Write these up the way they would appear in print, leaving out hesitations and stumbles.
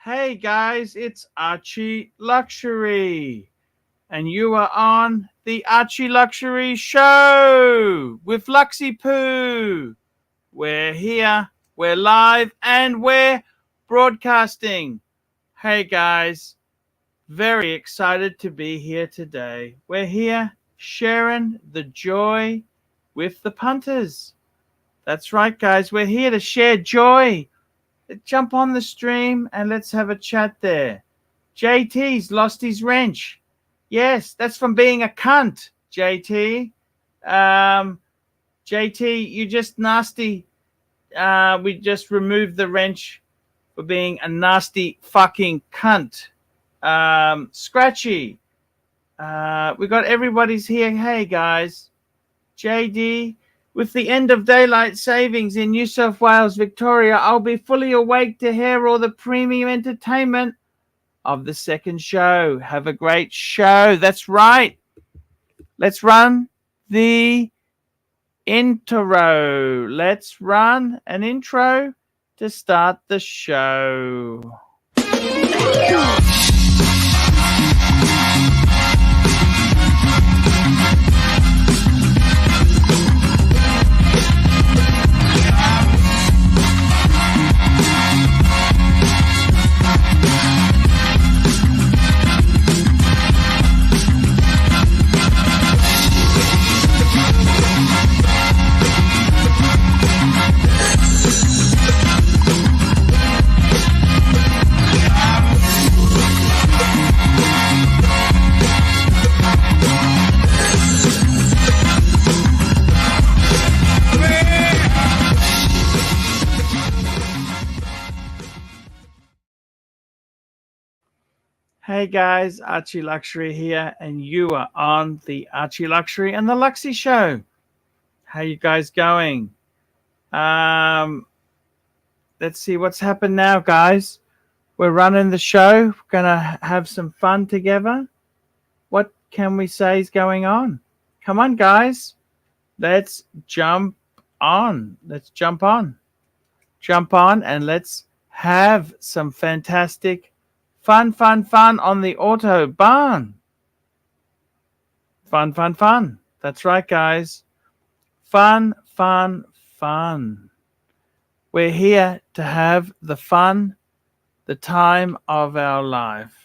Hey guys, it's Archie Luxury, and you are on the Archie Luxury Show with Luxy Poo. We're here, we're live, and we're broadcasting. Hey guys, very excited to be here today. We're here sharing the joy with the punters. That's right, guys, we're here to share joy. Jump on the stream and let's have a chat there. JT's lost his wrench. Yes, that's from being a cunt, JT. JT, you just nasty. We just removed the wrench for being a nasty fucking cunt. Scratchy. We got everybody's here. Hey, guys. JD. With the end of daylight savings in New South Wales, Victoria, I'll be fully awake to hear all the premium entertainment of the second show. Have a great show. That's right. Let's run the intro. Let's run an intro to start the show. Hey guys, Archie Luxury here, and you are on the Archie Luxury and the Luxy Show. How you guys going? Let's see what's happened now, guys. We're running the show. We're gonna have some fun together. What can we say is going on? Come on, guys. Let's jump on. Let's jump on. Jump on and let's have some fantastic fun on the Autobahn. Fun. That's right, guys. Fun. We're here to have the fun, the time of our life.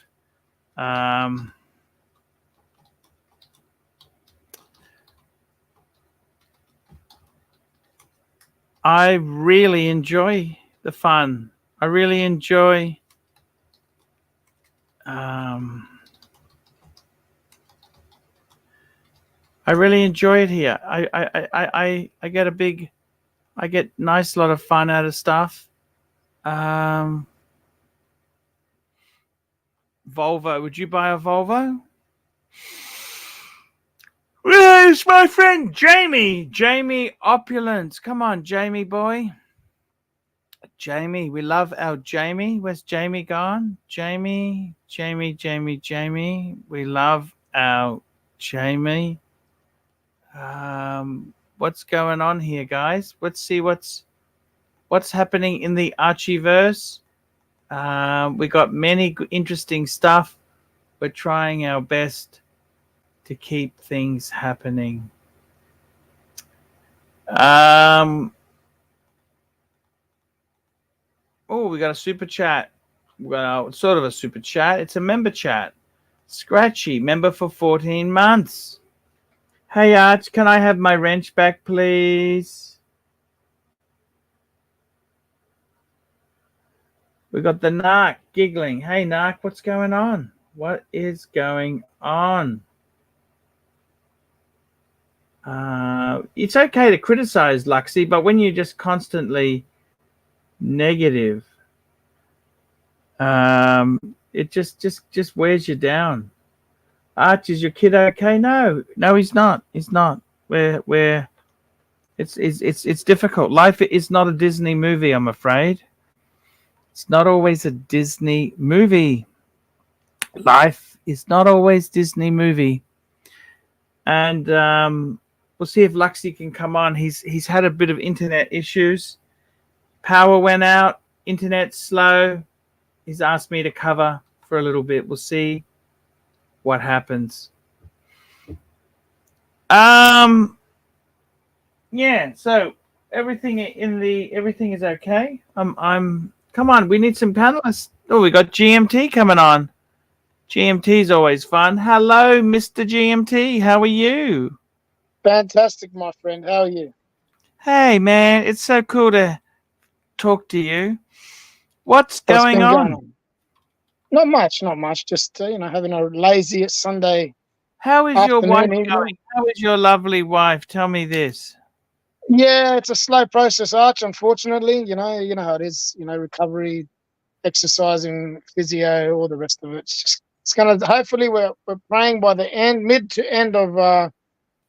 I really enjoy the fun. I really enjoy it here. I get nice lot of fun out of stuff. Volvo. Would you buy a Volvo? Where's my friend Jamie? Jamie Opulence. Come on, Jamie boy. Jamie, we love our Jamie. Where's Jamie gone? Jamie. We love our Jamie. What's going on here, guys? Let's see what's happening in the Archieverse. We got many interesting stuff. We're trying our best to keep things happening. Oh, we got a super chat. Well, sort of a super chat. It's a member chat. Scratchy, member for 14 months. Hey, Arch, can I have my wrench back, please? We got the Narc giggling. Hey, Narc, what's going on? What is going on? It's okay to criticize Luxy, but when you're just constantly negative, it just wears you down. Arch, is your kid okay? No, he's not. It's difficult. Life is not a Disney movie, I'm afraid. It's not always a Disney movie. Life is not always Disney movie. And we'll see if Luxy can come on. He's had a bit of internet issues. Power went out, internet slow. He's asked me to cover for a little bit. We'll see what happens. Yeah, so everything is okay. I'm come on, we need some panelists. Oh, we got GMT coming on. GMT's always fun. Hello, Mr. GMT. How are you? Fantastic, my friend. How are you? Hey, man, it's so cool to talk to you. What's going on? Not much. Just having a lazy Sunday. How is your wife evening. going? How is your lovely wife? Tell me this. Yeah, it's a slow process, Arch. Unfortunately, you know how it is. Recovery, exercising, physio, all the rest of it. It's gonna. Hopefully, we're praying by the mid to end of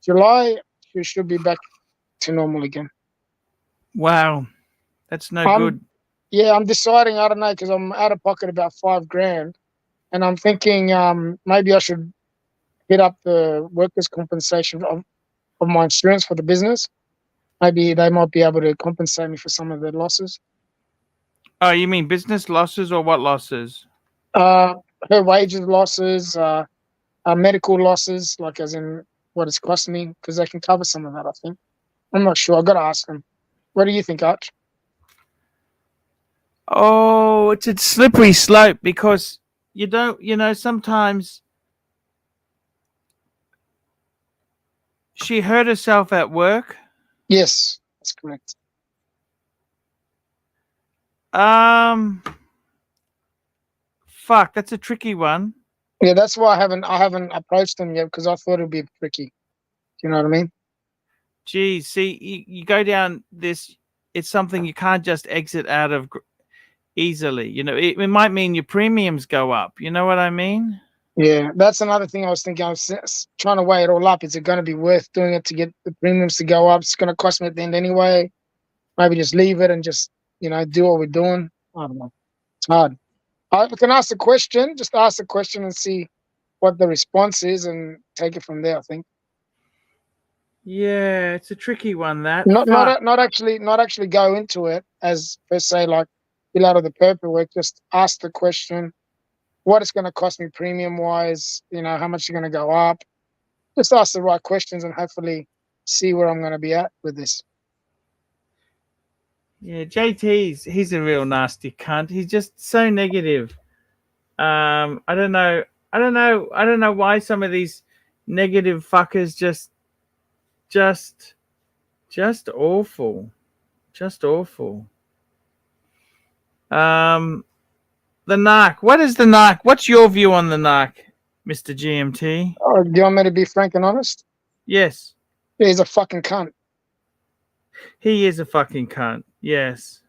July, we should be back to normal again. Wow, that's no good. Yeah, I'm deciding. I don't know, because I'm out of pocket about $5,000, and I'm thinking maybe I should hit up the workers' compensation of my insurance for the business. Maybe they might be able to compensate me for some of the losses. Oh, you mean business losses or what losses? Her wages losses, medical losses, like as in what it's cost me, because they can cover some of that, I think. I'm not sure. I've got to ask them. What do you think, Arch? Oh, it's a slippery slope, because you don't, sometimes she hurt herself at work. Yes, that's correct. Fuck, that's a tricky one. Yeah, that's why I haven't approached them yet, because I thought it'd be tricky. Do you know what I mean? Geez, see, you go down this. It's something you can't just exit out of easily. It might mean your premiums go up. You know what I mean? Yeah, that's another thing I was thinking. I was trying to weigh it all up. Is it going to be worth doing it to get the premiums to go up? It's going to cost me at the end anyway. Maybe just leave it and just, do what we're doing. I don't know. It's hard. I can ask the question. Just ask the question and see what the response is, and take it from there, I think. Yeah, it's a tricky one. Not actually go into it as per se, like fill out of the paperwork. Just ask the question, what it's going to cost me premium wise, how much it's going to go up. Just ask the right questions and hopefully see where I'm going to be at with this. Yeah, he's a real nasty cunt. He's just so negative. I don't know why some of these negative fuckers just awful. Just awful. The narc. What is the narc? What's your view on the narc, Mr. GMT? Oh, do you want me to be frank and honest? Yes. Yeah, he's a fucking cunt. He is a fucking cunt. Yes.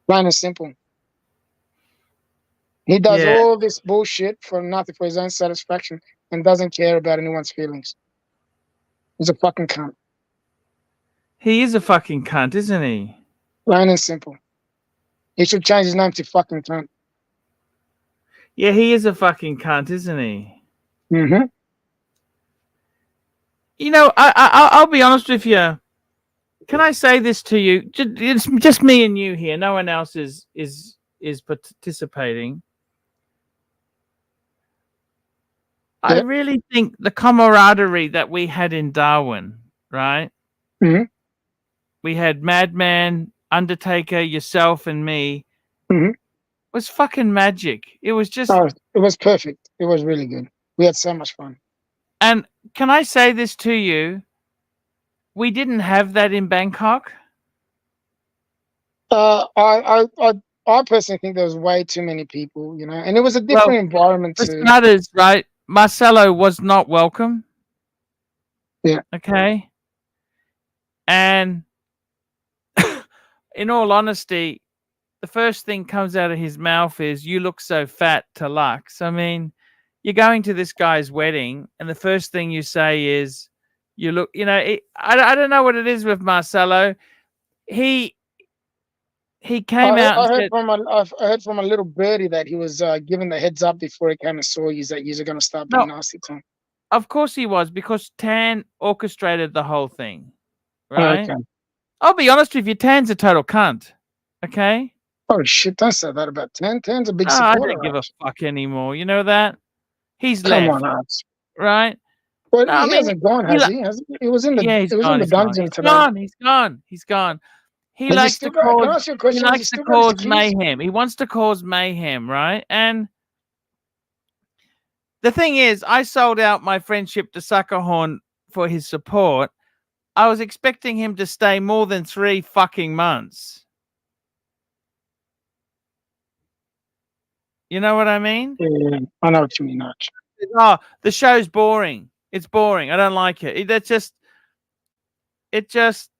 Plain and simple. He does all this bullshit for nothing, for his own satisfaction, and doesn't care about anyone's feelings. He's a fucking cunt. He is a fucking cunt, isn't he? Plain and simple. He should change his name to fucking cunt. Yeah, he is a fucking cunt, isn't he? Mm-hmm. I'll be honest with you. Can I say this to you? It's just me and you here. No one else is participating. I really think the camaraderie that we had in Darwin, right? Mm-hmm. We had Madman, Undertaker, yourself, and me. Mm-hmm. Was fucking magic. It was just. Oh, it was perfect. It was really good. We had so much fun. And can I say this to you? We didn't have that in Bangkok. I personally think there was way too many people, and it was a different environment too. Others, right? Marcelo was not welcome. Yeah. Okay. And in all honesty, the first thing comes out of his mouth is, "You look so fat to Lux." I mean, you're going to this guy's wedding, and the first thing you say is, "You look," I don't know what it is with Marcelo. He came out. I heard from a little birdie that he was giving the heads up before he came and saw you that you're going to start being nasty to him. Of course he was, because Tan orchestrated the whole thing, right? Okay. I'll be honest with you, Tan's a total cunt. Okay. Oh shit! Don't say that about 10. 10's a big No, I supporter. don't give a Arch. fuck anymore. You know that? He's Come left, on, Arch. right? Well, No, I he mean, hasn't gone, he has li he? He was in the yeah, it was in the he's gone. dungeon He's today. gone, he's gone, he's gone. He Has he likes still to got? Can I cause ask you a question? Has he still got his keys? mayhem. He wants to cause mayhem, right? And the thing is, I sold out my friendship to Suckerhorn for his support. I was expecting him to stay more than 3 fucking months. You know what I mean? Yeah, I know what you mean, Arch. Oh, the show's boring. It's boring. I don't like it. It just,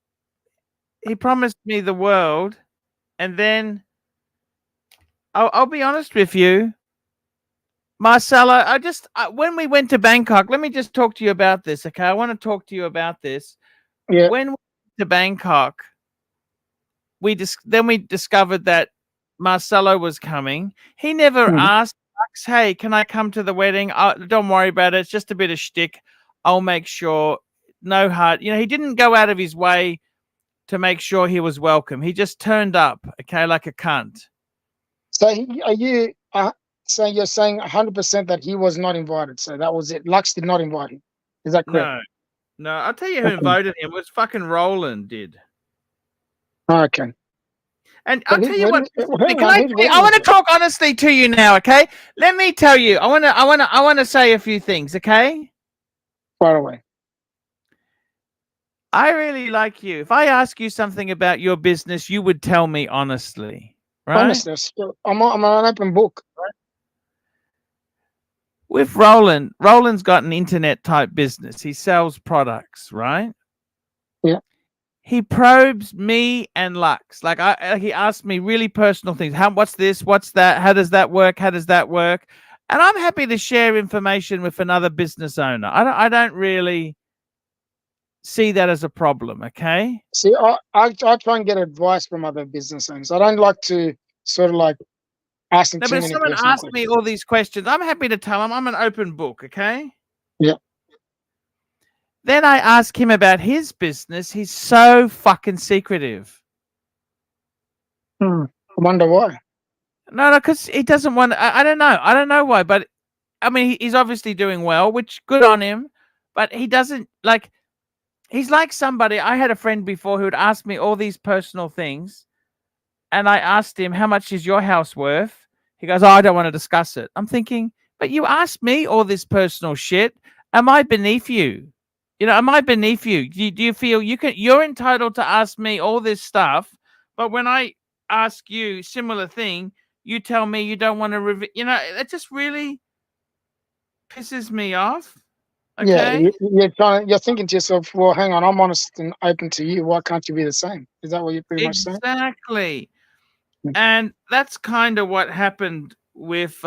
he promised me the world, and then I'll be honest with you, Marcelo. When we went to Bangkok, let me just talk to you about this, okay? I want to talk to you about this. Yeah. When we went to Bangkok, we discovered that Marcelo was coming. He never asked us, "Hey, can I come to the wedding?" Don't worry about it. It's just a bit of shtick. I'll make sure. No hard. You know, he didn't go out of his way to make sure he was welcome. He just turned up, okay, like a cunt. So are you? So you're saying 100% that he was not invited. So that was it. Lux did not invite him. Is that correct? No, no. I'll tell you who Okay. invited him. It was fucking Roland did. Okay. And I'll tell you what. Hang Can on. I want to talk honestly to you now, okay? Let me tell you. I want to say a few things, okay? Far away. I really like you. If I ask you something about your business, you would tell me honestly, right? Honestly, I'm an open book. With Roland's got an internet type business. He sells products, right? Yeah. He probes me and Lux. He asked me really personal things. What's this? What's that? How does that work? How does that work? And I'm happy to share information with another business owner. I don't really see that as a problem, okay? See, I try and get advice from other business owners. I don't like to sort of like ask them No, too but if many someone personal asks me questions. all these questions, I'm happy to tell them. I'm an open book, okay? Yeah. Then I ask him about his business. He's so fucking secretive. I wonder why. No, because he doesn't want. I don't know. I don't know why, but I mean, he's obviously doing well, which good on him. But he doesn't like. He's like somebody. I had a friend before who would ask me all these personal things, and I asked him, "How much is your house worth?" He goes, "Oh, I don't want to discuss it." I'm thinking, but you asked me all this personal shit. Am I beneath you? You know, am I beneath you? Do you feel you're entitled to ask me all this stuff, but when I ask you similar thing, you tell me you don't want to you know, it just really pisses me off. Yeah, Okay? you're thinking to yourself, well, hang on, I'm honest and open to you. Why can't you be the same? Is that what you're pretty much saying? Exactly. Mm. And that's kind of what happened with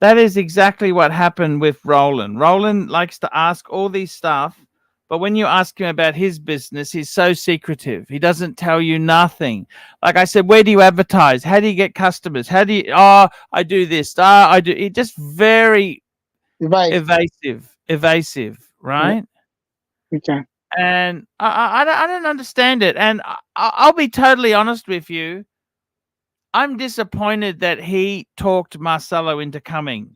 that is exactly what happened with Roland. Roland likes to ask all these stuff, but when you ask him about his business, he's so secretive. He doesn't tell you nothing. Like I said, where do you advertise? How do you get customers? How do you, I do this. I do. He just very evasive, right? Yeah. Okay. And I don't understand it. And I'll be totally honest with you. I'm disappointed that he talked Marcelo into coming.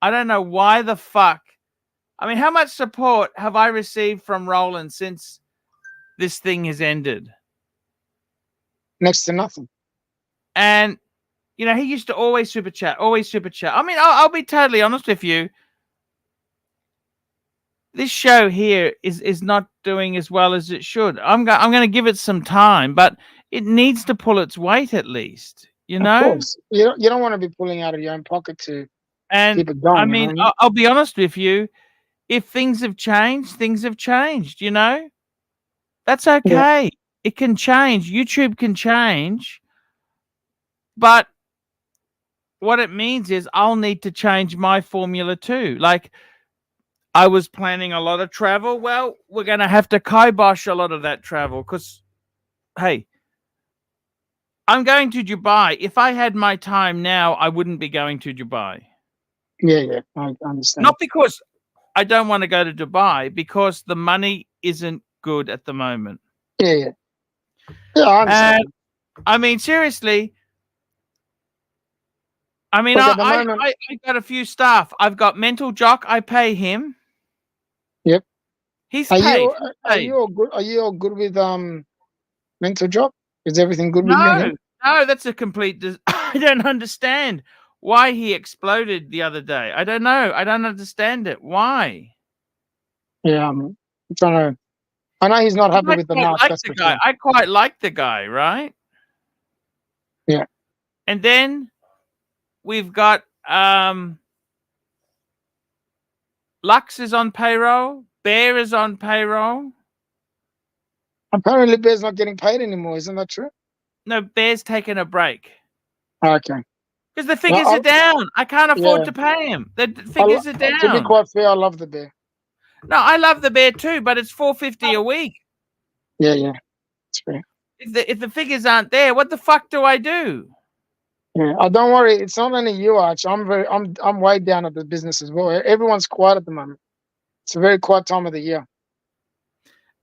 I don't know why the fuck. I mean, how much support have I received from Roland since this thing has ended? Next to nothing. And, you know, he used to always super chat. I mean, I'll be totally honest with you. This show here is not doing as well as it should. I'm going to give it some time, but it needs to pull its weight at least, you know? Of course. You don't want to be pulling out of your own pocket to keep it going. I mean, I'll be honest with you. If things have changed, you know? That's okay. Yeah. It can change. YouTube can change. But what it means is I'll need to change my formula too. Like, I was planning a lot of travel. Well, we're going to have to kibosh a lot of that travel because, hey, I'm going to Dubai. If I had my time now, I wouldn't be going to Dubai. Yeah, I understand. Not because I don't want to go to Dubai, because the money isn't good at the moment. Yeah. Yeah, I understand. I mean, seriously. I mean, Look, at the moment, I got a few staff. I've got Mental Jock. I pay him. yep. He's Are paid. you are you all good? Are you all good with Mental Job? Is everything good with you and No, him? no, that's a complete. I don't understand why he exploded the other day. I don't know. I don't understand it. Why? Yeah, I'm trying to. I know he's not happy I with the quite knock. like That's the for guy. sure. I quite like the guy, right? Yeah. And then we've got Lux is on payroll. Bear is on payroll. Apparently, Bear's not getting paid anymore. Isn't that true? No, Bear's taking a break. Okay. Because the figures are down. I can't afford to pay him. The figures are down. To be quite fair, I love the Bear. No, I love the Bear too, but it's $4.50 a week. Yeah, yeah. It's fair. If the figures aren't there, what the fuck do I do? Yeah. Oh, don't worry. It's not only you, Arch. I'm way down at the business as well. Everyone's quiet at the moment. It's a very quiet time of the year.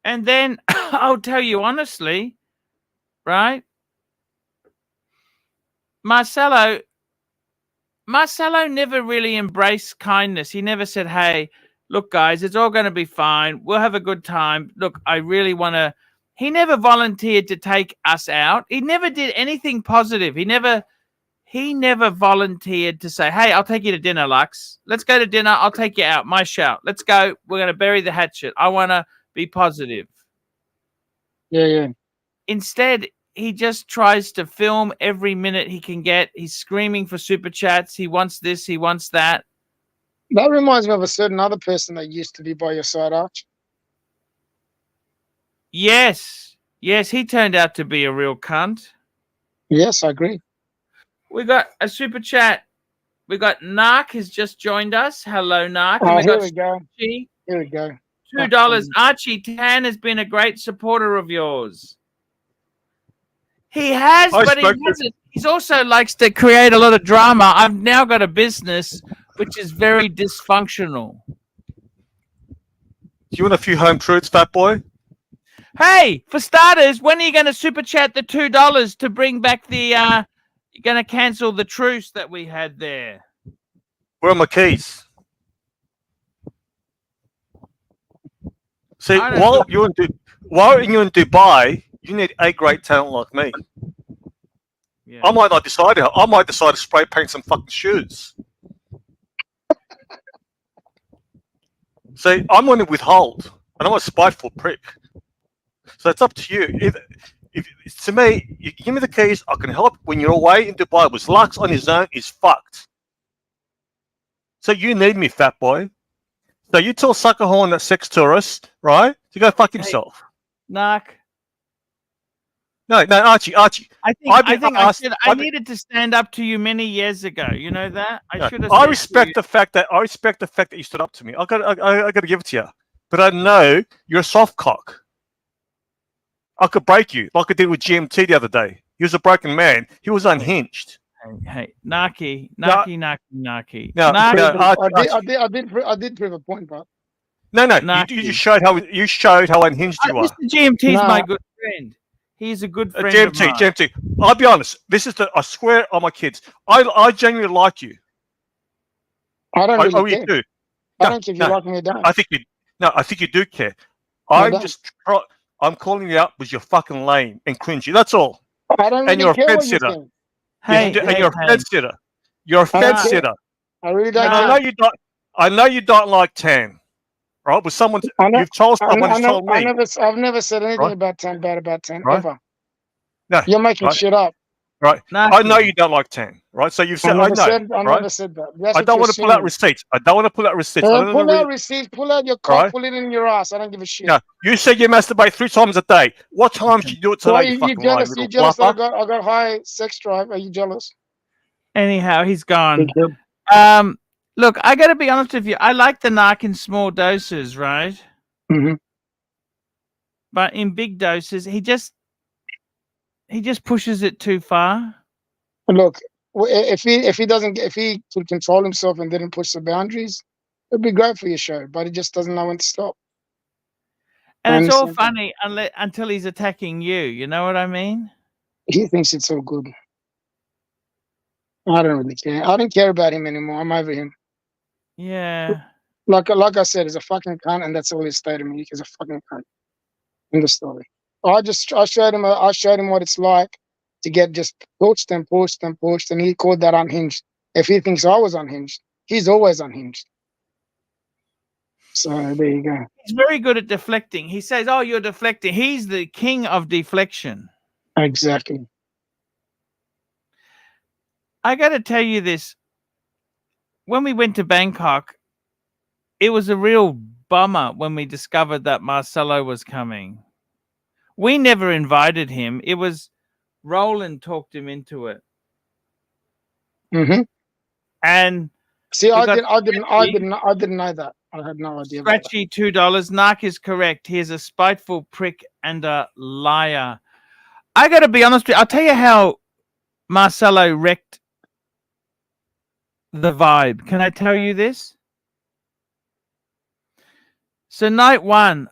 And then I'll tell you honestly, right? Marcelo never really embraced kindness. He never said, hey, look, guys, it's all going to be fine. We'll have a good time. Look, I really want to. He never volunteered to take us out. He never did anything positive. He never volunteered to say, hey, I'll take you to dinner, Lux. Let's go to dinner. I'll take you out. My shout. Let's go. We're going to bury the hatchet. I want to be positive. Yeah, yeah. Instead, he just tries to film every minute he can get. He's screaming for super chats. He wants this. He wants that. That reminds me of a certain other person that used to be by your side, Arch. Yes. Yes, he turned out to be a real cunt. Yes, I agree. We got a super chat. We got Narc has just joined us. Hello, Narc. Oh, here we go. Archie. Here we go. $2. Archie Tan has been a great supporter of yours. He has, but he hasn't. He also likes to create a lot of drama. I've now got a business which is very dysfunctional. Do you want a few home truths, fat boy? Hey, for starters, when are you going to super chat the $2 to bring back the? You're going to cancel the truce that we had there. Where are my keys? See, while you're in Dubai, you need a great talent like me. Yeah. I might decide to spray paint some fucking shoes. See, I'm going to withhold, and I'm a spiteful prick. So it's up to you. If to me, you give me the keys, I can help. When you're away in Dubai with Lux on his own, is fucked. So you need me, fat boy. So you tell Suckerhorn, that sex tourist, right, to go fuck himself. Narc. No, Archie. I think I needed to stand up to you many years ago. You know that? I respect the fact that you stood up to me. I got to give it to you. But I know you're a soft cock. I could break you like I did with GMT the other day. He was a broken man. He was unhinged. Hey, Narky. No, I did prove a point, bro. No, you just showed how unhinged you are. Mr. GMT is my good friend. He's a good friend. GMT. I'll be honest. I swear on my kids. I genuinely like you. I don't really care. You do. I don't care if you like me or don't. I think you do care. I'm calling you out because you're fucking lame and cringy. That's all. I don't really you're care a fence sitter. You're a fence sitter. You're a fence sitter. I really don't. And I know you don't like Tan. Right? But you've told someone who's told me. I've never said anything about Tan, bad about Tan, ever. No, you're making shit up. Right. I know you don't like Tan. Right. So you've said I never said that. I don't want to pull out receipts. Pull out receipts. Pull out your cock. Pull it in your ass. I don't give a shit. No, you said you masturbate 3 times a day. What time do you do it today? You jealous? You jealous that I got high sex drive? Are you jealous? Anyhow, he's gone. Look, I got to be honest with you. I like the narc in small doses, right? Mm-hmm. But in big doses, he just pushes it too far. Look, if he could control himself and didn't push the boundaries, it'd be great for your show. But he just doesn't know when to stop. And I it's all understand. funny until he's attacking you. You know what I mean? He thinks it's all good. I don't really care. I don't care about him anymore. I'm over him. Yeah. Like I said, he's a fucking cunt, and that's all he stated to me. He's a fucking cunt. In the story, I showed him what it's like to get just pushed and pushed and pushed, and he called that unhinged. If he thinks I was unhinged, he's always unhinged. So there you go. He's very good at deflecting. He says, "Oh, you're deflecting." He's the king of deflection. Exactly. I got to tell you this. When we went to Bangkok, it was a real bummer when we discovered that Marcelo was coming. We never invited him. It was Roland talked him into it. Mm-hmm. And See, we I got didn't know that. I had no idea about that. Scratchy $2. Narc is correct. He is a spiteful prick and a liar. I got to be honest with you. I'll tell you how Marcelo wrecked the vibe. Can I tell you this? So night one,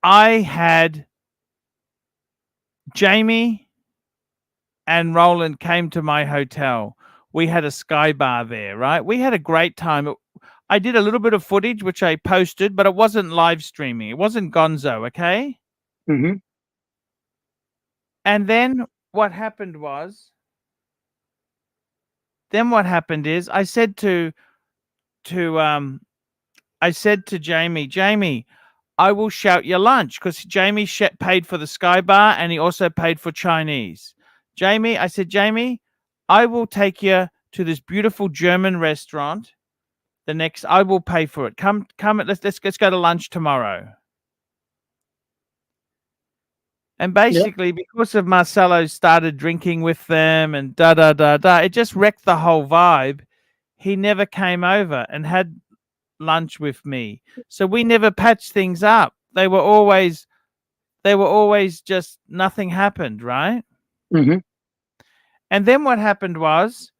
I had Jamie and Roland came to my hotel. We had a sky bar there, right? We had a great time. I did a little bit of footage, which I posted, but it wasn't live streaming. It wasn't gonzo, okay? Mm-hmm. And then what happened is I said to Jamie, I will shout your lunch, because Jamie paid for the sky bar and he also paid for Chinese. I said, Jamie, I will take you to this beautiful German restaurant. I will pay for it. Come, let's go to lunch tomorrow. And basically, because of Marcelo started drinking with them and it just wrecked the whole vibe. He never came over and had lunch with me. So we never patched things up. They were always just nothing happened, right? Mm-hmm. And then what happened was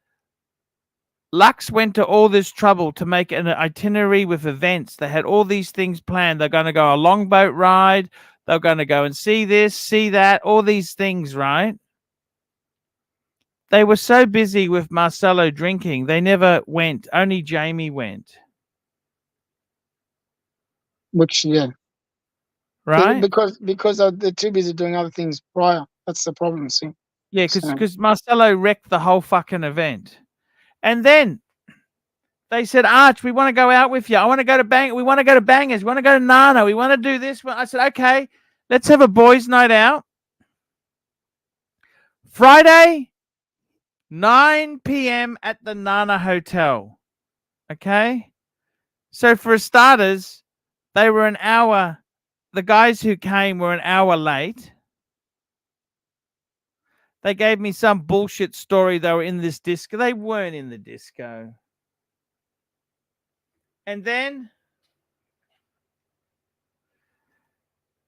Lux went to all this trouble to make an itinerary with events. They had all these things planned. They're going to go a longboat ride. They're going to go and see this, see that, all these things, right? They were so busy with Marcelo drinking, they never went. Only Jamie went. Which, yeah. Right? Because they're too busy doing other things prior. That's the problem, see? Yeah, because Marcelo wrecked the whole fucking event. And then they said, Arch, we want to go out with you. We want to go to Bangers. We want to go to Nana. We want to do this. I said, okay, let's have a boys' night out. Friday, 9 p.m. at the Nana Hotel. Okay? So for starters, they were an hour. The guys who came were an hour late. They gave me some bullshit story they were in this disco. They weren't in the disco. And then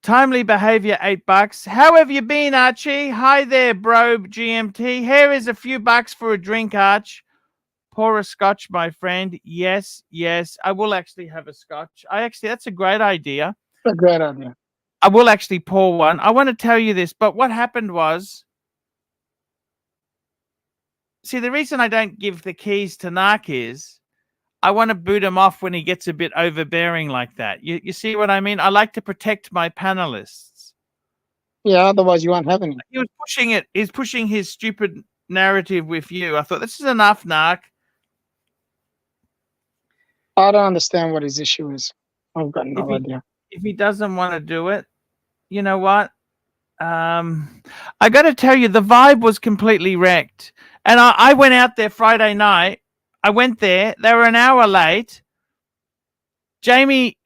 timely behavior, $8. How have you been, Archie? Hi there, bro, GMT. Here is a few bucks for a drink, Arch. Pour a scotch, my friend. Yes. I will actually have a scotch. That's a great idea. A great idea. I will actually pour one. I want to tell you this, but what happened was, see, the reason I don't give the keys to Narc is I want to boot him off when he gets a bit overbearing like that. You see what I mean? I like to protect my panelists. Yeah, otherwise you won't have any. He was pushing it. He's pushing his stupid narrative with you. I thought, this is enough, Narc. I don't understand what his issue is. I've got no idea. If he doesn't want to do it, you know what? I got to tell you, the vibe was completely wrecked. And I went out there Friday night. I went there. They were an hour late. Jamie,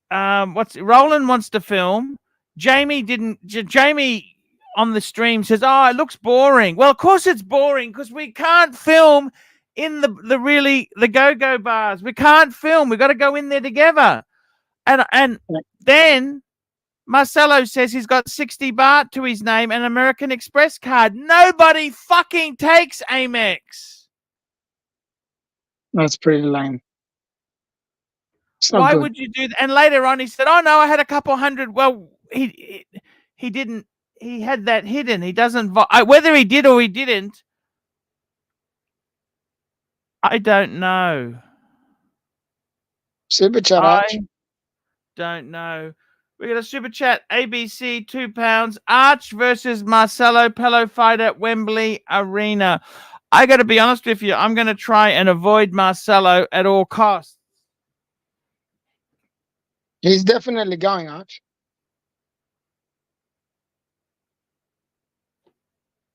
Roland wants to film. Jamie didn't. Jamie on the stream says, "Oh, it looks boring." Well, of course it's boring because we can't film in the go-go bars. We can't film. We got to go in there together. And then Marcelo says he's got 60 baht to his name and an American Express card. Nobody fucking takes Amex. That's pretty lame. It's not Why good. would you do that? And later on, he said, "Oh no, I had a couple hundred." Well, he didn't. He had that hidden. He doesn't. Whether he did or he didn't, I don't know. Super chat, Arch. I don't know. We got a super chat. ABC £2. Arch versus Marcelo Pello fight at Wembley Arena. I got to be honest with you. I'm going to try and avoid Marcelo at all costs. He's definitely going, Arch.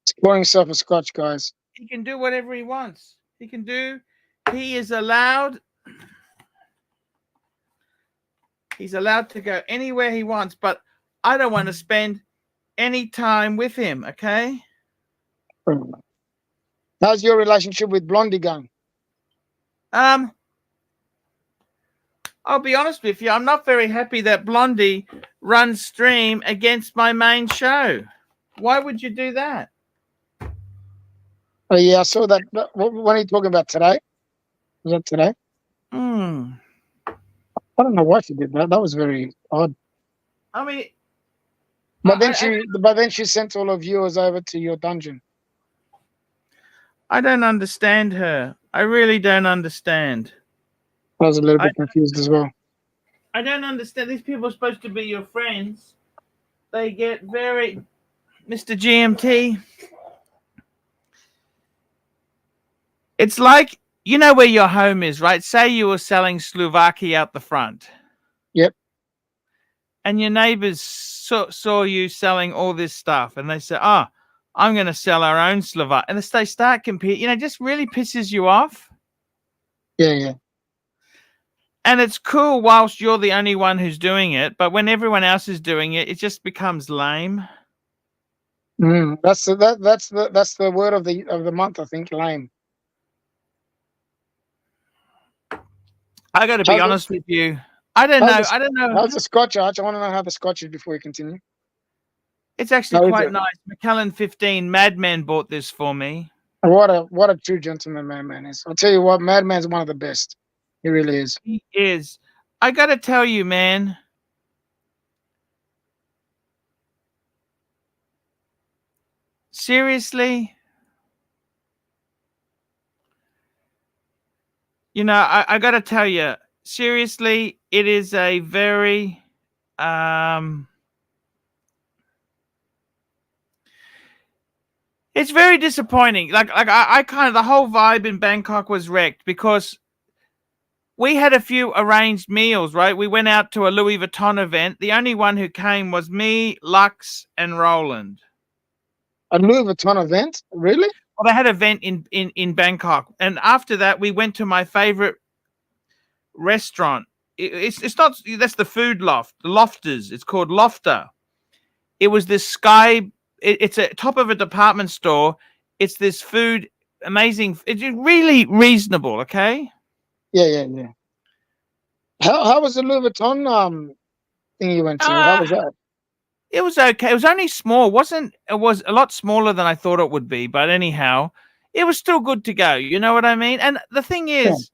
He's pouring himself a scotch, guys. He can do whatever he wants. He can do. He is allowed. He's allowed to go anywhere he wants, but I don't want to spend any time with him, okay? How's your relationship with Blondie going? I'll be honest with you. I'm not very happy that Blondie runs stream against my main show. Why would you do that? Oh, yeah, I saw that. What are you talking about today? Was that today? I don't know why she did that. That was very odd. I mean, But then she sent all her viewers over to your dungeon. I don't understand her. I really don't understand. I was a little bit confused as well. I don't understand. These people are supposed to be your friends. They get very... Mr. GMT. It's like, you know where your home is, right? Say you were selling Slovakia out the front. Yep. And your neighbors saw you selling all this stuff. And they say, oh, I'm going to sell our own Slovakia. And they start competing. You know, it just really pisses you off. Yeah. And it's cool whilst you're the only one who's doing it. But when everyone else is doing it, it just becomes lame. That's the word of the month, I think. Lame. I got to be honest with you. I don't know. How's the scotch, Arch? I want to know how the scotch is before we continue. It's actually quite nice. Macallan 15 Madman bought this for me. What a true gentleman Madman is. I'll tell you what, Madman's one of the best. He really is. He is. I got to tell you, man. Seriously? You know, I got to tell you, seriously, it is a very... it's very disappointing. Like I kind of... The whole vibe in Bangkok was wrecked because we had a few arranged meals, right? We went out to a Louis Vuitton event. The only one who came was me, Lux, and Roland. A Louis Vuitton event? Really? Well, they had an event in Bangkok. And after that, we went to my favorite restaurant. It's not... That's the Food Loft. The Lofters. It's called Lofter. It was this sky... It's a top of a department store. It's this food... Amazing... It's really reasonable, okay? Yeah. How was the Louis Vuitton thing you went to? How was that? It was okay. It was only small. It was a lot smaller than I thought it would be. But anyhow, it was still good to go. You know what I mean? And the thing is,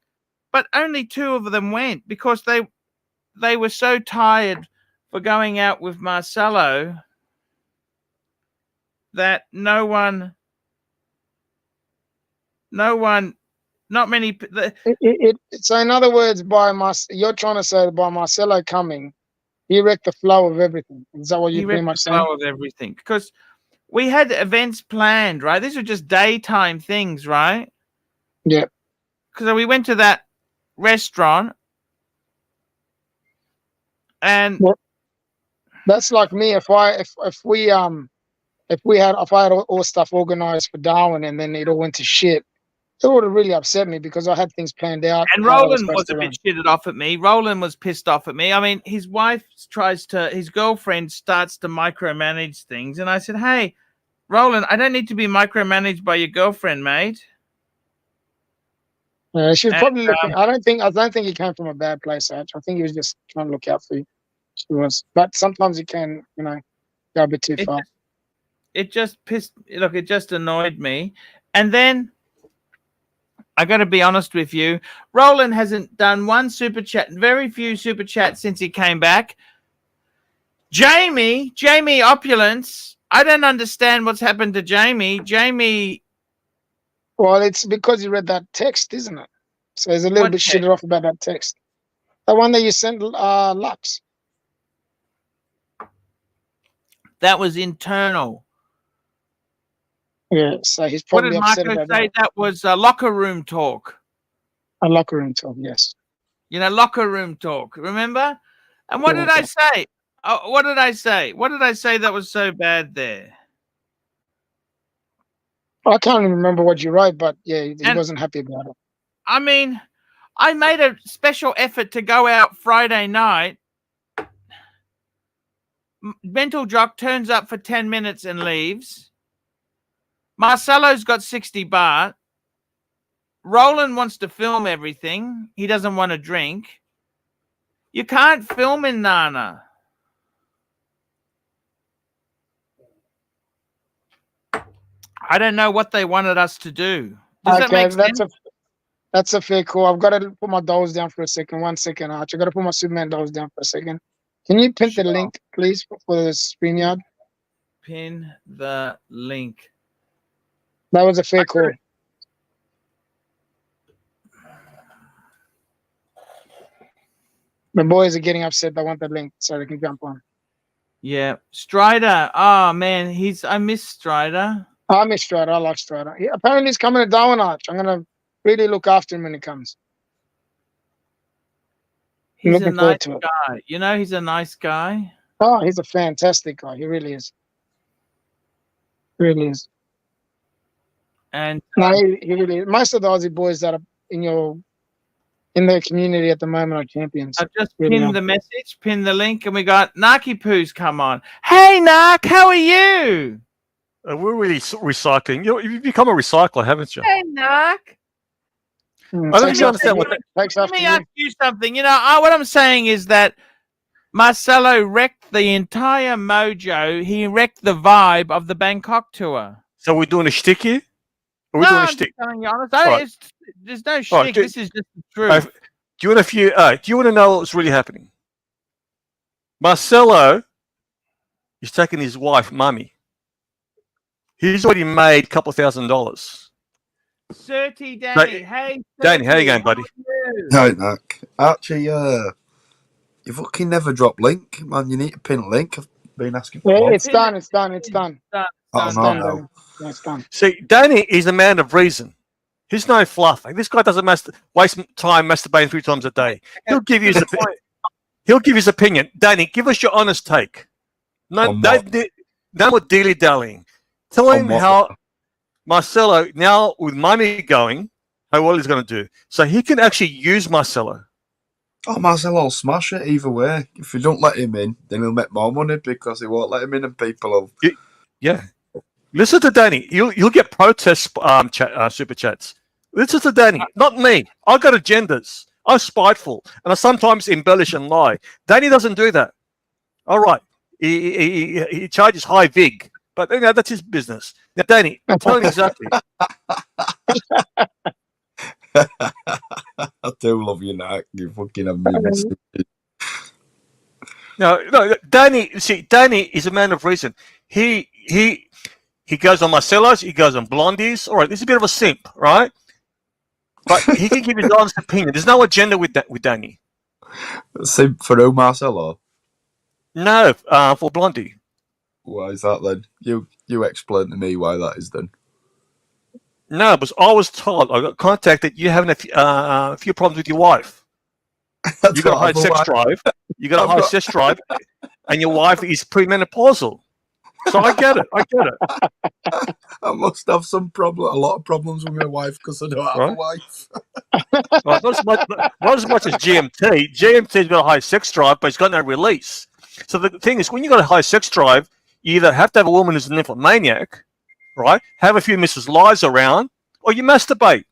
but only 2 of them went because they were so tired for going out with Marcelo that not many. So in other words, you're trying to say by Marcelo coming, he wrecked the flow of everything. Is that what you're pretty much saying? Flow of everything, because we had events planned, right? These were just daytime things, right? Yeah. Because we went to that restaurant, and that's like me. If I had all stuff organized for Darwin and then it all went to shit, it would have really upset me because I had things planned out. And Roland was a bit shitted off at me. Roland was pissed off at me. I mean, his girlfriend starts to micromanage things. And I said, hey, Roland, I don't need to be micromanaged by your girlfriend, mate. She was probably looking. I don't think he came from a bad place, Arch. I think he was just trying to look out for you. She was. But sometimes he can, go a bit too far. It just annoyed me. And then I got to be honest with you. Roland hasn't done one super chat, very few super chats since he came back. Jamie Opulence. I don't understand what's happened to Jamie. Jamie. Well, it's because you read that text, isn't it? So he's a little What bit text? shitted off about that text. The one that you sent, Lux. That was internal. Yeah, so he's What probably did upset Marco about say? that. That was locker room talk. A locker room talk, yes. You know, locker room talk. Remember? And what did I say? Oh, what did I say? What did I say that was so bad there? I can't even remember what you wrote, but yeah, he And- wasn't happy about it. I mean, I made a special effort to go out Friday night. Mental Jock turns up for 10 minutes and leaves. Marcelo's got 60 baht. Roland wants to film everything. He doesn't want to drink. You can't film in Nana. I don't know what they wanted us to do. Does that make sense? That's a fair call. I've got to put my dolls down for a second. 1 second, Arch. I've got to put my Superman dolls down for a second. Can you pin the link, please, for the StreamYard? Pin the link. That was a fair call. The boys are getting upset. They want the link so they can jump on. Yeah. Strider. Oh, man. I miss Strider. I miss Strider. I like Strider. Yeah, apparently he's coming to Darwin, Arch. I'm going to really look after him when he comes. He's looking a nice forward to it. guy. You know, he's a nice guy. Oh, he's a fantastic guy. He really is. Really is. And No, he really is. Most of the Aussie boys that are in their community at the moment are champions. I've just Really pinned are. the message, pinned the link, and we got Narky Poo's come on. Hey, Nark, how are you? We're really recycling. You've become a recycler, haven't you? Hey, Nark. I don't think you understand what that. Let me ask you something. You know, what I'm saying is that Marcelo wrecked the entire mojo. He wrecked the vibe of the Bangkok tour. So we're doing a shtick here? Are we doing a shtick? I'm honest. Right. There's no shtick. This is just the truth. Do you want to know what's really happening? Marcelo is taking his wife, Mummy. He's already made a couple of $1,000. 30 Danny. Hey, Danny, how you going, buddy? No, Nick. Archie, you fucking never drop link, man. You need to pin a link. I've been asking for. Yeah, it's done. It's done. It's done. Oh, no. It's done. See, Danny is a man of reason. He's no fluff. This guy doesn't waste time masturbating 3 times a day. He'll give you his opinion. Danny, give us your honest take. No more dilly-dallying. Tell him how Marcelo, now with Mummy going, how well he's going to do. So he can actually use Marcelo. Oh, Marcelo will smash it either way. If you don't let him in, then he'll make more money because he won't let him in and people will... Yeah. Listen to Danny. You'll get protest super chats. Listen to Danny, not me. I've got agendas. I'm spiteful, and I sometimes embellish and lie. Danny doesn't do that. All right. He charges high vig, but that's his business. Now, Danny, tell him exactly. I do love you, Nick. You fucking have me missing. No, Danny. See, Danny is a man of reason. He goes on Marcelo's. He goes on Blondie's. All right, this is a bit of a simp, right? But he can give his honest opinion. There's no agenda with Danny. Simp for who, Marcelo? No, for Blondie. Why is that then? You explain to me why that is then. No, because I was told, I got contacted, you're having a few problems with your wife. You got a high sex drive. You got a high sex drive, and your wife is premenopausal. So I get it. I must have a lot of problems with my wife because I don't have a wife. Well, not as much as GMT. GMT's got a high sex drive, but it's got no release. So the thing is, when you got a high sex drive, you either have to have a woman who's an nymphomaniac, right? Have a few Mrs. Lies around, or you masturbate,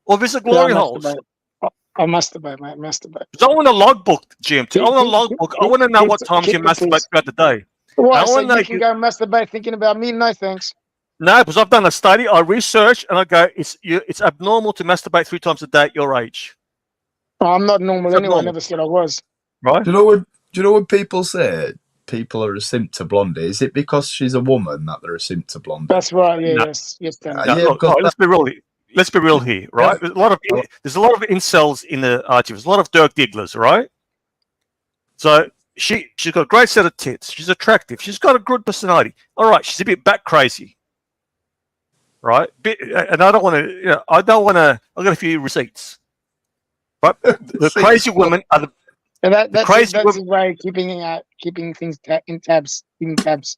or visit glory holes. I masturbate, mate. Masturbate. I want a logbook, GMT. I want a logbook. I want to know what times you masturbate throughout the day. Why? So you can go masturbate thinking about me? No, thanks. No, because I've done a study, I researched, and I go, it's abnormal to masturbate 3 times a day at your age. Oh, I'm not normal It's anyway. I abnormal. never said I was. Right? Do you know when people say people are a simp to Blondie? Is it because she's a woman that they're a simp to Blondie? That's right. Yeah, No. yes, Danny. No, Yeah, look, because let's be real here, right? Yeah. There's a lot of incels in the Archieverse. There's a lot of Dirk Digglers, right? So she's got a great set of tits. She's attractive. She's got a good personality. All right, she's a bit bat crazy, right? And I don't want to. I've got a few receipts, but the crazy women are the And that's crazy his way of keeping things in tabs. That's what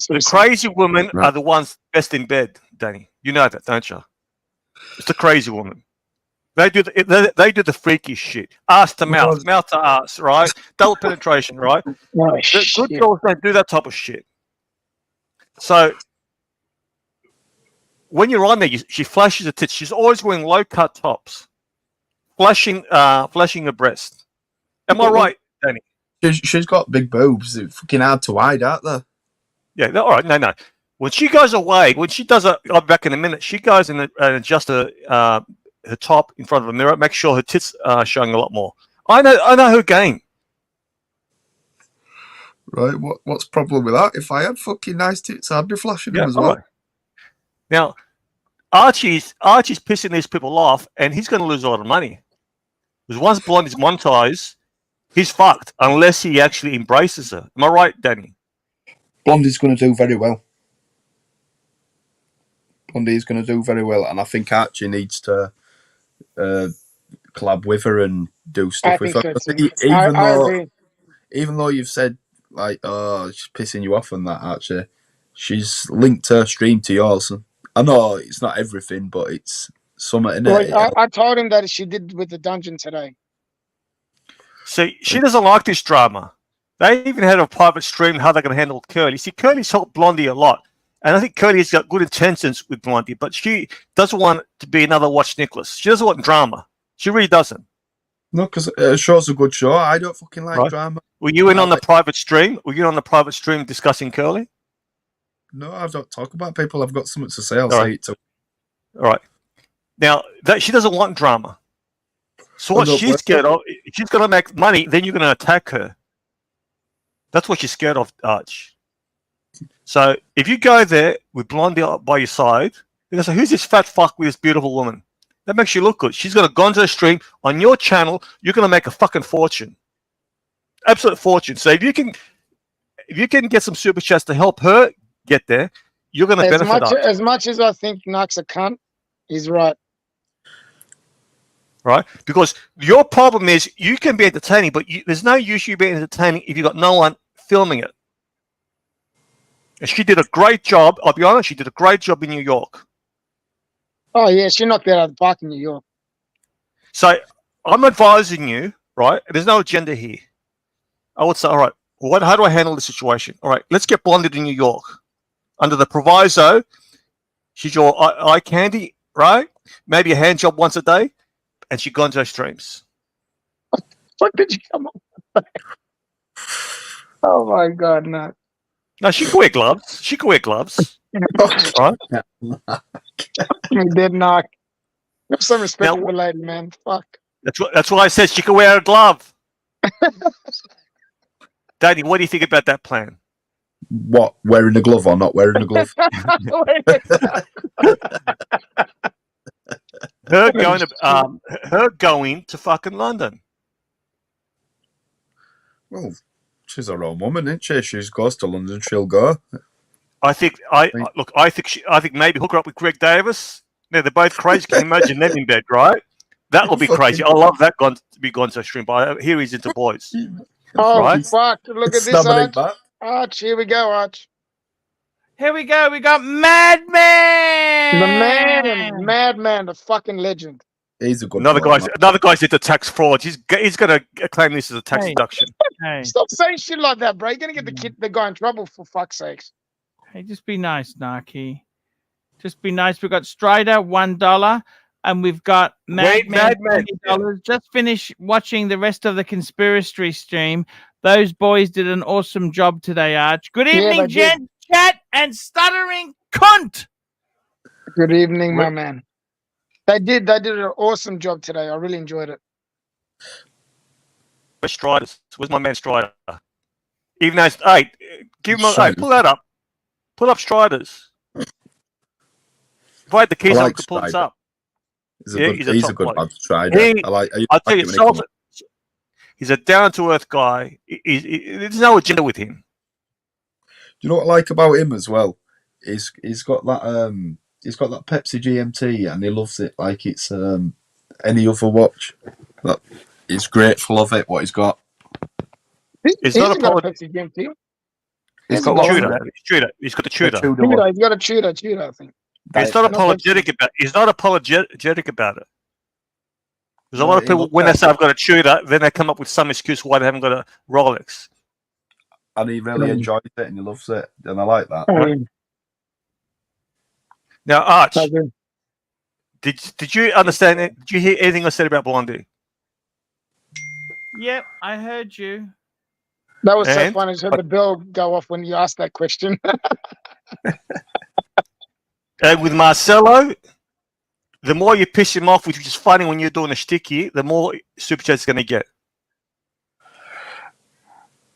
the he's saying. crazy women are the ones best in bed, Danny. You know that, don't you? It's the crazy woman. They do the freaky shit. Ass to mouth, mouth to ass, right? Double penetration, right? Oh, The good girls don't do that type of shit. So when you're on there, she flashes her tits. She's always wearing low cut tops, flashing her breast. Am I right, Danny? she's got big boobs. It's fucking hard to hide, aren't they? Yeah. All right. No. When she goes away, when she does I'll be back in a minute. She goes and adjusts her top in front of a mirror, make sure her tits are showing a lot more. I know her game. Right? What's the problem with that? If I had fucking nice tits, I'd be flashing them as well. Right. Now, Archie's pissing these people off, and he's going to lose a lot of money. Because once Blondie's monetized, he's fucked unless he actually embraces her. Am I right, Danny? Blondie's going to do very well. Blondie's going to do very well, and I think Archie needs to collab with her and do stuff with her. Even though you've said like, oh, she's pissing you off and that, Archie, she's linked her stream to yours. I know it's not everything, but it's something in it. I told him that she did with the dungeon today. See, she doesn't like this drama. They even had a private stream how they're going to handle Curly. See, Curly's helped Blondie a lot. And I think Curly's got good intentions with Blondie, but she doesn't want to be another Watch Nicholas. She doesn't want drama. She really doesn't. No, because a show's a good show. I don't fucking like drama. Were you in on the private stream? Were you on the private stream discussing Curly? No, I don't talk about people. I've got something to say. I'll say it to. All right. Now, she doesn't want drama. So what she's scared of, if she's going to make money, then you're going to attack her. That's what she's scared of, Arch. So if you go there with Blondie by your side, you're going to say, who's this fat fuck with this beautiful woman? That makes you look good. She's going to go onto the stream on your channel. You're going to make a fucking fortune. Absolute fortune. So if you can get some super chats to help her get there, you're going to benefit. As much as I think Knox a cunt, he's right. Right? Because your problem is you can be entertaining, but there's no use you being entertaining if you've got no one filming it. And she did a great job. I'll be honest, she did a great job in New York. Oh, yeah, she knocked that out of the park in New York. So I'm advising you, right? There's no agenda here. I would say, all right, how do I handle the situation? All right, let's get Blondie to New York. Under the proviso, she's your eye candy, right? Maybe a hand job once a day, and she gone to her streams. What did you come up with? Oh, my God, no. No, she can wear gloves. She can wear gloves. Right? He did not. Have some respect for the lady, man. Fuck. That's why I said she can wear a glove. Danny, what do you think about that plan? What, wearing a glove or not wearing a glove? her going to fucking London. Well, she's her own woman, isn't she? She goes to London, she'll go. I think maybe hook her up with Greg Davis. Now they're both crazy. Can you imagine them in bed, right? That will be crazy. I love that Gonzo stream, but here he's into boys. Oh, right? Fuck. Look at this, Arch. Arch, here we go, Arch. Here we go. We got Madman. The Madman, the fucking legend. He's a good Another guy's into tax fraud. He's going to claim this as a tax deduction. Hey. Stop saying shit like that, bro. You're going to get the guy in trouble, for fuck's sakes. Hey, just be nice, Narky. Just be nice. We've got Strider, $1. And we've got Madman, $20. Just finish watching the rest of the conspiracy stream. Those boys did an awesome job today, Arch. Good evening, gent, chat, and stuttering cunt. Good evening, Re- my man. They did an awesome job today. I really enjoyed it. Where's Striders? Where's my man Strider? Even though it's, hey, give him a, hey, Striders. pull that up. Pull up Striders. If I had the I keys, I like could pull this Strider. up. He's a Yeah, good. he's a He's a top good bloke. lad, Strider. He- I like I'll tell it you, when he comes. he's a down-to-earth guy. There's no agenda with him. Do you know what I like about him as well? He's got that Pepsi GMT and he loves it like it's any other watch. That he's grateful of it. What he's got. He's He's not got a apolog- Pepsi GM team. He's He's got got what? Tudor. Tudor. He's got the Tudor. Tudor Tudor. one. He's got a Tudor, I think. He's not No apologetic about. He's not apologetic about it. There's a No, lot of he people loves when they that. say I've got a Tudor, then they come up with some excuse why they haven't got a Rolex. And he really enjoys it and he loves it. And I like that. Oh, yeah. Now, Arch, I agree. did you understand it? Did you hear anything I said about Blondie? Yep, I heard you. That was so And- funny. I just heard the bell go off when you asked that question. And with Marcelo, the more you piss him off, which is funny when you're doing a sticky, the more super chat's going to get.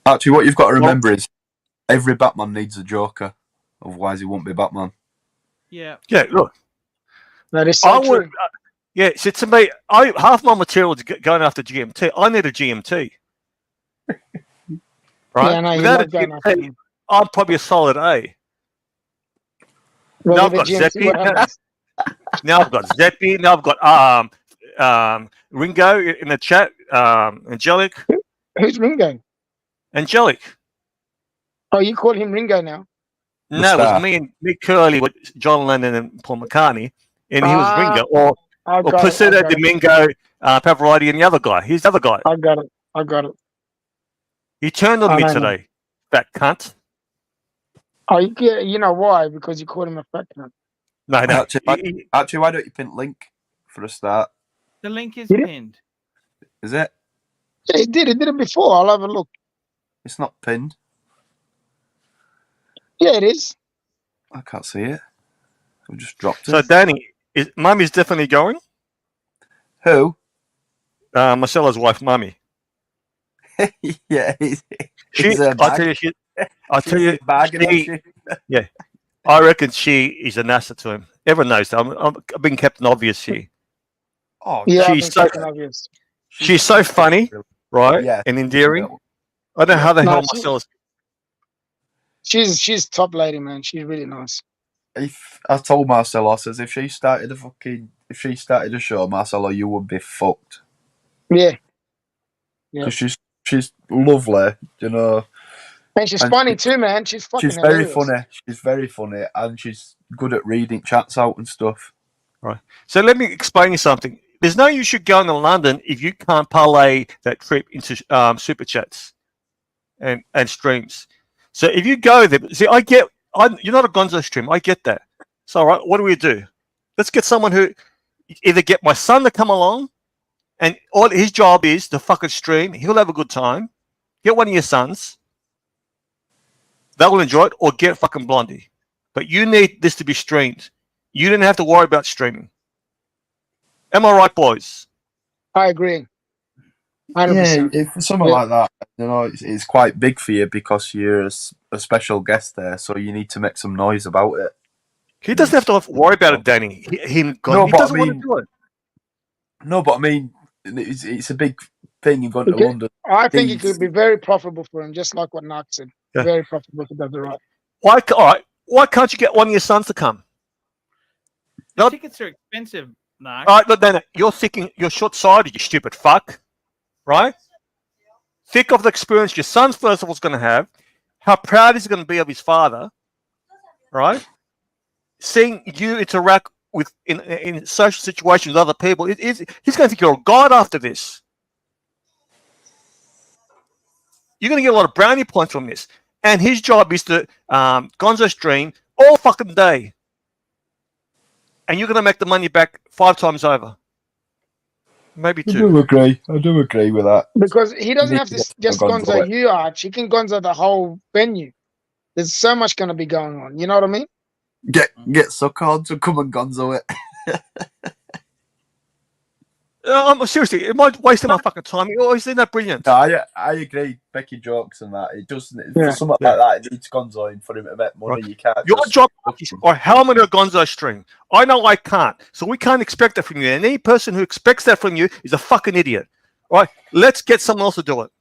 Actually, what you've got to remember is every Batman needs a Joker. Otherwise, he won't be Batman. Yeah. Yeah, look, That is so I true. would. Yeah, so to me, half my material is going after GMT. I need a GMT. Right? Yeah, I know, you Without a love going after GMT, him. I'm probably a solid A. Well, Now with the I've got GMT, what Zeppi. happens? Now I've got Zeppi. Now I've got Ringo in the chat. Angelic. Who's Ringo? Angelic. Oh, you call him Ringo now? The No, it was star. me and Mick Curley with John Lennon and Paul McCartney, and he was Ah, Ringo, or I got it. I Placido got it. Domingo, Pavarotti, and the other guy. He's the other guy. I got it. I got it. He turned on I me know, today. That cunt. Oh, you know why? Because you called him a fat cunt. No. Actually, why don't you pin link for a start? The link is Did it? pinned. Is it? Yeah, he did. He did it before. I'll have a look. It's not pinned. Yeah, it is. I can't see it. I've just dropped So it. Danny, Mummy's definitely going. Who? Marcella's wife, Mummy. Yeah, he's I tell you, bargaining. I reckon she is an asset to him. Everyone knows that. I've been Captain Obvious here. Oh, Yeah, I She's think so- that's obvious. She's so funny, right? Yeah. And endearing. I don't know how the No, hell she- Marcella's. She's top lady, man. She's really nice. If I told Marcelo, I says if she started a show, Marcelo, you would be fucked. Yeah. Yeah. Because she's lovely, you know. And she's And funny too, man. She's fucking She's very hilarious. funny. She's very funny, and she's good at reading chats out and stuff. So let me explain you something. There's no use you going to London if you can't parlay that trip into super chats and streams. So if you go there, see, you're not a Gonzo stream. I get that. So all right, what do we do? Let's get someone who either get my son to come along, and all his job is to fucking stream. He'll have a good time. Get one of your sons. They will enjoy it, or get fucking Blondie. But you need this to be streamed. You didn't have to worry about streaming. Am I right, boys? I agree. 100%. Yeah, if something Yeah. like that, you know, it's quite big for you because you're a special guest there, so you need to make some noise about it. He doesn't have to worry about it, Danny. He No, doesn't but I want to mean- do it. No, but I mean, it's a big thing in going to Okay. London. I think it These- could be very profitable for him, just like what Narc said. Yeah. Very profitable if he does it right. All right. Why can't you get one of your sons to come? The Not- tickets are expensive, Narc. All right, look, Danny, you're short-sighted, you stupid fuck. Right? Think of the experience your son's first of all is going to have, how proud he's going to be of his father, right? Seeing you interact with in social situations with other people, he's going to think you're a god after this. You're going to get a lot of brownie points from this. And his job is to Gonzo stream all fucking day. And you're going to make the money back 5 times over. Maybe 2. I do agree with that. Because he doesn't need have to to get just Gonzo Gonzo it. you, Arch. He can Gonzo the whole venue. There's so much going to be going on. You know what I mean? Get suck on to come and gonzo it. Seriously, am I wasting my fucking time? Oh, isn't that brilliant? No, I agree. Becky jokes and that. It doesn't Yeah. for something like that. It needs gonzo in for him to make money. Right. You can't. Your just- job is or how many gonzo stream. I know I can't, so we can't expect that from you. And any person who expects that from you is a fucking idiot. All right, let's get someone else to do it.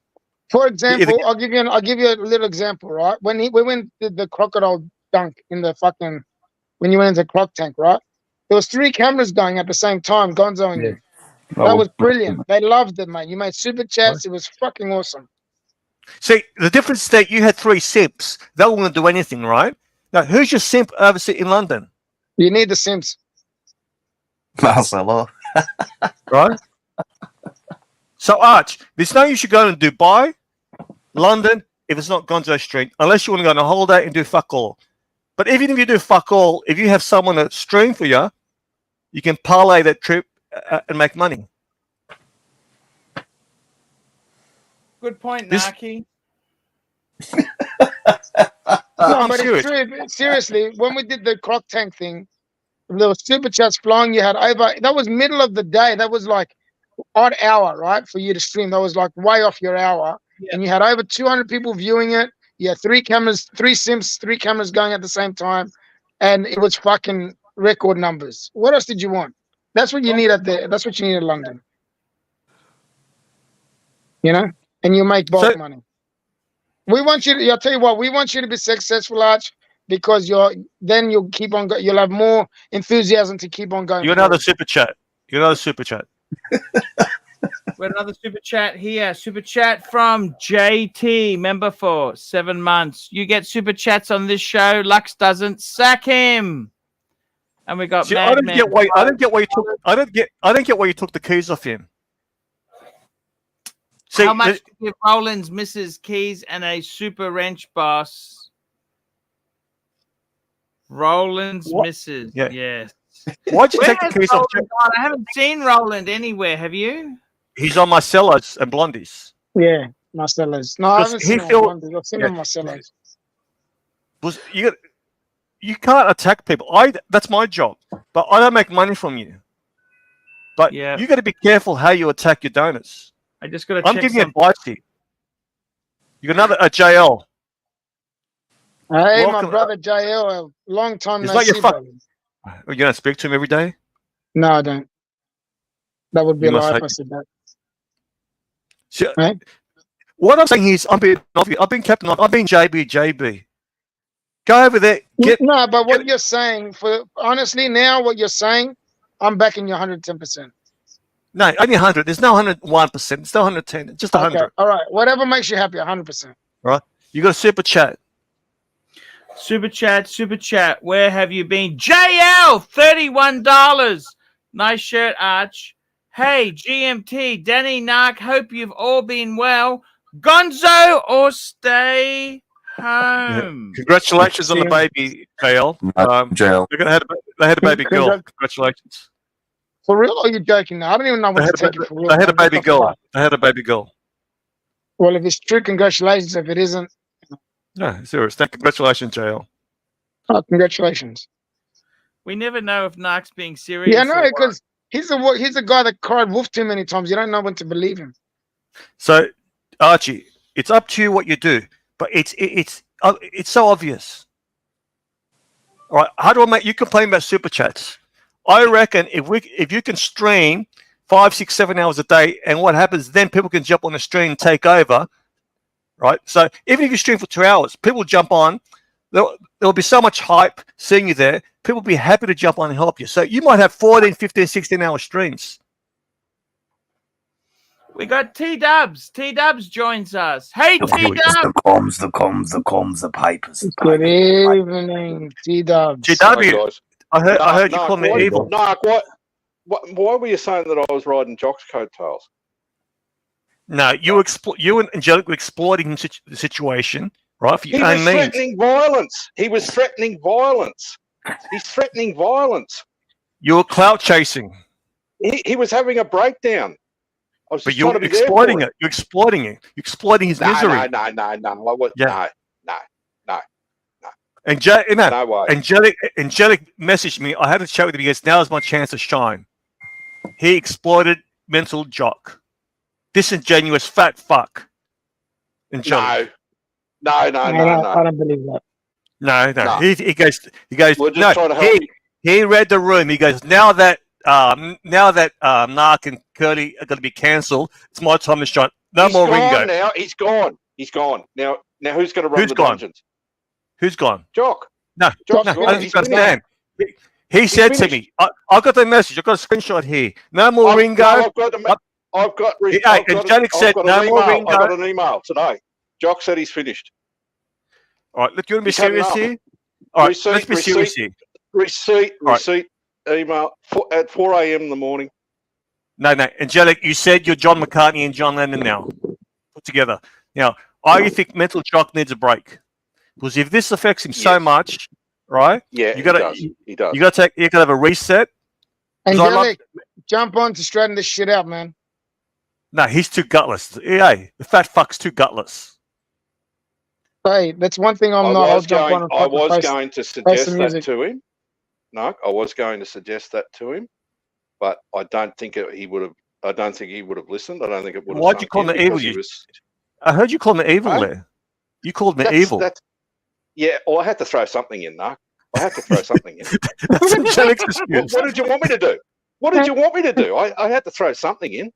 For example, I'll give you a little example, right? When we went to the crocodile dunk in the fucking when you went into Croc Tank, right? There was 3 cameras going at the same time, gonzoing you. That was brilliant. They loved it, mate. You made super chats. It was fucking awesome. See, the difference is that you had 3 simps. They weren't going to do anything, right? Now, who's your simp overseas in London? You need the Sims. Marcelo. Right? So, Arch, there's no use you going to Dubai, London, if it's not Gonzo Street, unless you want to go on a holiday and do fuck all. But even if you do fuck all, if you have someone that stream for you, you can parlay that trip and make money. Good point, This- Naki. No, I'm but serious. it's true. Seriously, when we did the Croc Tank thing, there was super chats flying. You had over. That was middle of the day. That was like odd hour, right, for you to stream. That was like way off your hour, and you had over 200 people viewing it. You had 3 cameras, 3 Sims, 3 cameras going at the same time, and it was fucking record numbers. What else did you want? That's what you need at the. That's what you need in London. You know, and you make bulk money. We want you to. I'll tell you what. We want you to be successful, Arch, because then you'll keep on. You'll have more enthusiasm to keep on going. You're another super chat. You're another super chat. We have another super chat here. Super chat from JT, member for 7 months. You get super chats on this show. Lux doesn't. Sack him. And we got. See, I don't get why you took the keys off him. See, how much to give Roland's Mrs. Keys and a super wrench boss? Roland's Mrs. Yeah. Yes. Why'd you take the keys off? I haven't seen Roland anywhere. Have you? He's on Marcella's and Blondie's. Yeah, Marcella's. No, I haven't seen him on Blondie's. I've seen him on Marcella's. You can't attack people. That's my job, but I don't make money from you. But you got to be careful how you attack your donors. I just got to. I'm giving you advice here. You got another JL. Hey, my brother JL, a long time no see. You don't speak to him every day? No, I don't. That would be a lie if I said that. See, what I'm saying is, I'm being Captain. I've been JB. Go over there. No, but what you're saying, honestly, now what you're saying, I'm backing you 110%. No, only 100. There's no 101%. It's no 110. It's just 100. Okay. All right. Whatever makes you happy, 100%. Right. You got a super chat. Super chat. Where have you been? JL, $31. Nice shirt, Arch. Hey, GMT, Danny, Narc, hope you've all been well. Gonzo or stay home. Yeah. Congratulations on the baby, JL. JL. They had a baby girl. Congratulations. For real, or are you joking now? I don't even know what to take it for real. They had a baby girl. Well, if it's true, congratulations. If it isn't, no, serious. Congratulations, JL. Oh, congratulations. We never know if Narc's being serious. Yeah, no, because he's a guy that cried wolf too many times. You don't know when to believe him. So, Archie, it's up to you what you do, but it's so obvious. All right, how do I make you complain about super chats? I reckon if you can stream 5, 6, 7 hours a day, and what happens then, people can jump on the stream and take over, right? So even if you stream for 2 hours, people jump on. There'll be so much hype seeing you there. People will be happy to jump on and help you. So you might have 14, 15, 16-hour streams. We got T-Dubs. T-Dubs joins us. Hey, T-Dubs. The comms, the papers. Good evening, T-Dubs. TW. I heard you call me evil. Narc, why were you saying that I was riding Jock's coattails? No, you and Angelic were exploiting the situation, right? For your own means. He was threatening violence. He's threatening violence. You were clout chasing. He was having a breakdown. But you're exploiting it. You're exploiting it. You're exploiting his misery. No. Yeah. No. No way. Angelic messaged me. I had a chat with him. He goes, "Now is my chance to shine." He exploited mental jock, disingenuous fat fuck. Angelic. No. I don't believe that. No. No. He goes. We're just No. trying to help you. He read the room. He goes, now that Narc and Curly are going to be cancelled, it's my time to shine. He's more gone Ringo. now. He's gone. Now who's going to run Who's the gone? dungeons? Who's gone? Jock. No, Jock's no, gone. I don't He's understand. He said to finished. me, I got the message. I've got a screenshot here. No more Ringo. I've got Angelic said an no more email. Ringo. I got an email today. Jock said he's finished. All right, you want to be He's had serious enough. here? All right, Receipt, let's be serious here. Receipt, email at 4 a.m. in the morning. No, Angelic, you said you're John McCartney and John Lennon now, put together. Now, I think mental jock needs a break, because if this affects him so much, right? Yeah, he does. He does. You got to have a reset. Angelic, jump on to straighten this shit out, man. No, he's too gutless. Hey, the fat fuck's too gutless. Hey, that's one thing I'm I not. was going to suggest the that music. to him. No, I was going to suggest that to him, but I don't think he would have. I don't think he would have listened. I don't think it would have. Why'd you call me evil? I heard you call me evil there. You called me evil. Yeah, well, I had to throw something in, Narc. I had to throw something in. That's Angelic's excuse. What did you want me to do? What did you want me to do? I had to throw something in.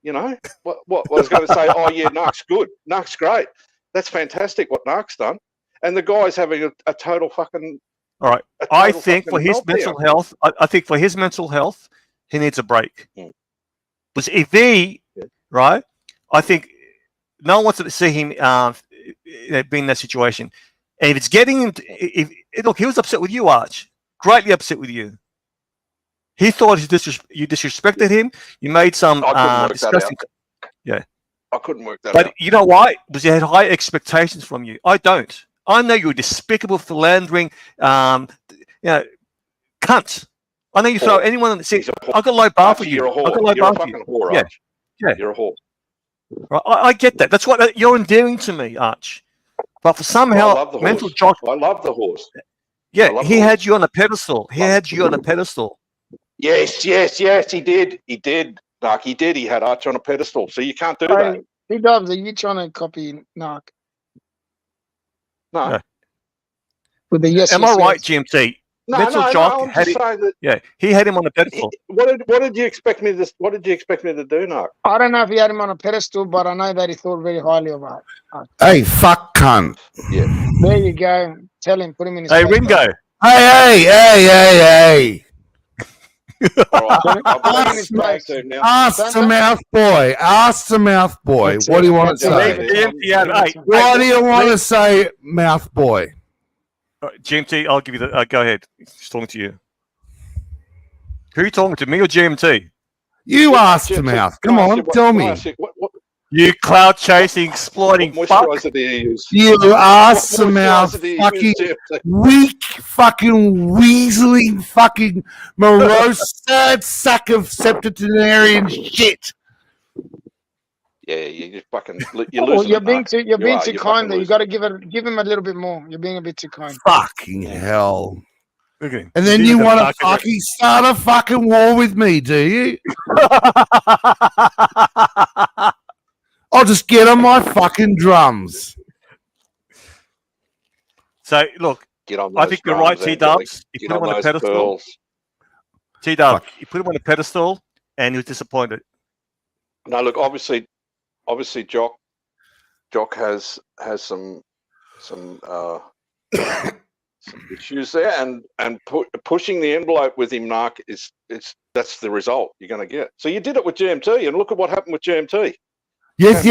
You know, what I was going to say, oh, yeah, Narc's good. Narc's great. That's fantastic what Narc's done. And the guy's having a total fucking... All right. I think for his mental health, he needs a break. Because if right, I think no one wants to see him be in that situation. And if it's getting him, look, he was upset with you, Arch. Greatly upset with you. He thought you disrespected him. You made some disgusting. Yeah, I couldn't work that out. But you know why? Because he had high expectations from you. I don't. I know you're a despicable, philandering, cunt. I know you throw anyone on the seat. I've got a low bar for you. You're a whore. I've got a low You're bar a for you. fucking whore, Yeah. Arch. Yeah. You're a whore. Right. I get that. That's what you're endearing to me, Arch. But for somehow mental jock. I love the horse. Yeah, he had you on a pedestal. He had you on a pedestal. Yes, he did. He did, Narc. He did. He had Arch on a pedestal. So you can't do that. He does. Are you trying to copy Narc? No. With the yes. Am I right, GMT? Mental jock had he had him on a pedestal. What did you expect me to? What did you expect me to do, Narc? I don't know if he had him on a pedestal, but I know that he thought very highly of it. Hey, fuck cunt. Yeah. There you go. Tell him. Put him in his. Hey, Ringo. Hey. All right. Ask the mouth boy. Ask the mouth boy. What do you want to say? What do you want to say, mouth boy? GMT, I'll give you the. Go ahead. He's talking to you. Who are you talking to, me or GMT? You asked the mouth. Come on, tell me. You cloud chasing, exploiting fuck. You asked the mouth. Fucking weak, fucking weaseling, fucking morose, sad sack of septuagenarian shit. Yeah, you fucking. You're being too kind. Though you got to give him a little bit more. You're being a bit too kind. Fucking hell! Okay. And then you want to fucking start a fucking war with me, do you? I'll just get on my fucking drums. So look, I think you're right, T-Dubs. You put him on a pedestal. T-Dubs, you put him on a pedestal, and he was disappointed. No, look, obviously, Jock has some issues there, and pushing the envelope with him, Narc, that's the result you're going to get. So you did it with GMT, and look at what happened with GMT. Yes.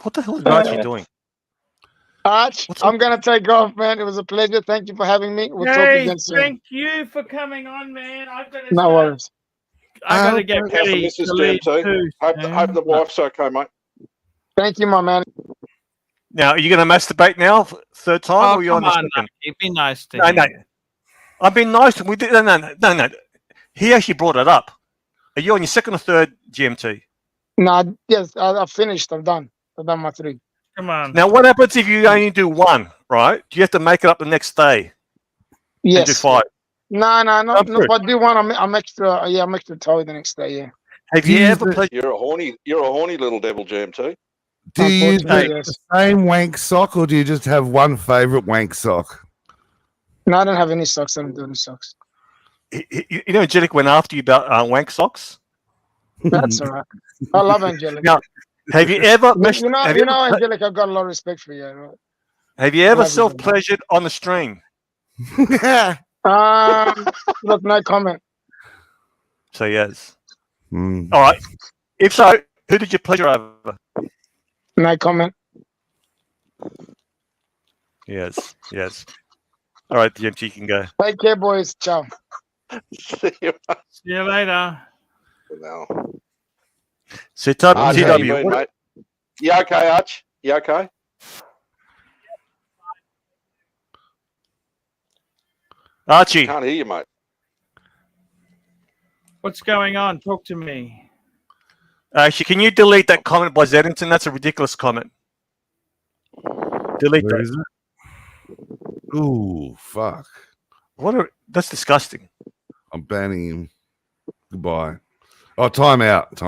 What the hell is Archie doing? Arch, I'm going to take off, man. It was a pleasure. Thank you for having me. We'll talk again soon. Thank you for coming on, man. No worries. I got to get ready to leave too. Hope the wife's okay, mate. Thank you, my man. Now, are you going to masturbate now, third time, or are you on the second? It'd be nice to. No. I've been nice to him. We did, no. He actually brought it up. Are you on your second or third GMT? No, yes, I finished. I'm done. I've done my 3. Come on. Now, what happens if you only do 1, right? Do you have to make it up the next day? Yes. And do 5? No. If I do 1, I'm extra. Yeah, I'm extra tired the next day. Yeah. Have you ever played? You're a horny little devil, GMT. Do you use Unfortunately, the yes. same wank sock, or do you just have one favorite wank sock? No, I don't have any socks. I don't do any socks. You know, Angelic went after you about wank socks. That's all right. I love Angelic. Now, have you ever? You know, Angelic, I've got a lot of respect for you. Right? Have you ever Love you, self-pleasured on the stream? Look, no comment. So yes. Mm. All right. If so, who did you pleasure over? No comment. Yes. All right, GMT, you can go. Take care, boys. Ciao. See you. See you later. No. So Archie, how you TW, been, mate? You okay, Arch? You okay? Archie, Can't hear you, mate. What's going on? Talk to me. actually, can you delete that comment by Zeddington? That's a ridiculous comment. Delete Where that. is it? Ooh, fuck. That's disgusting. I'm banning him. Goodbye. Oh, time out.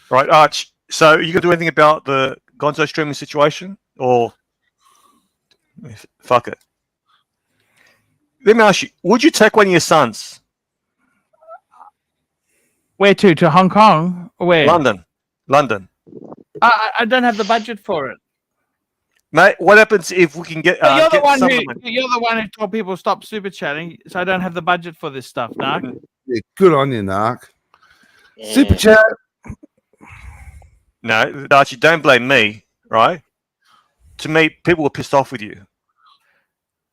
Right, Arch. So you gonna do anything about the Gonzo streaming situation, or fuck it? Let me ask you: would you take one of your sons? Where to? To Hong Kong? Or where? London. I don't have the budget for it. Mate, what happens if we can get? But you're get you're the one who told people stop super chatting, so I don't have the budget for this stuff, Narc. Yeah, good on you, Narc. Super chat. No, Archie, don't blame me. Right? To me, people were pissed off with you.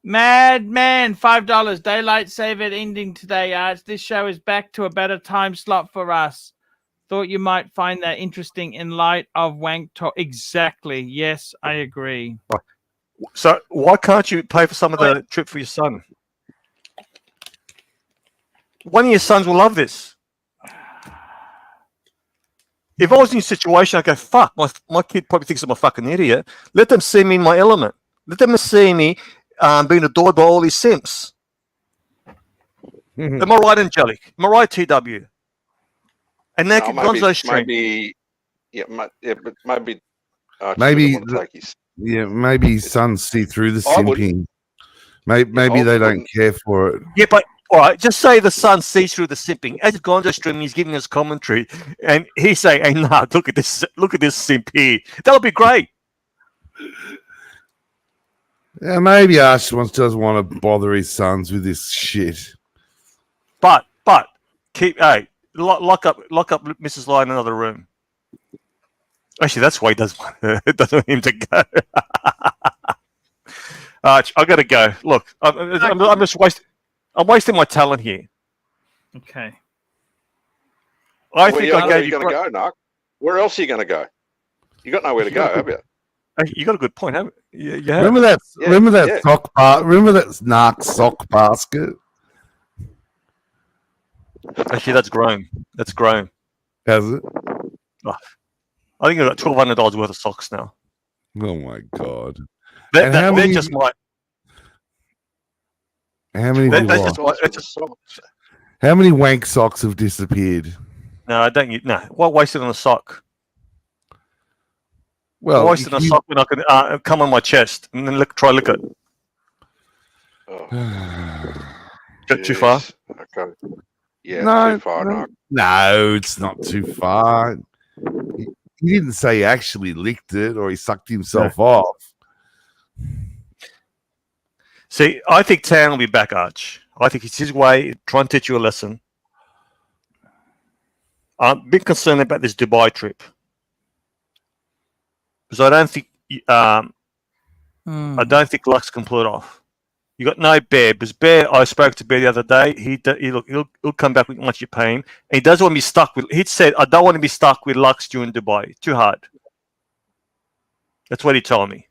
Madman, $5. Daylight saving ending today, Arch. This show is back to a better time slot for us. Thought you might find that interesting in light of wank talk. Exactly. Yes, I agree. So why can't you pay for some of the trip for your son? One of your sons will love this. If I was in your situation, I'd go, fuck, my kid probably thinks I'm a fucking idiot. Let them see me in my element. Let them see me being adored by all these simps. Am I right, Angelic? Am I right, TW? And now Gonzo stream. But maybe. Maybe sons see through the simping. Maybe they don't care for it. Yeah, but all right, just say the son sees through the simping. As Gonzo streaming, he's giving us commentary, and he's saying, "Hey, nah, look at this simp here." That'll be great. Yeah, maybe Ash doesn't want to bother his sons with this shit. But lock up Mrs. Lie in another room. Actually, that's why he doesn't want him to go. Arch, I gotta go. Look, I'm just wasting my talent here. Okay. Where are you going to go, Narc? Where else are you going to go? You got nowhere to go, have you? You got a good point, haven't you? Yeah. Remember that sock remember that Narc sock basket? Actually, that's grown. Has it? Oh, I think I've got $1,200 worth of socks now. Oh my god! How many? Just my. How many? How many wank socks have disappeared? No, I don't. No, why waste it on a sock? Well, I wasted a sock when I can come on my chest and then try lick it. Get too far? Okay. Yeah, too far. No, it's not too far. He didn't say he actually licked it or he sucked himself off. See, I think Tan will be back, Arch. I think it's his way, trying to teach you a lesson. I'm a bit concerned about this Dubai trip. Because I don't think Lux can pull it off. You got no Bear. Because Bear, I spoke to Bear the other day. He'll come back with much you're paying. And he doesn't want to be stuck with. He said, "I don't want to be stuck with Lux during Dubai. Too hard." That's what he told me.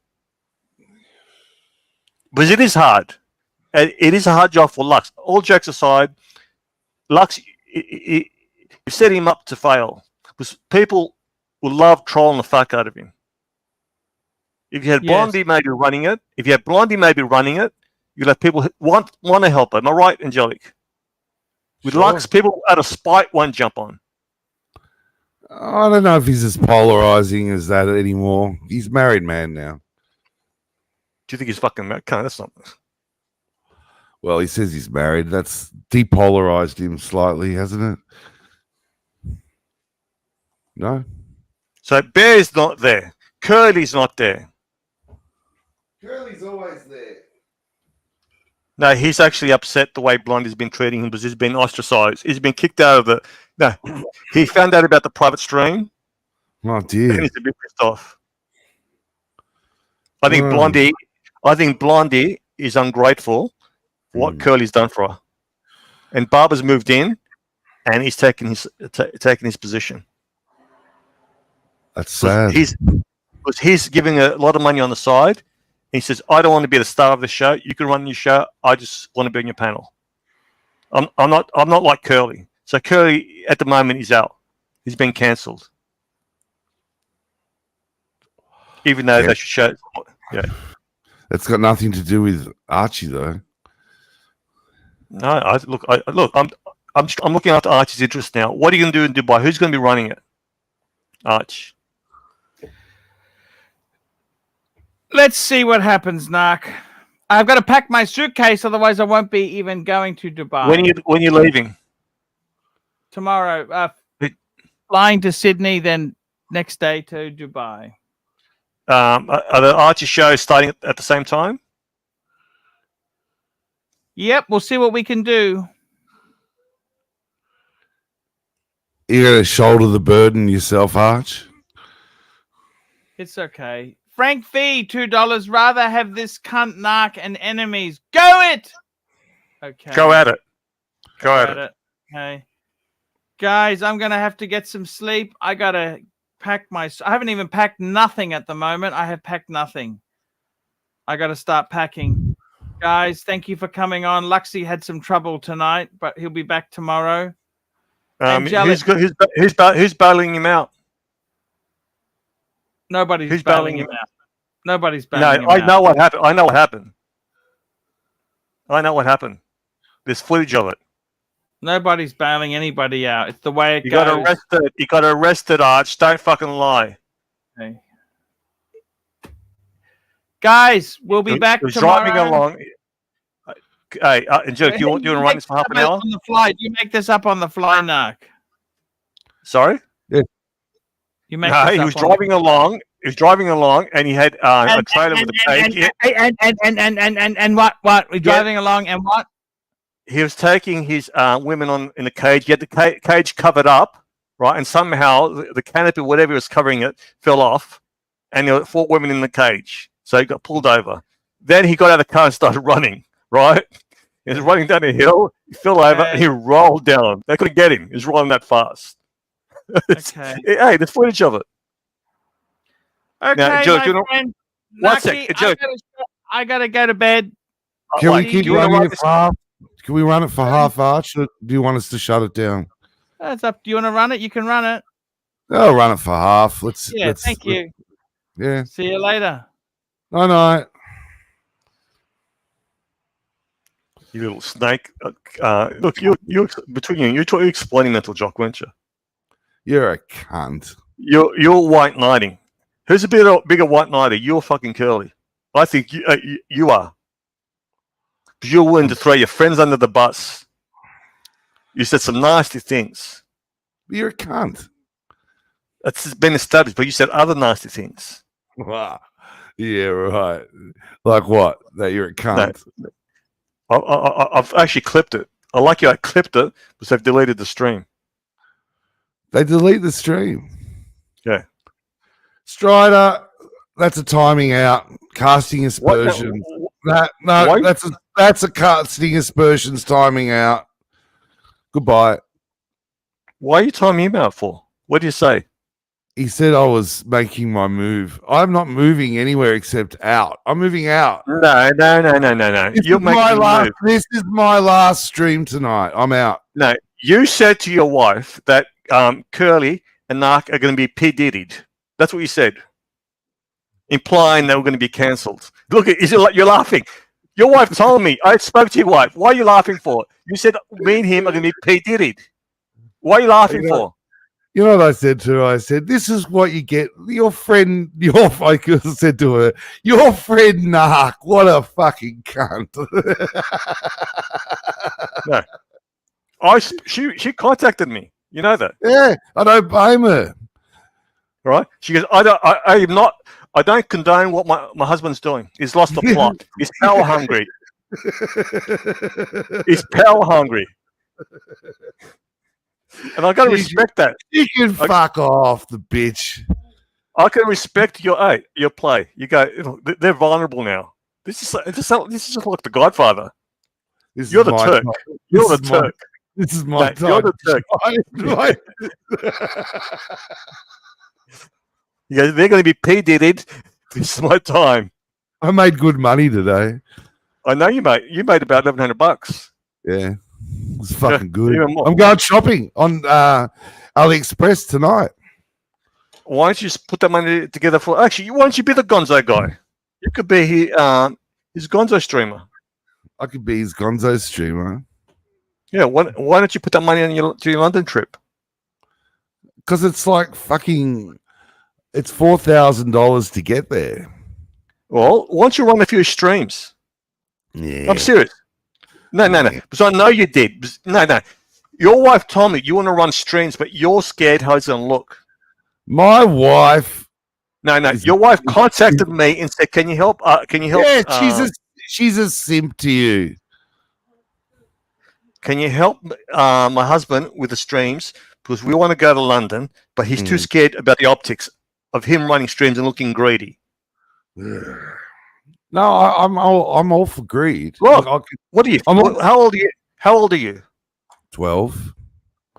Because it is hard. And it is a hard job for Lux. All jokes aside, Lux, you set him up to fail because people will love trolling the fuck out of him. If you had Blondie maybe running it, you'd have people who want to help her. Am I right, Angelic? With Lux, people out of spite won't jump on. I don't know if he's as polarizing as that anymore. He's a married man now. Do you think he's fucking married? That's not. Well, he says he's married. That's depolarized him slightly, hasn't it? No. So Bear's not there. Curly's not there. Curly's always there. No, he's actually upset the way Blondie's been treating him because he's been ostracized. He's been kicked out of the. No, he found out about the private stream. Oh dear! And he's a bit pissed off. I think Blondie is ungrateful for what Curly's done for her, and Barbara's moved in, and he's taken his position. That's sad. He's giving a lot of money on the side. He says, "I don't want to be the star of the show. You can run your show. I just want to be on your panel." I'm not like Curly. So Curly at the moment is out. He's been cancelled. Even though they should show. Yeah. That's got nothing to do with Archie, though. No, I'm looking after Archie's interest now. What are you going to do in Dubai? Who's going to be running it? Arch. Let's see what happens, Narc. I've got to pack my suitcase, otherwise I won't be even going to Dubai. When you leaving? Tomorrow. Flying to Sydney, then next day to Dubai. Are the Archie shows starting at the same time? Yep, we'll see what we can do. You're going to shoulder the burden yourself, Arch? It's okay. Frank V, $2. Rather have this cunt Narc and enemies. Go it! Okay. Go at it. Go at it. Okay. Guys, I'm going to have to get some sleep. I got to pack I haven't even packed nothing at the moment. I have packed nothing. I got to start packing. Guys, thank you for coming on. Luxy had some trouble tonight, but he'll be back tomorrow. Who's bailing him out? Nobody's bailing him out. Nobody's bailing him out. I know what happened. I know what happened. There's footage of it. Nobody's bailing anybody out. It's the way it goes. You got arrested, Arch. Don't fucking lie. Okay. Guys, we'll be back tomorrow. Driving along. Hey, Angelic, do you want to run this for half an hour? On the fly. Do you make this up on the fly, Narc? Sorry? Yeah. You make he was driving along. He was driving along, and he had a trailer with a cage. And what? We're driving along, and what? He was taking his women in the cage. He had the cage covered up, right? And somehow the canopy, whatever was covering it, fell off, and there were 4 women in the cage. So he got pulled over. Then he got out of the car and started running, right? He was running down a hill. He fell over, and he rolled down. They couldn't get him. He was rolling that fast. Okay. Hey, there's footage of it. Okay, now, Joe, my friend. One sec, Joe. I gotta go to bed. Can we keep running it for half? Can we run it for half, Arch? Or do you want us to shut it down? That's up. Do you want to run it? You can run it. I'll run it for half. Thank you. Yeah. See you later. Night night. You little snake. Look, you between you're explaining mental jock, weren't you? You're a cunt. You're white knighting. Who's a bigger white knighter? You're fucking Curly. I think you are. Because you're willing to throw your friends under the bus. You said some nasty things. You're a cunt. That's been established, but you said other nasty things. Yeah, right. Like what? That you're a cunt. No. I've actually clipped it. I like you. I clipped it because they've deleted the stream. They delete the stream. Yeah. Strider, that's a timing out. Casting aspersions. That's a casting aspersions timing out. Goodbye. Why are you timing him out for? What do you say? He said I was making my move. I'm not moving anywhere except out. I'm moving out. No. You're making a move. This is my last stream tonight. I'm out. No, you said to your wife that Curly and Narc are going to be P-Diddy'd. That's what you said, implying they were going to be cancelled. Look, you're laughing. Your wife told me. I spoke to your wife. Why are you laughing for? You said me and him are going to be P-Diddy'd. Why are you laughing for? You know what I said to her? I said, this is what you get. Your friend, I said to her, your friend Narc, what a fucking cunt. No. She contacted me. You know that? Yeah, I don't blame her. Right? She goes, I don't condone what my husband's doing. He's lost the plot. He's power hungry. He's power hungry. And I got to respect that. You can fuck off, the bitch. I can respect your play. You go, they're vulnerable now. This is just like the Godfather. You're the Turk. You're the Turk. This is my time. You're the Turk. You go, they're going to be P-Diddy'd. This is my time. I made good money today. I know you made. You made about $1,100. Yeah. It was fucking good. I'm going shopping on AliExpress tonight. Why don't you just put that money together for... Actually, why don't you be the Gonzo guy? You could be his Gonzo streamer. I could be his Gonzo streamer. Yeah, why don't you put that money on your London trip? Because it's like fucking... It's $4,000 to get there. Well, why don't you run a few streams? Yeah. I'm serious. No. Because I know you did. No. Your wife told me you want to run streams, but you're scared how it's going to look. My wife. No. Your wife contacted me and said, "Can you help? Can you help?" Yeah, she's a simp to you. Can you help my husband with the streams? Because we want to go to London, but he's too scared about the optics of him running streams and looking greedy. No, I'm all for greed. Look, what are you? How old are you? How old are you? 12.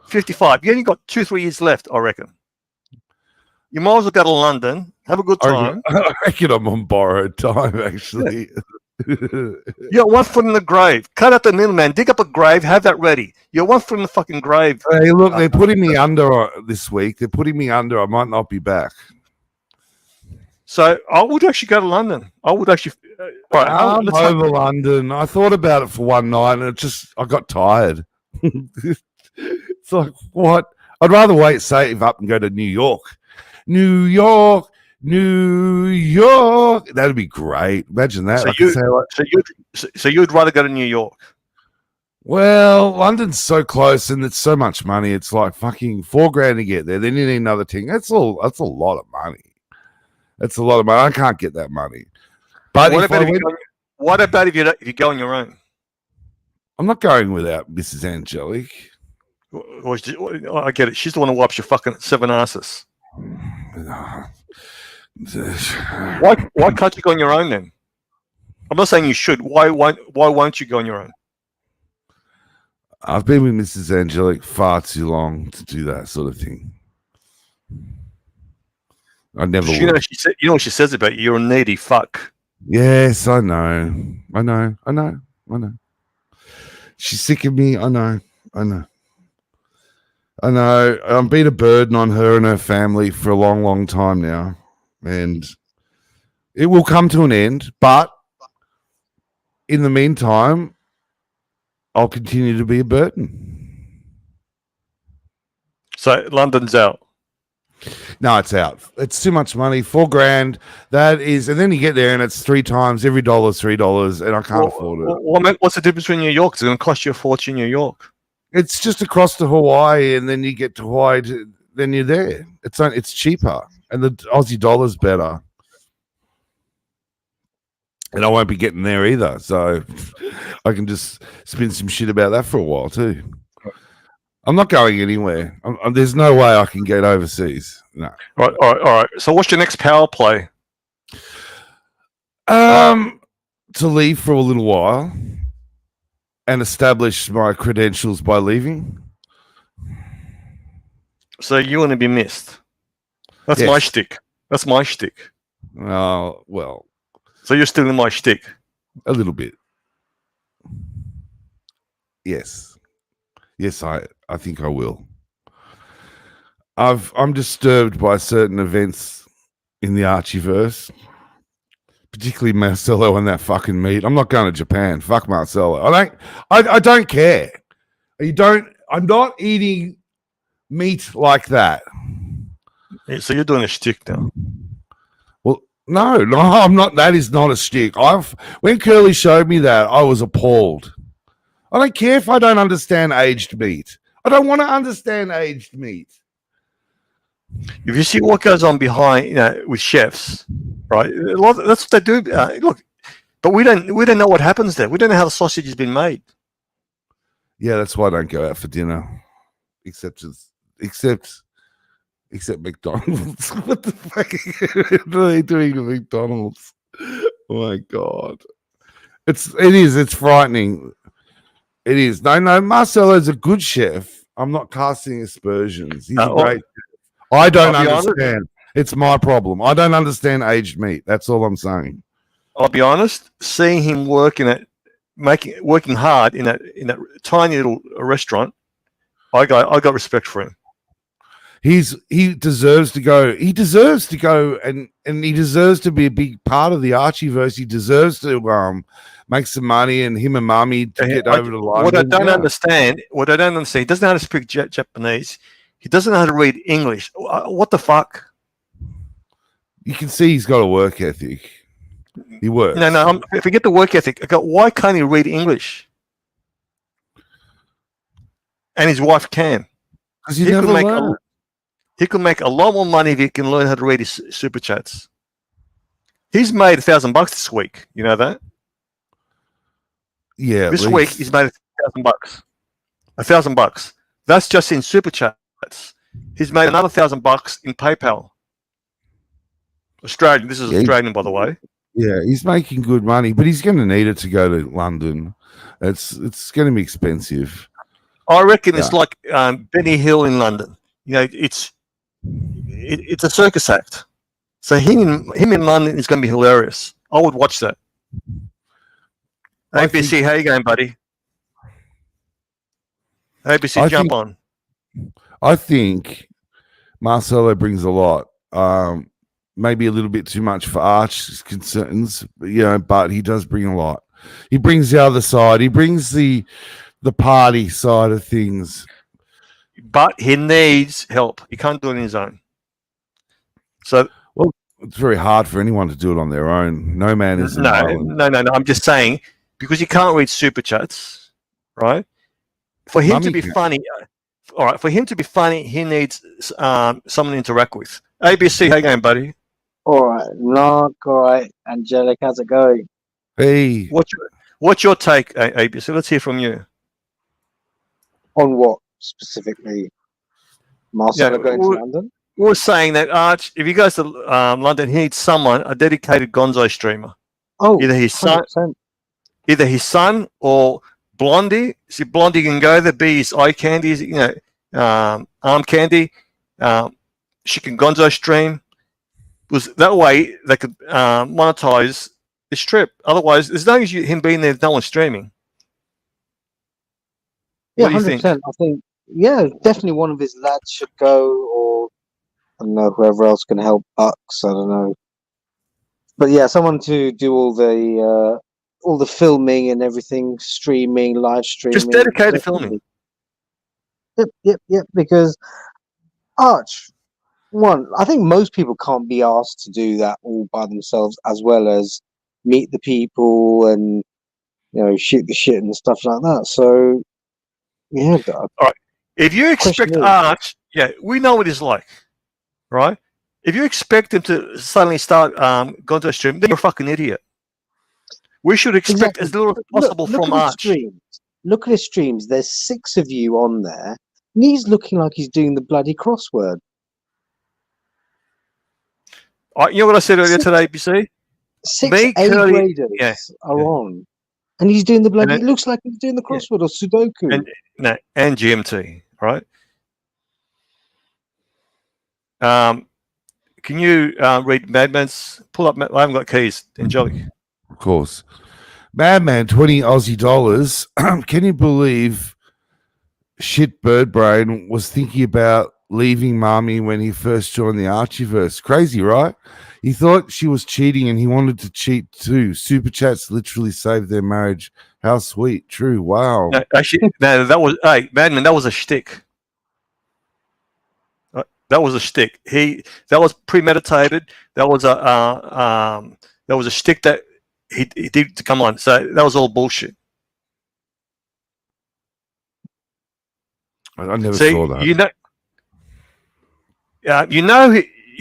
55. You only got 2-3 years left, I reckon. You might as well go to London, have a good time. I reckon I'm on borrowed time, actually. You're 1 foot in the grave. Cut out the middleman. Dig up a grave. Have that ready. You're 1 foot in the fucking grave. Hey, look, they're putting me under this week. They're putting me under. I might not be back. So I would actually go to London. I would actually. I'm over London. I thought about it for one night, and I got tired. It's like, what? I'd rather save up and go to New York. New York. That'd be great. Imagine that. So you'd rather go to New York? Well, London's so close, and it's so much money. It's like fucking $4,000 to get there. Then you need another thing. That's a lot of money. That's a lot of money. I can't get that money. But what about if you go on your own? I'm not going without Mrs. Angelique. I get it. She's the one who wipes your fucking 7 asses. Why can't you go on your own then? I'm not saying you should. Why won't you go on your own? I've been with Mrs. Angelique far too long to do that sort of thing. I never would. You know what she says about you? You're a needy fuck. Yes, I know. She's sick of me. I know. I've been a burden on her and her family for a long, long time now. And it will come to an end. But in the meantime, I'll continue to be a burden. So London's out. No, it's out. It's too much money. $4,000. That is, and then you get there and it's 3 times. Every dollar's $3, and I can't afford it. What's the difference between New York? It's going to cost you a fortune in New York. It's just across to Hawaii, and then you get to Hawaii, then you're there. It's cheaper, and the Aussie dollar's better. And I won't be getting there either, so I can just spin some shit about that for a while too. I'm not going anywhere. There's no way I can get overseas. No. All right. So what's your next power play? To leave for a little while and establish my credentials by leaving. So you want to be missed? That's my Yes. shtick. That's my shtick. Oh, well, So you're stealing my shtick. a little bit. Yes. Yes, I think I will. I'm disturbed by certain events in the Archieverse, particularly Marcelo and that fucking meat. I'm not going to Japan. Fuck Marcelo. I don't care. I'm not eating meat like that. So you're doing a shtick now. Well, no, I'm not. That is not a stick. When Curly showed me that, I was appalled. I don't care if I don't understand aged meat. I don't want to understand aged meat. If you see what goes on behind, with chefs, right? That's what they do. Look, but we don't know what happens there. We don't know how the sausage has been made. Yeah, that's why I don't go out for dinner, except McDonald's. What the fuck are they doing to McDonald's? Oh my god, it's frightening. It is. No, Marcelo's a good chef. I'm not casting aspersions. He's a great chef. I don't understand. It's my problem. I don't understand aged meat. That's all I'm saying. I'll be honest. Seeing him working hard in that tiny little restaurant, I got respect for him. He deserves to go. He deserves to go, and he deserves to be a big part of the Archieverse. He deserves to make some money, and him and Mummy to get over to London. What I don't understand, he doesn't know how to speak Japanese. He doesn't know how to read English. What the fuck? You can see he's got a work ethic. He works. No. Forget the work ethic. Why can't he read English? And his wife can. Because he never learned. He could make a lot more money if he can learn how to read his super chats. He's made $1,000 this week. You know that? Yeah. This week he's made $1,000. $1,000. That's just in super chats. He's made another $1,000 in PayPal. Australian. This is Australian, by the way. Yeah, he's making good money, but he's going to need it to go to London. It's going to be expensive. I reckon it's like Benny Hill in London. It's a circus act. So him in London is going to be hilarious. I would watch that. ABC, how you going, buddy? ABC, jump on. I think Marcelo brings a lot. Maybe a little bit too much for Arch's concerns, but he does bring a lot. He brings the other side. He brings the party side of things. But he needs help. He can't do it on his own. So, well, it's very hard for anyone to do it on their own. No man is an island. No. I'm just saying, because you can't read super chats, right? For him to be funny, all right. For him to be funny, he needs someone to interact with. ABC, how you going, buddy? All right, Mark. All right, Angelic, how's it going? Hey, what's your take, ABC? Let's hear from you. On what specifically? Marcelo going to London? We're saying that Arch, if he goes to London, he needs a dedicated Gonzo streamer. Oh, either his son or Blondie. See, Blondie can go there, be his eye candy, arm candy. She can Gonzo stream. Because that way they could monetize this trip. Otherwise, as long as him being there, no one's streaming. Yeah, 100%. I think, definitely one of his lads should go, or I don't know, whoever else can help Bucks. I don't know, but yeah, someone to do all the filming and everything, streaming, live streaming, just dedicated filming. Yep. Because Arch. I think most people can't be asked to do that all by themselves, as well as meet the people and shoot the shit and stuff like that. So, yeah. All right. If you expect Arch, we know what he's like, right? If you expect him to suddenly start going to a stream, then you're a fucking idiot. We should expect as little as possible from Arch. Look at his streams. There's 6 of you on there, and he's looking like he's doing the bloody crossword. You know what I said earlier today, ABC? 6 A-graders are on. And he's doing the bloody... It looks like he's doing the crossword or Sudoku. And GMT, right? can you read Madman's? Pull up. I haven't got keys. Angelic. Of course. Madman, 20 Aussie dollars. Can you believe shit Bird Brain was thinking about leaving Mommy when he first joined the Archieverse? Crazy, right? He thought she was cheating and he wanted to cheat too. Super chats literally saved their marriage. How sweet. True. Wow. No, actually, no, that was Madman. That was a shtick. That was a shtick. That was premeditated. That was a shtick that he did to come on. So that was all bullshit. I never saw that.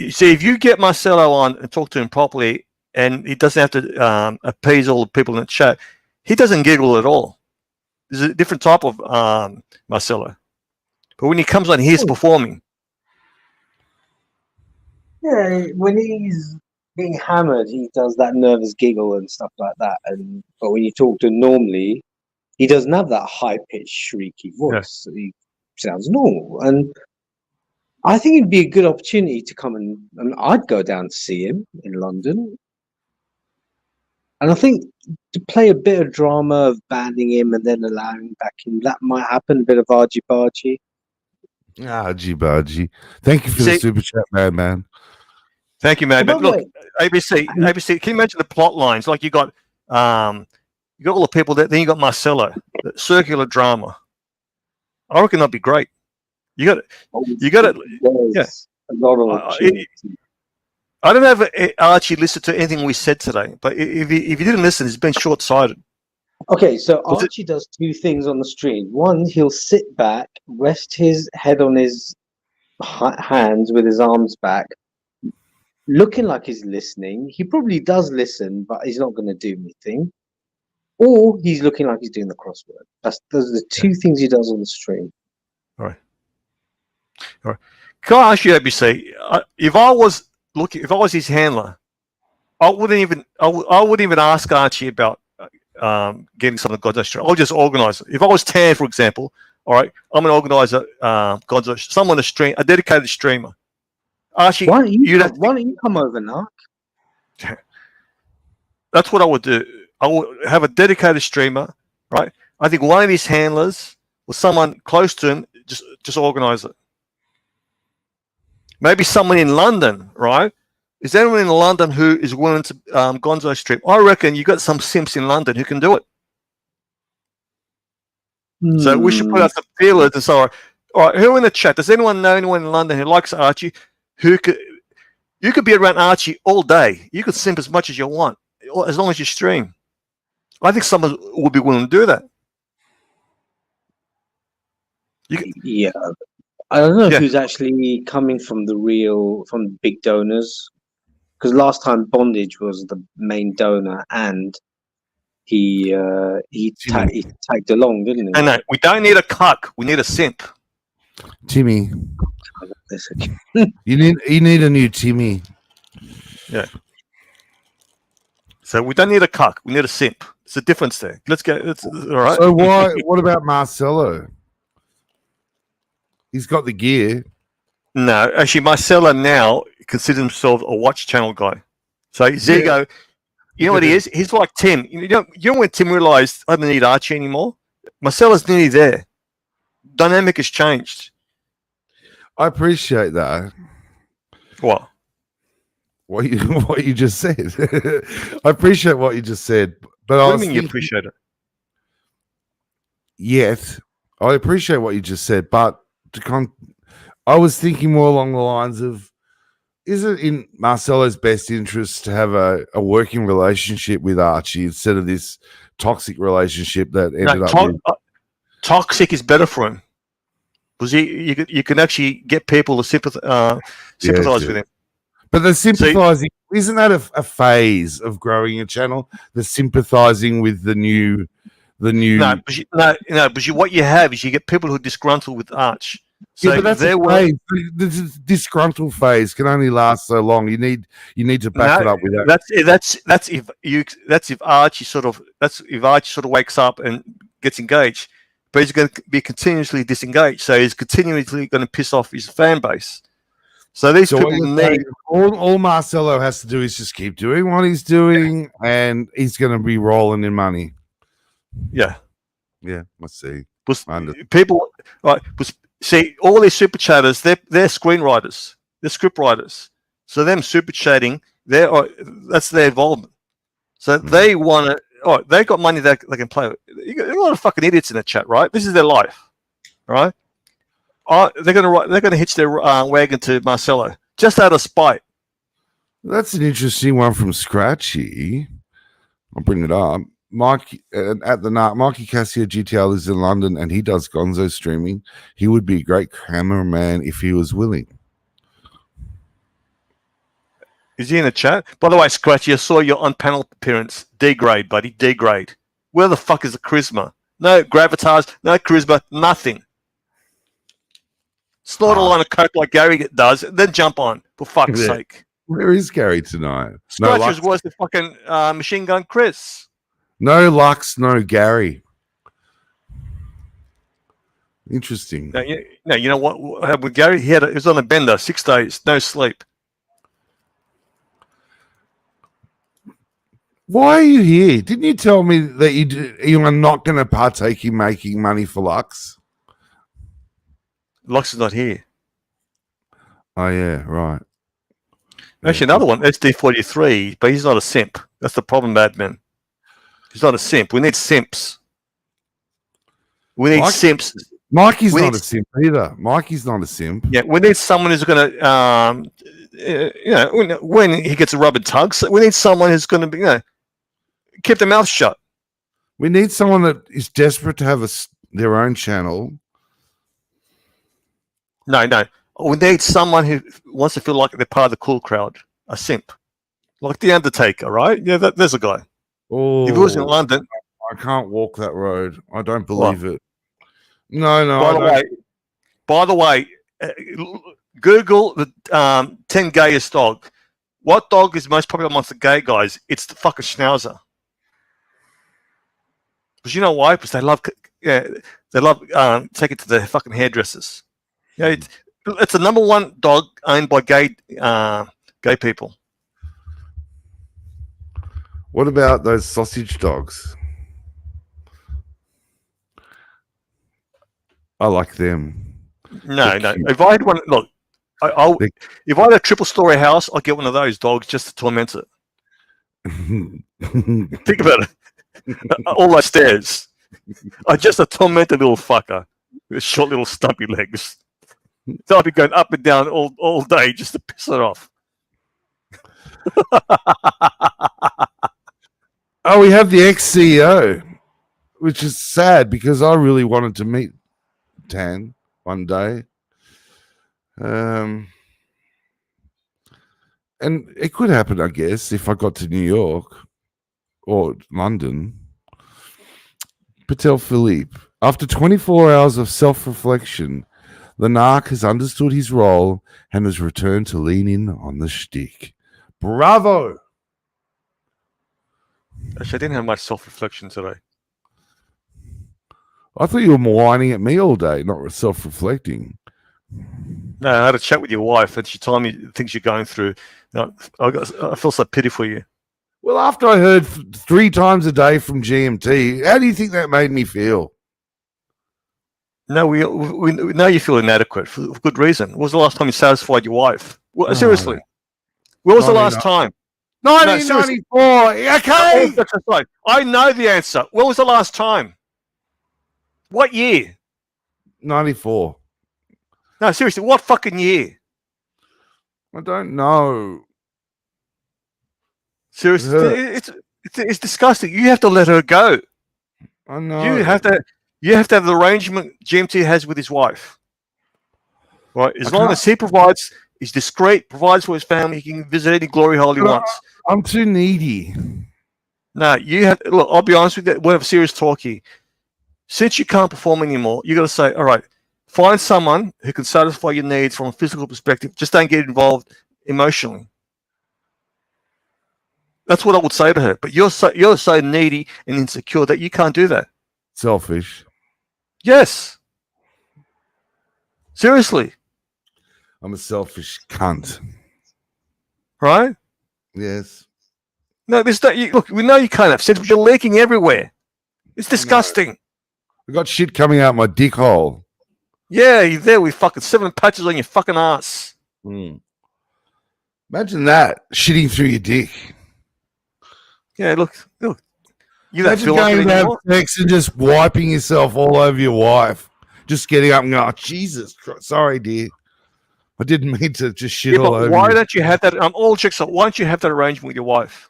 See, if you get Marcelo on and talk to him properly, and he doesn't have to appease all the people in the chat, he doesn't giggle at all. There's a different type of Marcelo. But when he comes on, he's performing. Yeah, when he's being hammered, he does that nervous giggle and stuff like that. But when you talk to him normally, he doesn't have that high-pitched, shrieky voice. Yeah. He sounds normal. And I think it'd be a good opportunity to come and I'd go down to see him in London. And I think to play a bit of drama of banning him and then allowing him back in, that might happen, a bit of argy-bargy. Argy-bargy. Thank you for the super chat, man. Thank you, man. But look, ABC, can you imagine the plot lines? Like you got all the people that then you got Marcelo, the circular drama. I reckon that'd be great. You got it. Yeah. A lot of I don't know if Archie listened to anything we said today, but if he didn't listen, he's been short-sighted. Okay, so Archie does two things on the stream. One, he'll sit back, rest his head on his hands with his arms back, looking like he's listening. He probably does listen, but he's not going to do anything. Or he's looking like he's doing the crossword. Those are the two things he does on the stream. All right. Can I ask you, ABC? If I was his handler, I wouldn't even ask Archie about getting something God's stream. I'll just organise it. If I was Tan, for example, all right, I'm going to organise a dedicated streamer. Archie, why don't you come over, Narc? That's what I would do. I would have a dedicated streamer, right? I think one of his handlers or someone close to him just organise it. Maybe someone in London, right? Is there anyone in London who is willing to Gonzo stream? I reckon you got some simps in London who can do it. So we should put out some feelers and so on. All right, who in the chat? Does anyone know anyone in London who likes Archie? You could be around Archie all day. You could simp as much as you want, as long as you stream. I think someone would be willing to do that. Yeah. I don't know who's actually coming from from big donors. Because last time Bondage was the main donor and he tagged along, didn't he? No, we don't need a cuck. We need a simp. Timmy. you need a new Timmy. Yeah. So we don't need a cuck. We need a simp. It's a difference there. Let's go. All right. So what about Marcelo? He's got the gear. No, actually, Marcelo now considers himself a watch channel guy. So his ego, you know what he is? He's like Tim. You know when Tim realized I don't need Archie anymore? Marcelo's nearly there. Dynamic has changed. I appreciate that. What? What you just said. I appreciate what you just said. But what do you mean you appreciate it? Yet, I appreciate what you just said, but I was thinking more along the lines of, is it in Marcelo's best interest to have a working relationship with Archie instead of this toxic relationship that ended up with... Toxic is better for him. Because you can actually get people to sympathize with him. But the sympathizing, isn't that a phase of growing a channel? The sympathizing with the new... No, but what you have is you get people who are disgruntled with Arch. So yeah, but that's a phase. The disgruntled phase can only last so long. You need to back it up with that. That's if Archie sort of wakes up and gets engaged, but he's going to be continuously disengaged. So he's continuously going to piss off his fan base. So these So what people you're need. saying, all Marcelo has to do is just keep doing what he's doing, and he's going to be rolling in money. Yeah. Yeah, let's see. Was Understood. people right? Was see all these super chatters? They're screenwriters. They're script writers. So them super chatting, that's their involvement. So they want to. Oh, they got money that they can play with. You got a lot of fucking idiots in the chat, right? This is their life, right? They're gonna hitch their wagon to Marcelo just out of spite. That's an interesting one from Scratchy. I'll bring it up. Mike at the NARC, Mikey Cassio GTL is in London and he does Gonzo streaming. He would be a great cameraman if he was willing. Is he in the chat? By the way, Scratchy, I saw your on-panel appearance. D-grade, buddy. D-grade. Where the fuck is the charisma? No gravitas, no charisma, nothing. Snort a line of coke like Gary does, then jump on, for fuck's sake. Where is Gary tonight? Scratchy's was the fucking Machine Gun Chris. No Lux, no Gary. Interesting. No, you know what happened with Gary? He was on a bender, 6 days, no sleep. Why are you here? Didn't you tell me that you are not going to partake in making money for Lux? Lux is not here. Oh, yeah, right. Actually, another one, SD43, but he's not a simp. That's the problem, Madman. He's not a simp. We need simps. We need simps. Mikey's not a simp either. Mikey's not a simp. Yeah, we need someone who's going to, when he gets a rub and tugs, we need someone who's going to be, keep their mouth shut. We need someone that is desperate to have their own channel. No. We need someone who wants to feel like they're part of the cool crowd. A simp. Like The Undertaker, right? Yeah, there's a guy. Oh, if he was in London. I can't walk that road. I don't believe it. No. By the way, Google the 10 gayest dog. What dog is most popular amongst the gay guys? It's the fucking Schnauzer. Because you know why? Because they love take it to the fucking hairdressers. Yeah, it's the number one dog owned by gay people. What about those sausage dogs? I like them. No. If I had one, look, if I had a triple story house, I'd get one of those dogs just to torment it. Think about it. All those stairs. I just a tormented little fucker with short little stumpy legs. So I'd be going up and down all day just to piss it off. Oh, we have the ex-CEO, which is sad because I really wanted to meet Tan one day. And it could happen, I guess, if I got to New York or London. Patel Philippe. After 24 hours of self-reflection, the narc has understood his role and has returned to lean in on the shtick. Bravo! Actually, I didn't have much self-reflection today. I thought you were whining at me all day, not self-reflecting. No, I had a chat with your wife, and she told me things you're going through. I feel so pity for you. Well, after I heard 3 times a day from GMT, how do you think that made me feel? No, we know you feel inadequate for good reason. When was the last time you satisfied your wife? Well, seriously. When was the last time? 1994. Okay. I know the answer. When was the last time? What year? 94. No, seriously, what fucking year? I don't know. Seriously, it's disgusting. You have to let her go. I know. You have to have the arrangement GMT has with his wife. Right? As long as he provides, he's discreet, provides for his family, he can visit any glory hole he wants. I'm too needy. No, you have look, I'll be honest with you, we'll have a serious talk here. Since you can't perform anymore, you gotta say, all right, find someone who can satisfy your needs from a physical perspective. Just don't get involved emotionally. That's what I would say to her. But you're so needy and insecure that you can't do that. Selfish. Yes. Seriously. I'm a selfish cunt. right? Yes. No, there's no. Look, we know you can't have sex, but you're leaking everywhere. It's disgusting. I got shit coming out my dick hole. Yeah, you're there with fucking 7 patches on your fucking ass. Imagine that shitting through your dick. Yeah, look. You don't Imagine feel like going it to have anymore. sex and just wiping yourself all over your wife. Just getting up and going, oh, Jesus Christ. Sorry, dear. I didn't mean to just shit Yeah, all but over why you. don't you have that? All chicks. Why don't you have that arrangement with your wife?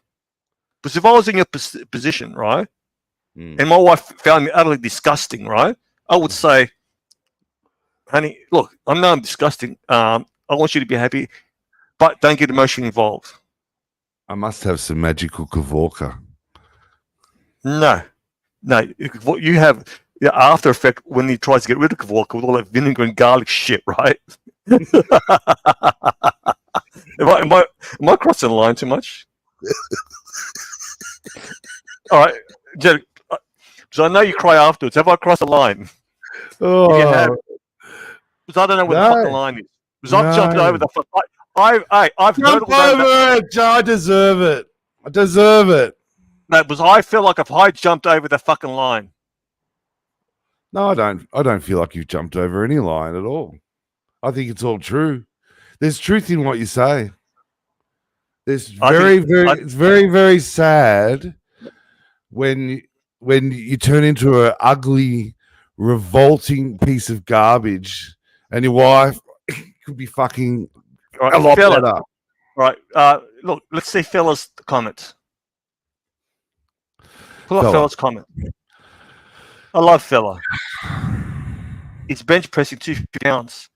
Because if I was in your position, right, and my wife found me utterly disgusting, right, I would say, honey, look, I know I'm disgusting. I want you to be happy, but don't get emotionally involved. I must have some magical Kavorka. No. What you have the after effect when he tries to get rid of Kavorka with all that vinegar and garlic shit, right? Am I crossing the line too much? All right, Jed, so I know you cry afterwards. Have I crossed the line? Oh, If you have, because I don't know where the fucking line is. Because I've jumped over the fuck. I've jump hurdled over. over it. I deserve it. I deserve it. No, because I feel like if I jumped over the fucking line. No, I don't. I don't feel like you've jumped over any line at all. I think it's all true. There's truth in what you say. It's very, very sad when you turn into an ugly, revolting piece of garbage, and your wife could be fucking a lot better. All right, look, let's see fella's comment. Pull up fella's comment. I love fella. It's bench pressing 250 pounds.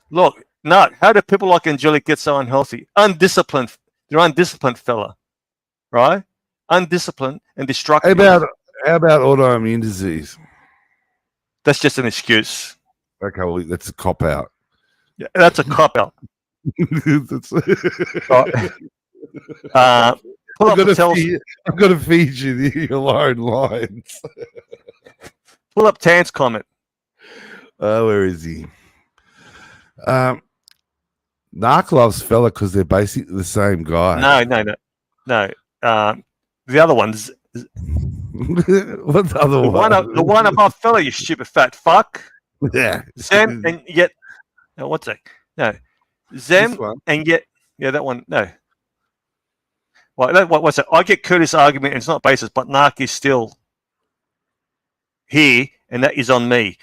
Look, no, how do people like Angelique get so unhealthy? Undisciplined. They're undisciplined fella, right? Undisciplined and destructive. How about autoimmune disease? That's just an excuse. Okay, well, that's a cop out. Yeah, that's a cop out. I've got to feed you your own lines. Pull up Tan's comment. Where is he? Narc loves fella because they're basically the same guy. No. The other one's what the other one? The one above fella, you stupid fat fuck. Yeah. Zem and yet. No, what's that? No. Zem and yet. Yeah, that one. No. What's that? I get Curtis' argument, and it's not basis, but Narc is still here, and that is on me.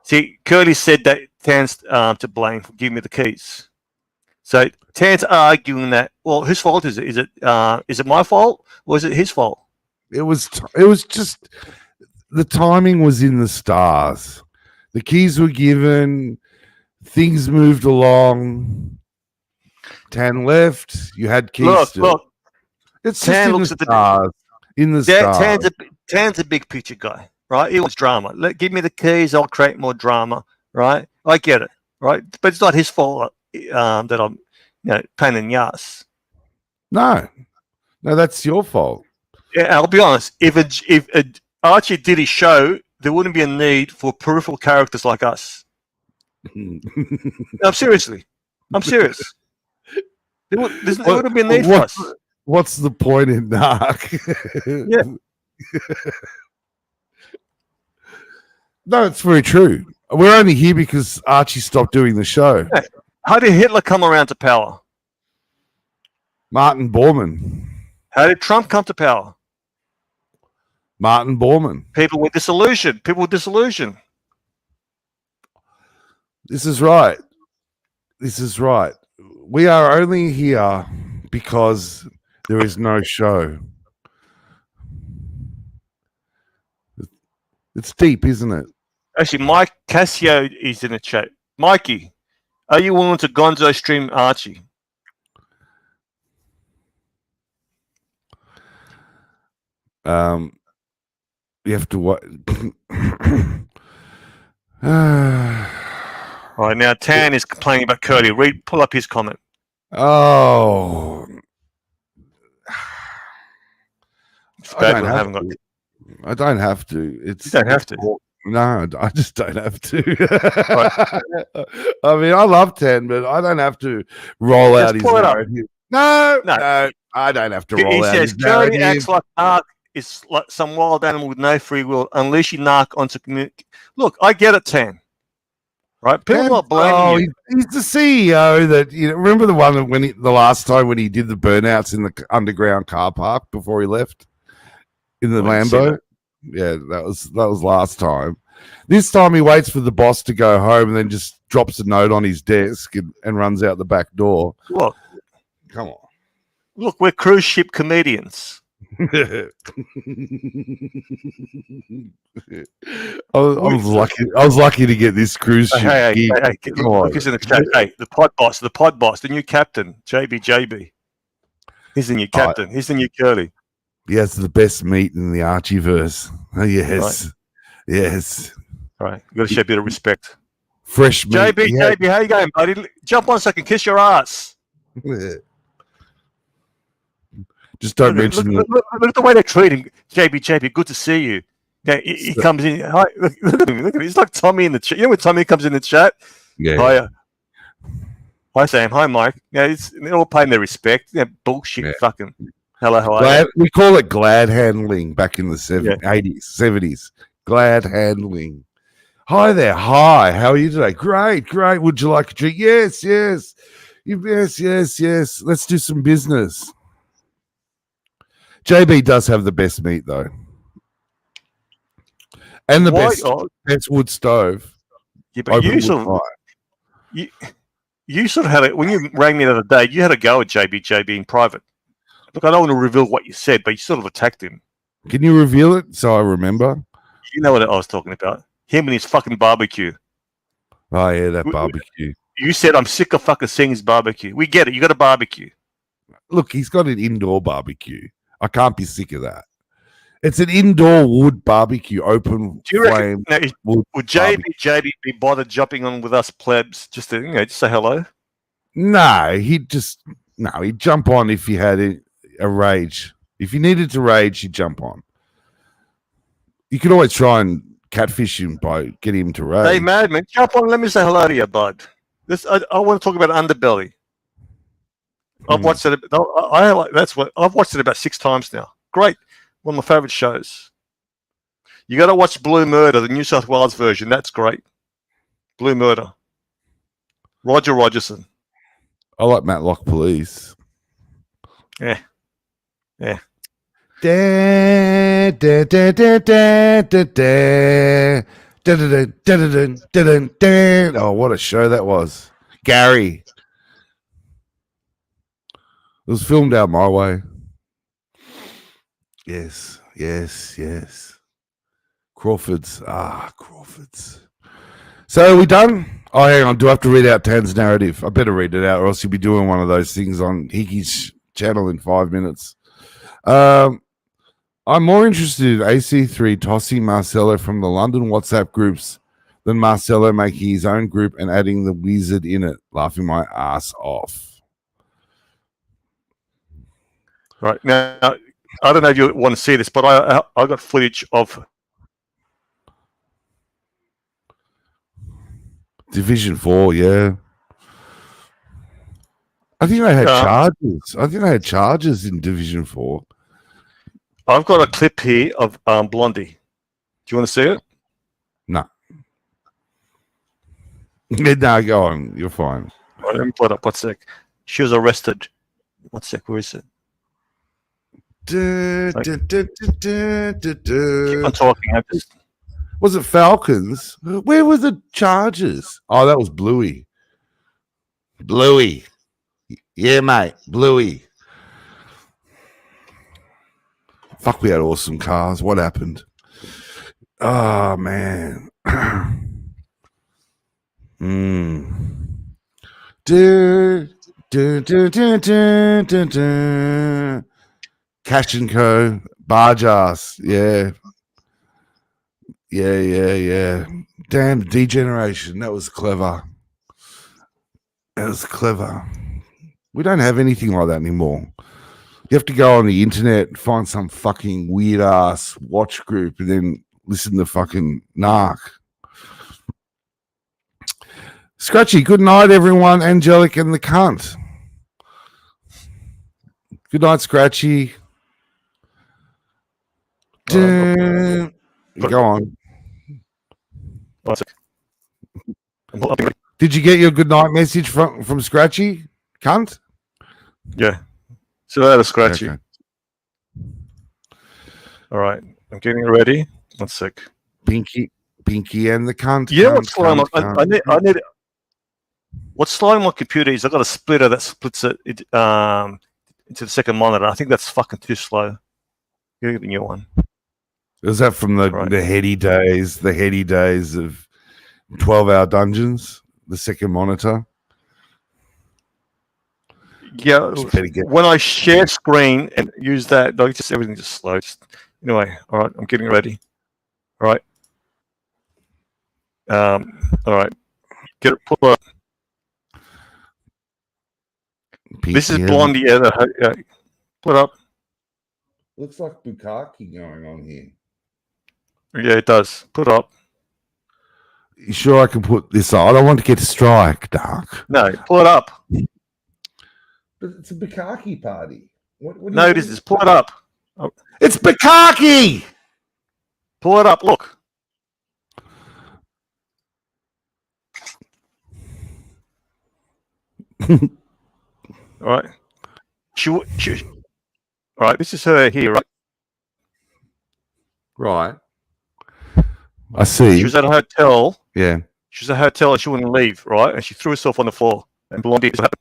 See, Curtis said that Tan's to blame for giving me the keys. So Tan's arguing that. Well, whose fault is it? Is it my fault or is it his fault? It was just the timing was in the stars. The keys were given, things moved along. Tan left. You had keys. Look. It's Tan looks at the stars. In the stars. Tan's a big picture guy, right? He wants drama. Give me the keys. I'll create more drama, right? I get it, right? But it's not his fault that I'm, pain in the ass. No, that's your fault. Yeah, I'll be honest. If Archie did his show, there wouldn't be a need for peripheral characters like us. No, seriously. I'm serious. There wouldn't be a need for us. What's the point in Narc? Yeah. No, it's very true. We're only here because Archie stopped doing the show. Yeah. How did Hitler come around to power? Martin Bormann. How did Trump come to power? Martin Bormann. People were disillusioned. This is right. We are only here because there is no show. It's deep, isn't it? Actually, Mike Cassio is in the chat. Mikey, are you willing to gonzo stream Archie? You have to what? All right, now Tan is complaining about Curly. Pull up his comment. Oh, I don't have to. I don't have to. You don't have to. No, I just don't have to. I mean, I love Tan, but I don't have to roll out his narrative. No, I don't have to roll He out says, his Curly narrative. acts like Narc is like some wild animal with no free will, unleashing Narc onto community. Look, I get it, Tan. Right? People are not blaming you. He's the CEO that, remember the one that the last time when he did the burnouts in the underground car park before he left in the Lambo? Yeah, that was last time. This time he waits for the boss to go home and then just drops a note on his desk and runs out the back door. Look, come on. Look, we're cruise ship comedians. I was lucky to get this cruise ship. Hey, look who's in the chat. Hey, the pod boss, the new captain, JB. He's the new captain. He's the new Curly. Yes, the best meat in the Archieverse. Oh, yes. Right. Yes. All right. You've got to show a bit of respect. Fresh meat. JB, how you going, buddy? Jump on so I can kiss your ass. Just don't mention look at the way they treat him. JB, good to see you. Yeah, he comes in. Hi, look at him. He's like Tommy in the chat. You know when Tommy comes in the chat? Yeah. Hi, Sam. Hi, Mike. Yeah, they're all paying their respect. Yeah, bullshit. Fucking. Hello, how are you? We call it glad handling back in the 80s, 70s. Glad handling. Hi there. Hi. How are you today? Great. Would you like a drink? Yes. Yes. Let's do some business. JB does have the best meat, though. And the best wood stove. Yeah, but you sort of had it when you rang me the other day. You had a go at JB in private. Look, I don't want to reveal what you said, but you sort of attacked him. Can you reveal it so I remember? You know what I was talking about. Him and his fucking barbecue. Oh, yeah, that barbecue. You said, I'm sick of fucking seeing his barbecue. We get it. You got a barbecue. Look, he's got an indoor barbecue. I can't be sick of that. It's an indoor wood barbecue, open flame. Would JB be bothered jumping on with us plebs just to just say hello? No, he'd jump on if he had a rage. If he needed to rage, he'd jump on. You could always try and catfish him by getting him to rage. Hey, madman, jump on. Let me say hello to you, bud. I want to talk about Underbelly. I've watched it. I've watched it about 6 times now. Great, one of my favorite shows. You got to watch Blue Murder, the New South Wales version. That's great. Blue Murder. Roger Rogerson. I like Matlock Police. Yeah. Oh, what a show that was. Gary. It was filmed out my way. Yes. Crawford's. So are we done? Oh, hang on. Do I have to read out Tan's narrative? I better read it out or else you'll be doing one of those things on Hickey's channel in 5 minutes. I'm more interested in AC3 tossing Marcelo from the London WhatsApp groups than Marcelo making his own group and adding the wizard in it, laughing my ass off. Right. Now, I don't know if you want to see this, but I got footage of Division 4, yeah. I think they had charges. I think they had charges in Division 4. I've got a clip here of Blondie. Do you want to see it? No. No, go on. You're fine. All right, let me pull it up. 1 sec. She was arrested. 1 sec. Where is it? Keep on talking. Was it Falcons? Where were the charges? Oh, that was Bluey. Yeah, mate. Bluey. Fuck, we had awesome cars. What happened? Oh, man. Cash and Co. Barge ass. Yeah. Damn degeneration. That was clever. We don't have anything like that anymore. You have to go on the internet and find some fucking weird ass watch group and then listen to fucking Narc. Scratchy, good night, everyone. Angelic and the cunt. Good night, Scratchy. Go on. Did you get your good night message from Scratchy, cunt? Yeah. So that is Scratchy. Okay. All right. I'm getting ready. 1 sec. Pinky and the cunt. You know what's slow? I need. What's slow on my computer is I've got a splitter that splits it into the second monitor. I think that's fucking too slow. Get the new one. Is that from the heady days? The heady days of 12-hour dungeons. The second monitor. Yeah. When I share screen and use that, like just everything just slow. Anyway, all right. I'm getting ready. All right. All right. Get it. Pull up. This is Blondie. Pull it up. Looks like bukkake going on here. Yeah, it does. Put it up. You sure I can put this on? I don't want to get strike, Dark. No, pull it up. But it's a bukkake party. What no, it is. Just pull it up. Oh. It's bukkake! Pull it up. Look. All right. All right. This is her here, right? Right. I see. She was at a hotel. Yeah. She was at a hotel and she wouldn't leave, right? And she threw herself on the floor. And Blondie is happened.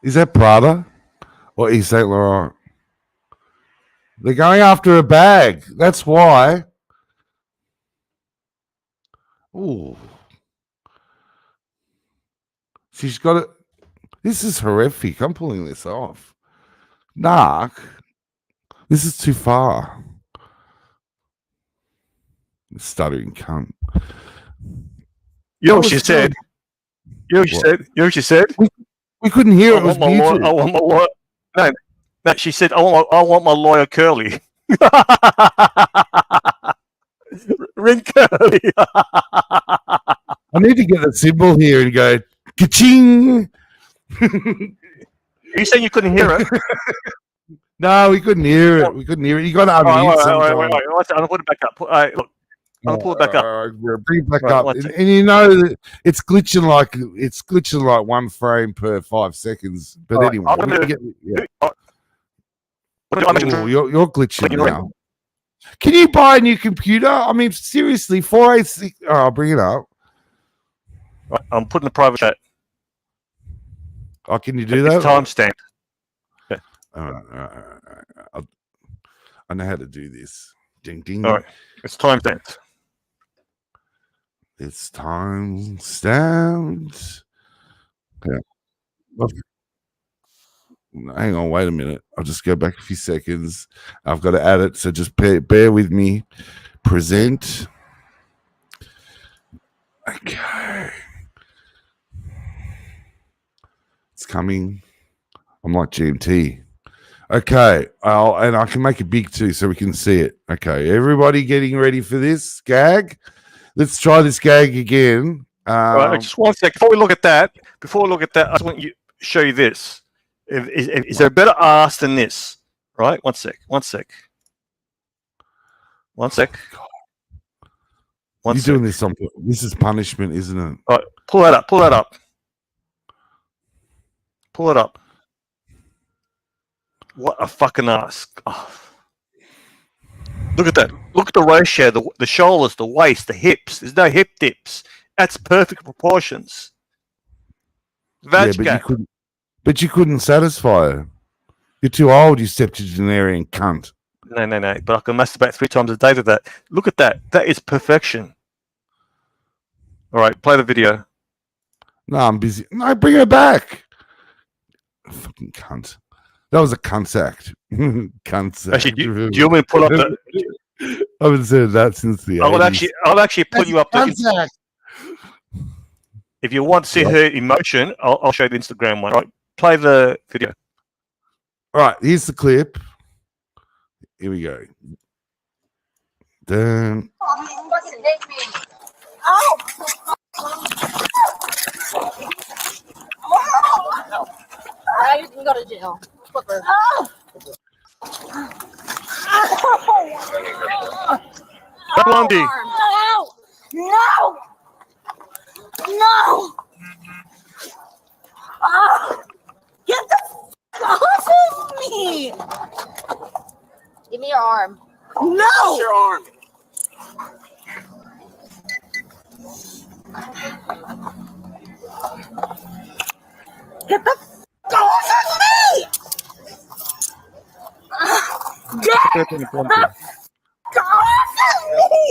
Is that Prada or Yves Saint Laurent? They're going after a bag. That's why. Ooh. She's got it. This is horrific. I'm pulling this off. Narc. This is too far. Stuttering cunt. You know what she said? You know what she said? You know what she said? We couldn't hear it. Was muted. I want my lawyer. No, she said, I want my lawyer Curly. Ring Curly. I need to get the symbol here and go, ka-ching. Are you saying you couldn't hear it? No, we couldn't hear it. We couldn't hear it. You got to unmute sometimes. Wait. I'll put it back up. Look, I'll pull it back up. Bring it back up. And you know that it's glitching like 1 frame per 5 seconds. But anyway, you're glitching now. Can you buy a new computer? I mean, seriously, 486. Oh, I'll bring it up. Right, I'm putting the private chat. Oh, can you do that? It's timestamped. Yeah. I know how to do this. Ding ding. All right, it's timestamped. It's time stamped. Yeah. Hang on, wait a minute. I'll just go back a few seconds. I've got to add it, so just bear with me. Present. Okay. It's coming. I'm like GMT. Okay. And I can make it big too so we can see it. Okay. Everybody getting ready for this gag? Let's try this gag again. Right, just 1 sec. Before we look at that, I just want to show you this. Is there a better ass than this? Right? 1 sec. 1 sec. 1 sec. You're doing this on. This is punishment, isn't it? All right, pull that up. Pull that up. Pull it up. What a fucking ass. Oh. Look at that. Look at the ratio, the shoulders, the waist, the hips. There's no hip dips. That's perfect proportions. But you couldn't satisfy her. You're too old, you septuagenarian cunt. No. But I can masturbate 3 times a day to that. Look at that. That is perfection. All right, play the video. No, I'm busy. No, bring her back. Fucking cunt. That was a cunt act. Cunt act. Actually, do you want me to pull up the? I haven't said that since the I'll 80s. actually put you up to. Contact. If you want to see her emotion, I'll show you the Instagram one. Right, play the video. All right, here's the clip. Here we go. Dun. You can go to jail. Blondie. No! No! Get the off of me! Give me your arm. No! Your arm. Get the off of me! Get off of me! Get off of me!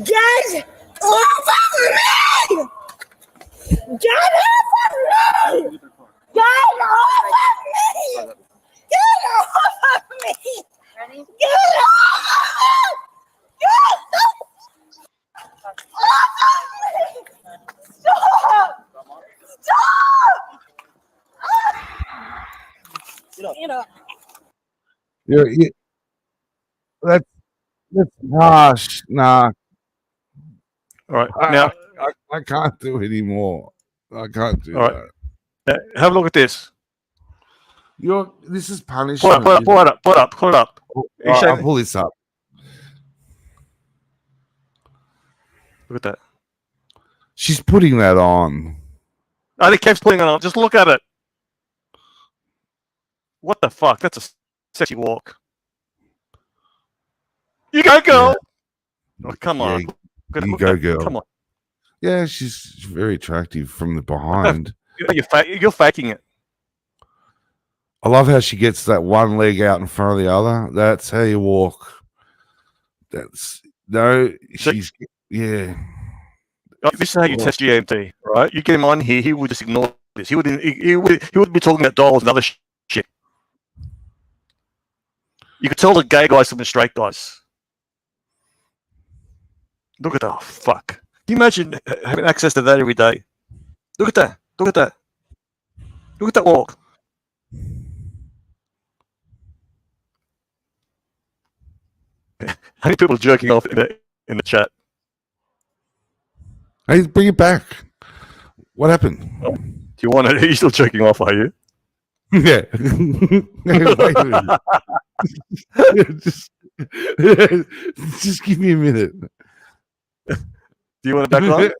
Get off of me! Get off of me! Get off of me! Ready? Get off of me! Get off of me! Stop! Stop! Get up. That's harsh. Nah, All right, now I can't do anymore. I can't do All right. that. have a look at this. This is punishment. Pull it up. Pull it up. All right, I'll pull this up. Look at that. She's putting that on. Oh, they kept putting it on. Just look at it. What the fuck? That's a sexy walk. You go, girl. Yeah. Oh, come on. You go, girl. Come on. Yeah, she's very attractive from the behind. You're faking it. I love how she gets that one leg out in front of the other. That's how you walk. She's yeah. This is how you test GMT, right? You get him on here, he would just ignore this. He would be talking about dolls and other shit. You could tell the gay guys from the straight guys. Look at that. Oh, fuck. Can you imagine having access to that every day? Look at that. Look at that. Look at that walk. How many people are jerking off in the chat? Hey, bring it back. What happened? Oh, do you want it? Are you still jerking off, are you? Yeah. Wait a minute. just give me a minute. Do you want it back on?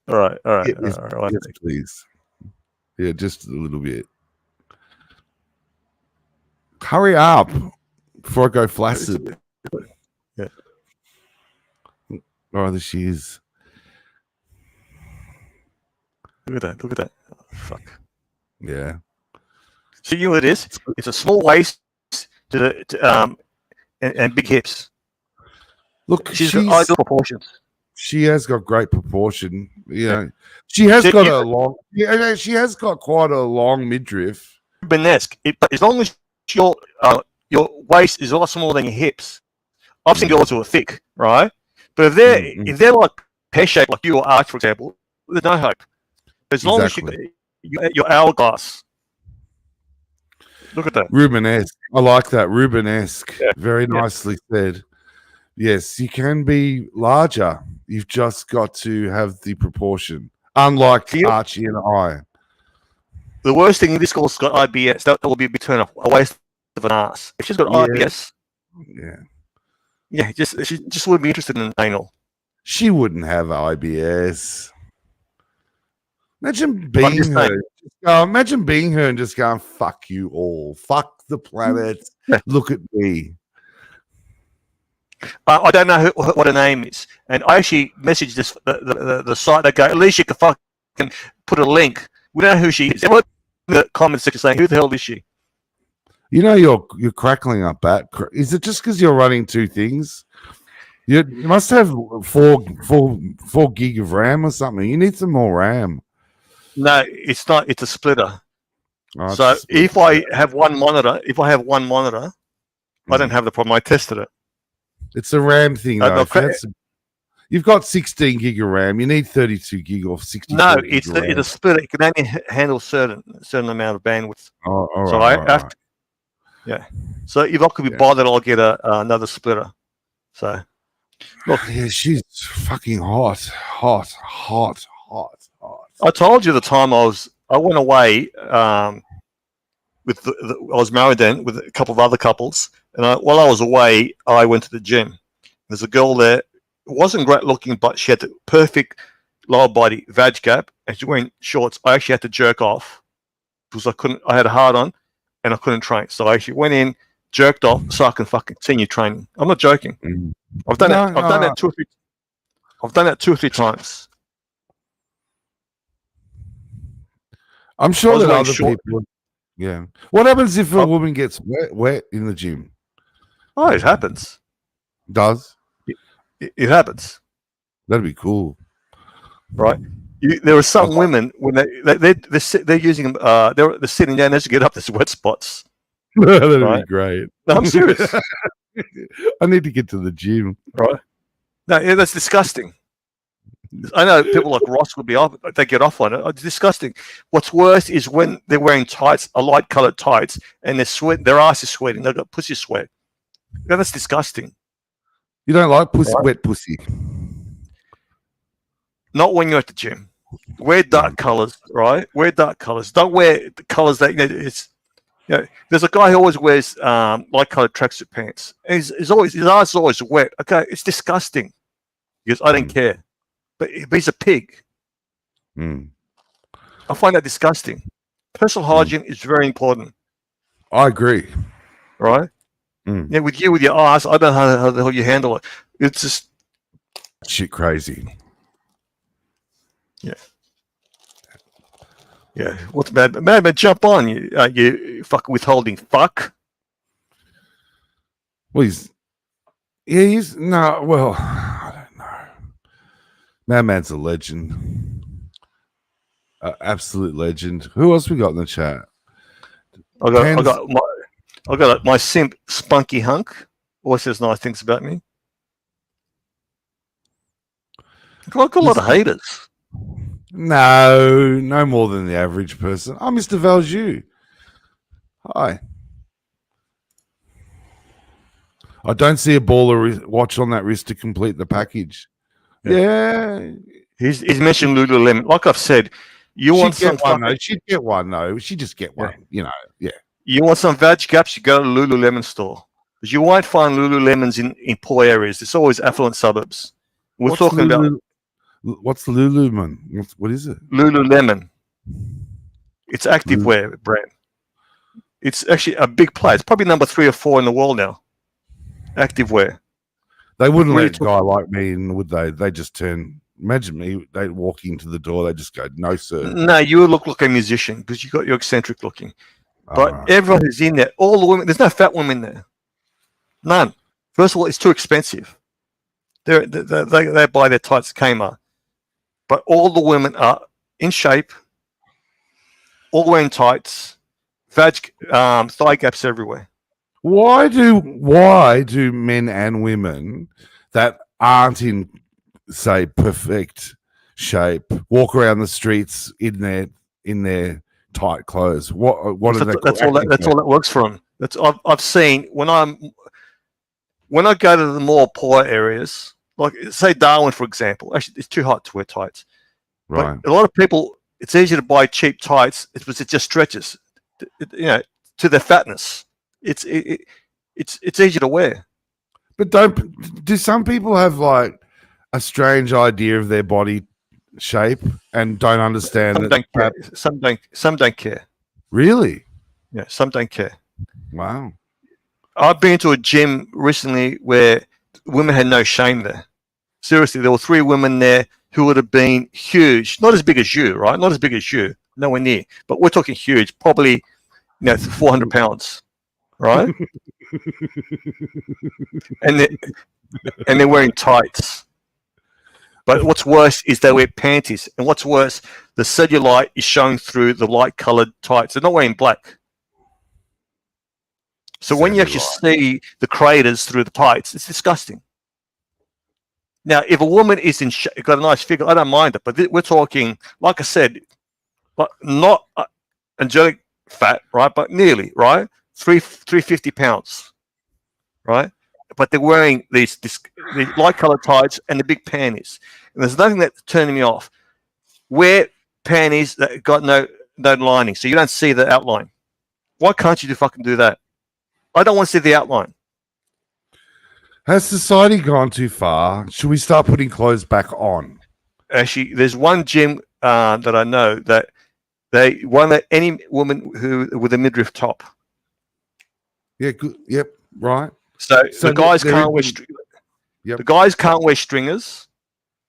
All right. Yes, please. Yeah, just a little bit. Hurry up before I go flaccid. Yeah. Oh, there she is. Look at that. Oh, fuck. Yeah. See, you know what it is? It's a small waist and big hips. Look, she's got ideal proportions. She has got great proportion. Yeah. She has got a long. Yeah, she has got quite a long midriff. Rubenesque. As long as your waist is a lot smaller than your hips. I've seen girls who are thick, right? But if they're like pear shaped, like you or Arch, for example, there's no hope. As long as you're hourglass. Look at that. Rubenesque. I like that. Rubenesque. Yeah. Very nicely said. Yes, you can be larger. You've just got to have the proportion. Unlike Archie and I. The worst thing, this girl's got IBS. That will be between a waste of an ass. If she's got IBS, she just wouldn't be interested in anal. She wouldn't have IBS. Imagine being her. Imagine being her and just going, "Fuck you all. Fuck the planet. Look at me." I don't know what her name is, and I actually messaged this the site. They go, at least you can fucking put a link. We don't know who she is. Everyone in the comments section saying, "Who the hell is she?" You know you're crackling up, Bat. Is it just because you're running two things? You must have 4 gig of RAM or something. You need some more RAM. No, it's not. It's a splitter. Oh, So if I have one monitor, I don't have the problem. I tested it. It's a RAM thing, though. no, If you had some- you've got 16 gig of RAM. You need 32 gig or 64 no, gig it's of RAM. a splitter. It can only handle certain amount of bandwidth. Oh, all So right, I all have right. to, yeah. So if I could be Yeah. bothered, I'll get another splitter. So look, Yeah, she's fucking hot. I told you the time I went away with I was married then with a couple of other couples, and while I was away, I went to the gym. There's a girl there. It wasn't great looking, but she had the perfect lower body vag gap, and she was wearing shorts. I actually had to jerk off because I had a hard on, and I couldn't train. So I actually went in, jerked off, so I can fucking continue training. I'm not joking. Mm. I've done No, it. I've done that 2 or 3. I've done that 2 or 3 times. I'm I sure was that wearing other short- people. Yeah. What happens if a Oh. woman gets wet in the gym? Oh, it happens. Does It happens, that'd be cool? right? There are some women when they're using they're sitting down as you get up. There's wet spots. That'd be Right. great. No, I'm serious. I need to get to the gym. Right? No, yeah, that's disgusting. I know people like Ross would be off. They get off on it. It's disgusting. What's worse is when they're wearing tights, a light colored tights, and they're sweating. Their ass is sweating. They've got pussy sweat. Yeah, that's disgusting. You don't like pussy, Right. wet pussy. Not when you're at the gym. Wear dark colors, right? Wear dark colors. Don't wear the colors that it's. There's a guy who always wears light colored tracksuit pants. And his ass is always wet. Okay, it's disgusting. Because I don't care, but he's a pig. Mm. I find that disgusting. Personal hygiene is very important, I agree. right? Mm. Yeah, with your ass, I don't know how the hell you handle it. It's just Shit crazy. yeah. What's bad? Man, jump on you fucking withholding fuck. Well, he's no. Well, I don't know. Madman's a legend. Absolute legend. Who else we got in the chat? I got my simp Spunky Hunk. Always says nice things about me. I've got a lot of haters. No more than the average person. I'm Mr. Valjew. Hi. I don't see a baller watch on that wrist to complete the package. Yeah. He's mentioned Lululemon. Like I've said, you want some She'd get one though. She'd just get one. You know. Yeah. You want some veg gaps, you go to Lululemon store. Because you won't find Lululemons in poor areas. It's always affluent suburbs. We're talking about what's Lululemon? What is it? Lululemon. It's activewear brand. It's actually a big player. It's probably number 3 or 4 in the world now. Activewear. They wouldn't What are let a guy like me in, would they? They just turn. Imagine me. They walk into the door. They just go, "No, sir." No, you look like a musician because you got your eccentric looking. But Alright. everyone who's in there, all the women, there's no fat women there. None. First of all, it's too expensive. They buy their tights at Kmart. But all the women are in shape, all wearing tights, thigh gaps everywhere. Why do men and women that aren't in, say, perfect shape walk around the streets in their tight clothes? What are they? That's all that works for them. I've seen when I go to the more poor areas, like say Darwin, for example. Actually, it's too hot to wear tights. Right. But a lot of people, it's easier to buy cheap tights because it just stretches, to their fatness. It's easy to wear. But do some people have like a strange idea of their body shape and don't understand Some that? don't care. Some don't care. Really? Yeah, some don't care. Wow. I've been to a gym recently where women had no shame there. Seriously, there were 3 women there who would have been huge, not as big as you, right? Not as big as you, nowhere near. But we're talking huge, probably 400 pounds, right? and they're wearing tights. But what's worse is they wear panties. And what's worse, the cellulite is showing through the light-colored tights. They're not wearing black. So when you Exactly actually see the craters through the tights, it's disgusting. Now, if a woman is in got a nice figure, I don't mind it. But we're talking, like I said, but not angelic fat, right? But nearly, right? 350 pounds, right? But they're wearing these light colored tights and the big panties. And there's nothing that's turning me off. Wear panties that got no lining, so you don't see the outline. Why can't you fucking do that? I don't want to see the outline. Has society gone too far? Should we start putting clothes back on? Actually, there's one gym that I know that they won't let any woman who with a midriff top. Yeah, good. Yep, right. So the guys can't wear. Yep. The guys can't wear stringers.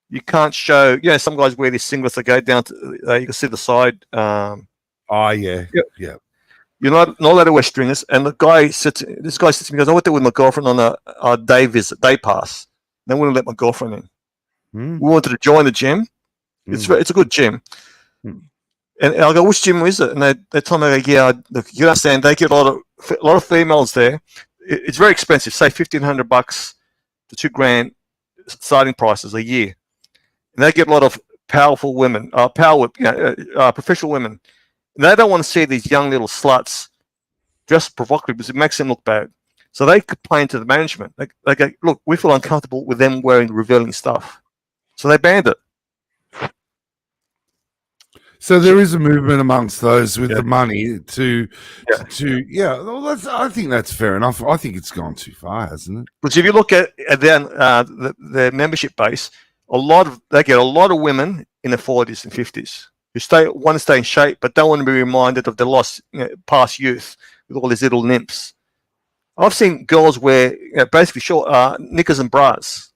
You can't show. Yeah, some guys wear these singlets that go down to. You can see the side. Oh yeah, Yep. yeah. You're not allowed to wear stringers. And the guy sits. This guy sits to me and goes, "I went there with my girlfriend on a day pass. They wouldn't let my girlfriend in. Hmm. We wanted to join the gym. It's a good gym." And I go, "Which gym is it?" And they told me, "Yeah, look, you understand. They get a lot of females there. It's very expensive. Say $1,500 to $2,000 starting prices a year. And they get a lot of powerful women, professional women. And they don't want to see these young little sluts dressed provocatively because it makes them look bad. So they complain to the management. They go, look, we feel uncomfortable with them wearing revealing stuff. So they banned it. So there is a movement amongst those with the money to I think that's fair enough. I think it's gone too far, hasn't it? Because if you look at their membership base, they get a lot of women in their 40s and 50s who want to stay in shape but don't want to be reminded of their lost past youth with all these little nymphs. I've seen girls wear basically short knickers and bras.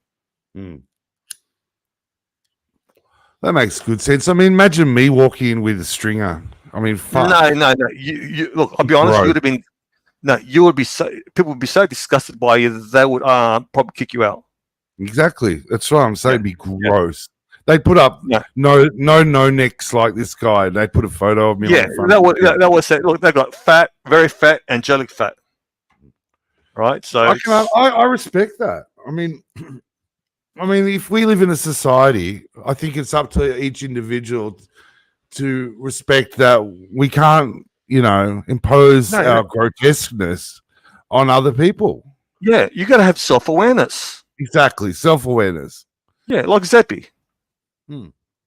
That makes good sense. I mean, imagine me walking in with a stringer. I mean, fuck. No. You look. I'll be honest. Bro. You would have been. No, you would be so. People would be so disgusted by you that they would probably kick you out. Exactly. That's what I'm saying. It'd be gross. They'd put up no necks like this guy. They'd put a photo of me. Yeah, on the front. that would say. Look, they've got fat, very fat, angelic fat. Right. So I respect that. I mean, if we live in a society, I think it's up to each individual to respect that we can't, impose our grotesqueness on other people. Yeah, you got to have self-awareness. Exactly, self-awareness. Yeah, like Zeppy.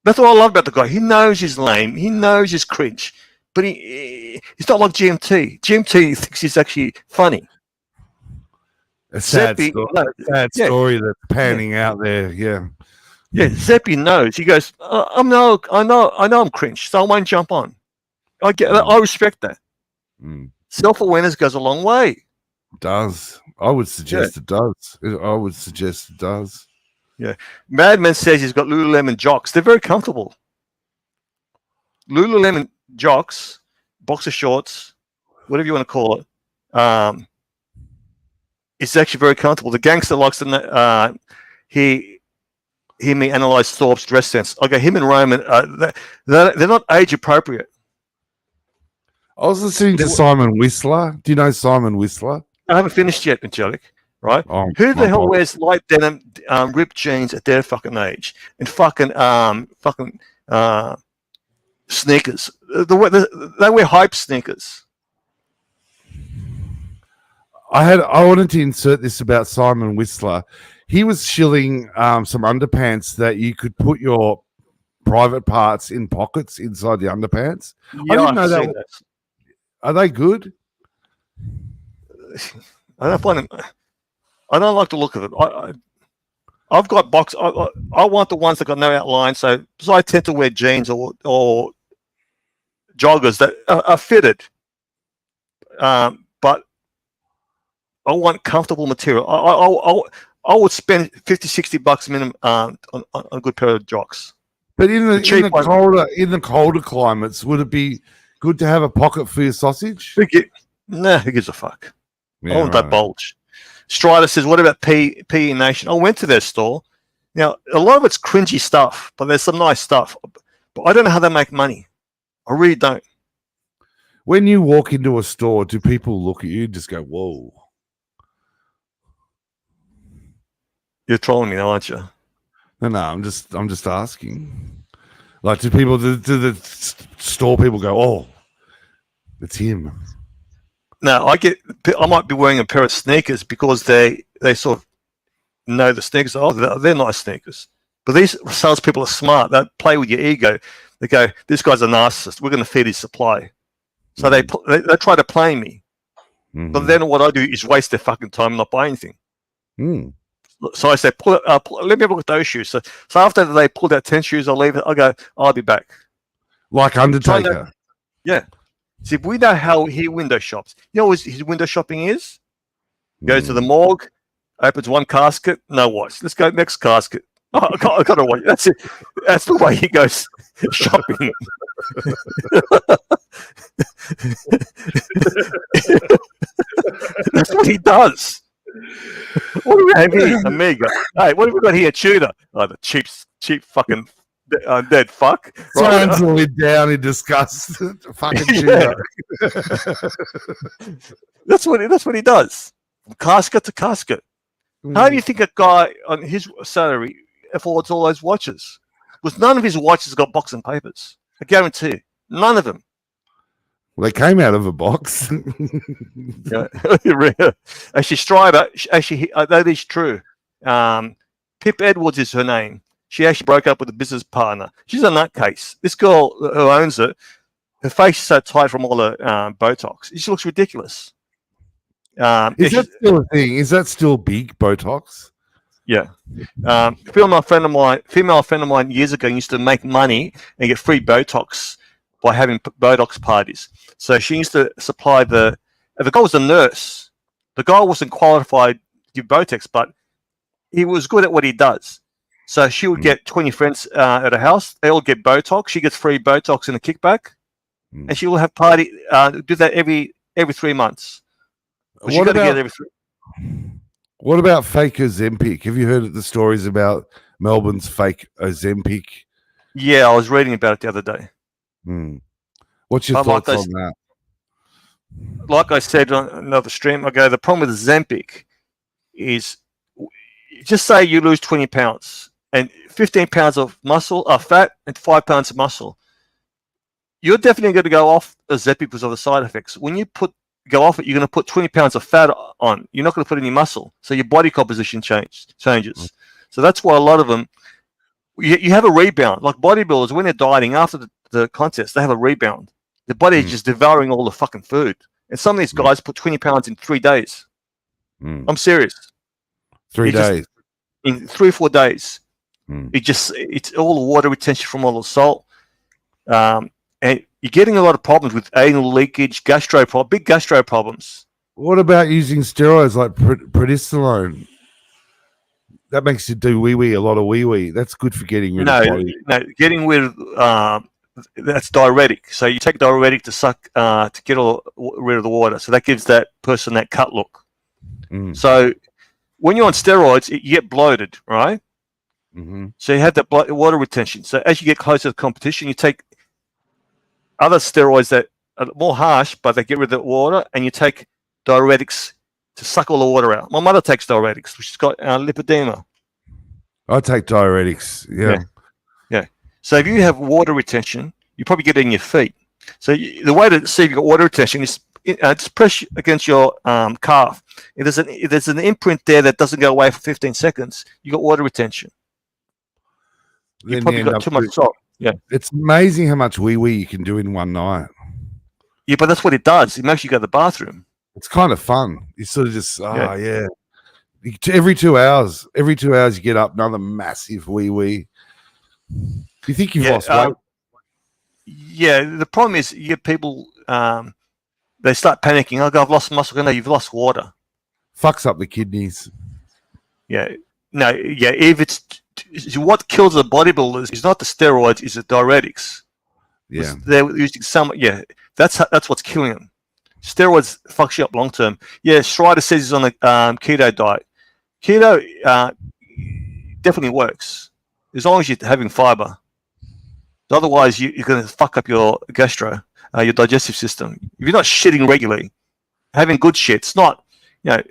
That's what I love about the guy. He knows he's lame. He knows he's cringe, but he's not like GMT. GMT thinks he's actually funny. A sad Zeppy, story that's panning out there. Yeah. Yeah, Zeppy knows. He goes, I know I'm cringe, so I won't jump on. I get that. I respect that. Self-awareness goes a long way. It does. I would suggest it does. I would suggest it does. Yeah. Madman says he's got Lululemon jocks. They're very comfortable. Lululemon jocks, boxer shorts, whatever you want to call it. It's actually very comfortable. The gangster likes to hear me analyze Thorpe's dress sense. Okay, him and Roman, they're not age appropriate. I was listening to Simon Whistler. Do you know Simon Whistler? I haven't finished yet, Angelic. Right? Oh, who the hell wears light denim, ripped jeans at their fucking age and fucking sneakers? They wear hype sneakers. I wanted to insert this about Simon Whistler. He was shilling some underpants that you could put your private parts in pockets inside the underpants. Yeah, I didn't know that. Are they good? I don't find them. I don't like the look of it. I've got box. I want the ones that got no outline. So I tend to wear jeans or joggers that are fitted. But I want comfortable material. I would spend $50-$60 minimum on a good pair of jocks. But in the colder climates, would it be good to have a pocket for your sausage? Nah, who gives a fuck? Yeah, I want that bulge. Strider says, what about PE Nation? I went to their store. Now, a lot of it's cringy stuff, but there's some nice stuff. But I don't know how they make money. I really don't. When you walk into a store, do people look at you and just go, "Whoa"? You're trolling me, aren't you? No, I'm just asking. Like, do the store people go, "Oh, it's him"? No, I might be wearing a pair of sneakers because they sort of know the sneakers. Oh, they're nice sneakers. But these salespeople are smart. They play with your ego. They go, "This guy's a narcissist. We're going to feed his supply." So they try to play me. Mm-hmm. But then what I do is waste their fucking time and not buy anything. Mm. So I say, let me have a look at those shoes. So after they pulled out 10 shoes, I'll leave it. I'll go, I'll be back. Like Undertaker. Yeah. See, we know how he window shops. You know what his window shopping is? Goes to the morgue, opens one casket, no watch. Let's go next casket. Oh, I got to watch. That's it. That's the way he goes shopping. That's what he does. What do we have here? Amiga. Hey, what have we got here? Tudor. Oh, the cheap fucking dead fuck. Turns the lid down in disgust. Fucking Tudor. That's what he does. From casket to casket. How do you think a guy on his salary affords all those watches? Because none of his watches got boxing papers. I guarantee you. None of them. Well, they came out of a box. Yeah. Actually, Strider, that is true. Pip Edwards is her name. She actually broke up with a business partner. She's a nutcase. This girl who owns it, her face is so tight from all the Botox. She looks ridiculous. Is that still a thing? Is that still big, Botox? Yeah. Female friend of mine years ago used to make money and get free Botox by having Botox parties. So she used to supply the guy was a nurse. The guy wasn't qualified to give Botox, but he was good at what he does. So she would get 20 friends at her house. They all get Botox. She gets free Botox and a kickback. And she will have party, do that every 3 months. What about fake Ozempic? Have you heard the stories about Melbourne's fake Ozempic? Yeah, I was reading about it the other day. What's your thoughts on that? Like I said on another stream, the problem with Ozempic is, just say you lose 20 pounds and 15 pounds of muscle, fat, and 5 pounds of muscle. You're definitely going to go off Ozempic because of the side effects. When you go off it, you're going to put 20 pounds of fat on. You're not going to put any muscle. So your body composition changes. So that's why a lot of them, you have a rebound. Like bodybuilders, when they're dieting after the contest, they have a rebound. The body is just devouring all the fucking food. And some of these guys put 20 pounds in 3 days. I'm serious. 3 days? In 3 or 4 days. It's all the water retention from all the salt. And you're getting a lot of problems with anal leakage, big gastro problems. What about using steroids like prednisolone? That makes you do a lot of wee. That's good for getting rid of body. No, getting rid of that's diuretic. So you take diuretic to suck to get rid of the water. So that gives that person that cut look. So when you're on steroids, you get bloated, right? So you have that water retention. So as you get closer to the competition, you take other steroids that are more harsh, but they get rid of the water, and you take diuretics to suck all the water out. My mother takes diuretics. She's got lipedema. I take diuretics. Yeah. So if you have water retention, you probably get it in your feet. So the way to see if you've got water retention is just press against your calf. If there's an imprint there that doesn't go away for 15 seconds, you got water retention. You probably got too much salt. Yeah, it's amazing how much wee you can do in one night. Yeah, but that's what it does. It makes you go to the bathroom. It's kind of fun. You sort of just Every 2 hours, you get up another massive wee. Do you think you've lost weight? Yeah, the problem is you get people. They start panicking. Oh, God, I've lost muscle. No, you've lost water. Fucks up the kidneys. Yeah. No. Yeah. If it's what kills the bodybuilders is not the steroids, is the diuretics. Yeah. They're using some. Yeah. That's what's killing them. Steroids fucks you up long term. Yeah. Strider says he's on a keto diet. Keto definitely works as long as you're having fiber. Otherwise, you're going to fuck up your gastro. your digestive system. If you're not shitting regularly, having good shit, it's not, you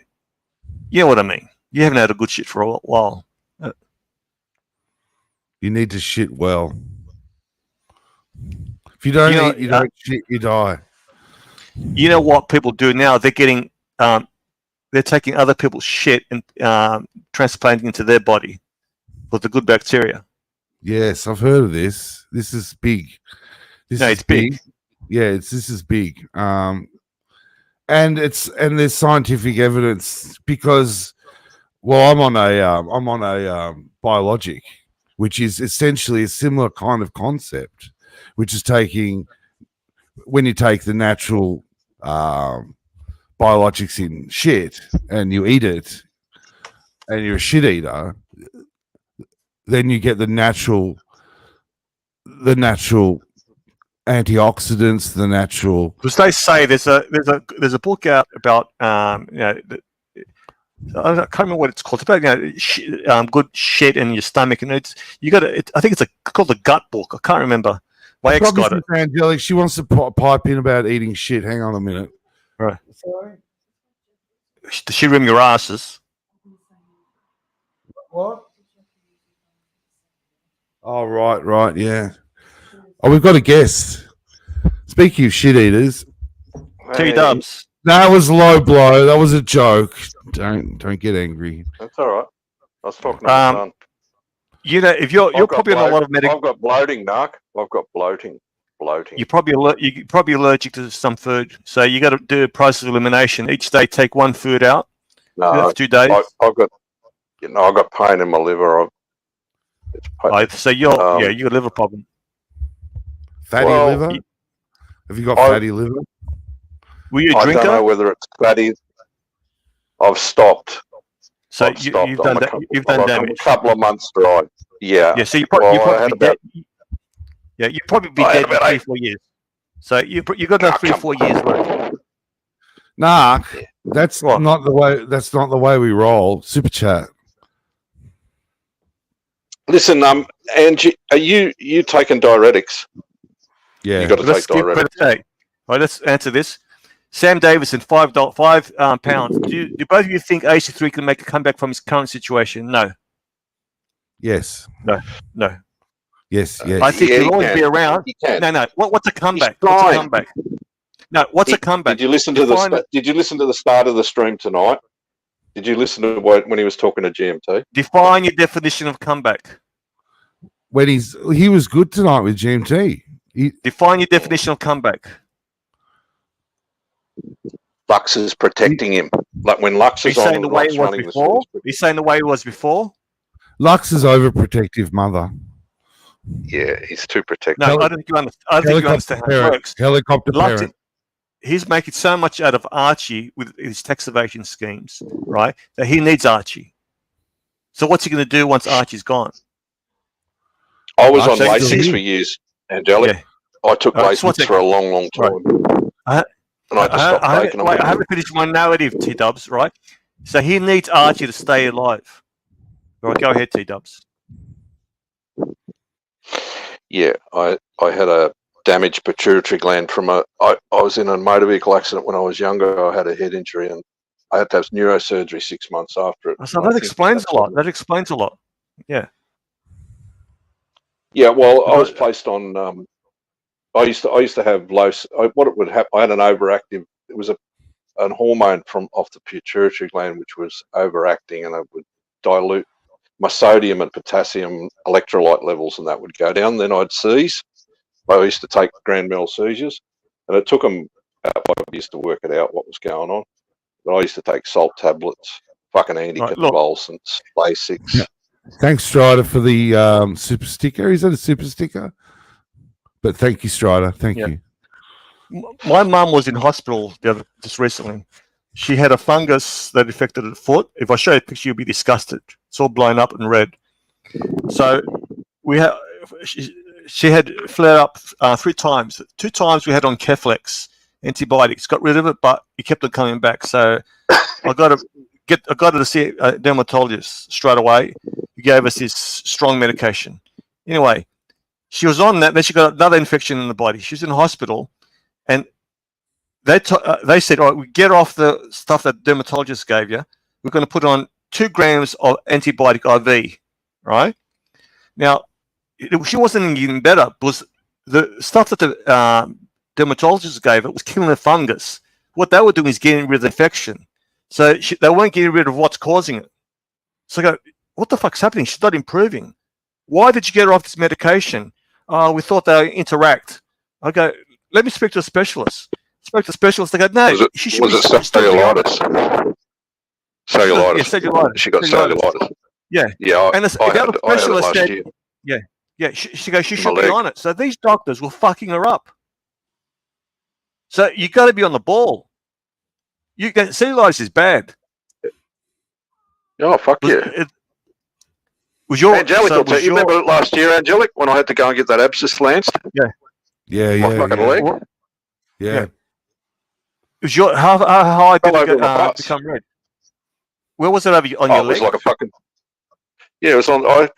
know what I mean. You haven't had a good shit for a while. You need to shit well. If you don't eat, you don't shit, you die. You know what people do now? They're getting, they're taking other people's shit and transplanting into their body with the good bacteria. Yes, I've heard of this. This is big. It's big. Yeah, this is big. And there's scientific evidence because, well, I'm on a biologic, which is essentially a similar kind of concept, which is when you take the natural biologics in shit and you eat it, and you're a shit eater, then you get the natural antioxidants, the natural. Because they say there's a book out about I can't remember what it's called. It's about good shit in your stomach, and I think it's called the gut book. I can't remember. My ex got it. Angelic, she wants to pipe in about eating shit. Hang on a minute. Right. Sorry. Does she rim your asses? What? Oh, right, yeah. Oh, we've got a guest. Speaking of shit eaters, T-Dubs. That was low blow. That was a joke. Don't get angry. That's all right. I was talking to my son. If you're probably on a lot of medical. I've got bloating, Narc. I've got bloating. You're probably allergic to some food, so you got to do a process of elimination. Each day, take one food out. No, 2 days. I've got pain in my liver. So you got a liver problem. Fatty liver? Have you got fatty liver? Were you a drinker? I don't know whether it's fatty. I've stopped. So you've done damage. A couple of months dry. Yeah. Yeah. So you'd probably be dead. Yeah, you'd probably be dead for 3-4 years. So you got another 3-4 years left. Nah, that's not the way. That's not the way we roll. Super chat. Listen, Angie, are you taking diuretics? Yeah, you got to take diuretics. All right, let's answer this. Sam Davison, £5. Do both of you think AC3 can make a comeback from his current situation? No. Yes. No. Yes. I think he'll always be around. No. What's a comeback? What's a comeback? No. What's a comeback? Did you listen to the start of the stream tonight? Did you listen to when he was talking to GMT? Define your definition of comeback. When he was good tonight with GMT. Define your definition of comeback. Lux is protecting him. Like when Lux is on, the way he was before. He's saying the way he was before. Lux is overprotective mother. Yeah, he's too protective. No, I don't think you understand how it works. Helicopter parent. He's making so much out of Archie with his tax evasion schemes, right? That he needs Archie. So what's he going to do once Archie's gone? I was on Lasix for years, Angelic. Yeah. I took Lasix for a long time. Right. And I just stopped taking them. I haven't finished my narrative, T-Dubs, right? So he needs Archie to stay alive. All right, go ahead, T-Dubs. Yeah, I had a damaged pituitary gland from I was in a motor vehicle accident when I was younger. I had a head injury and I had to have neurosurgery 6 months after it. So that explains a lot. That explains a lot. Yeah. Yeah, well, I was placed on. I used to have low. What it would happen, I had an overactive. It was an hormone off the pituitary gland which was overacting, and it would dilute my sodium and potassium electrolyte levels, and that would go down. Then I'd seize. I used to take grand mal seizures, and it took them about 5 years to work it out what was going on. But I used to take salt tablets, fucking anticonvulsants, Lasix. Yeah. Thanks, Strider, for the super sticker. Is that a super sticker? But thank you, Strider. Thank you. My mum was in hospital just recently. She had a fungus that affected her foot. If I show you a picture, you'll be disgusted. It's all blown up and red. So she had flared up 3 times. 2 times we had on Keflex antibiotics. Got rid of it, but it kept on coming back. So I got her to see a dermatologist straight away. He gave us this strong medication. Anyway, she was on that. Then she got another infection in the body. She was in hospital, And they said, all right, we get off the stuff that dermatologist gave you. We're going to put on 2 grams of antibiotic IV, right? Now, she wasn't getting better because the stuff that the dermatologist gave it was killing the fungus. What they were doing is getting rid of the infection. So they weren't getting rid of what's causing it. So I go, what the fuck's happening? She's not improving. Why did you get her off this medication? We thought they interact. I go, let me speak to a specialist. Spoke to a specialist. They go, no, she should was be it cellulitis? Cellulitis. Yeah, cellulitis. She got cellulitis. Yeah. Yeah, And the other specialist said, yeah, she goes, she should be on it. So these doctors were fucking her up. So you got to be on the ball. Cellulitis is bad. Oh, fuck yeah. Was your Angelic, you remember last year, Angelic, when I had to go and get that abscess lanced? Yeah. My fucking leg. Yeah. Was your how high did it become red? Where was it on your leg? It was like a fucking. Yeah, it was on. I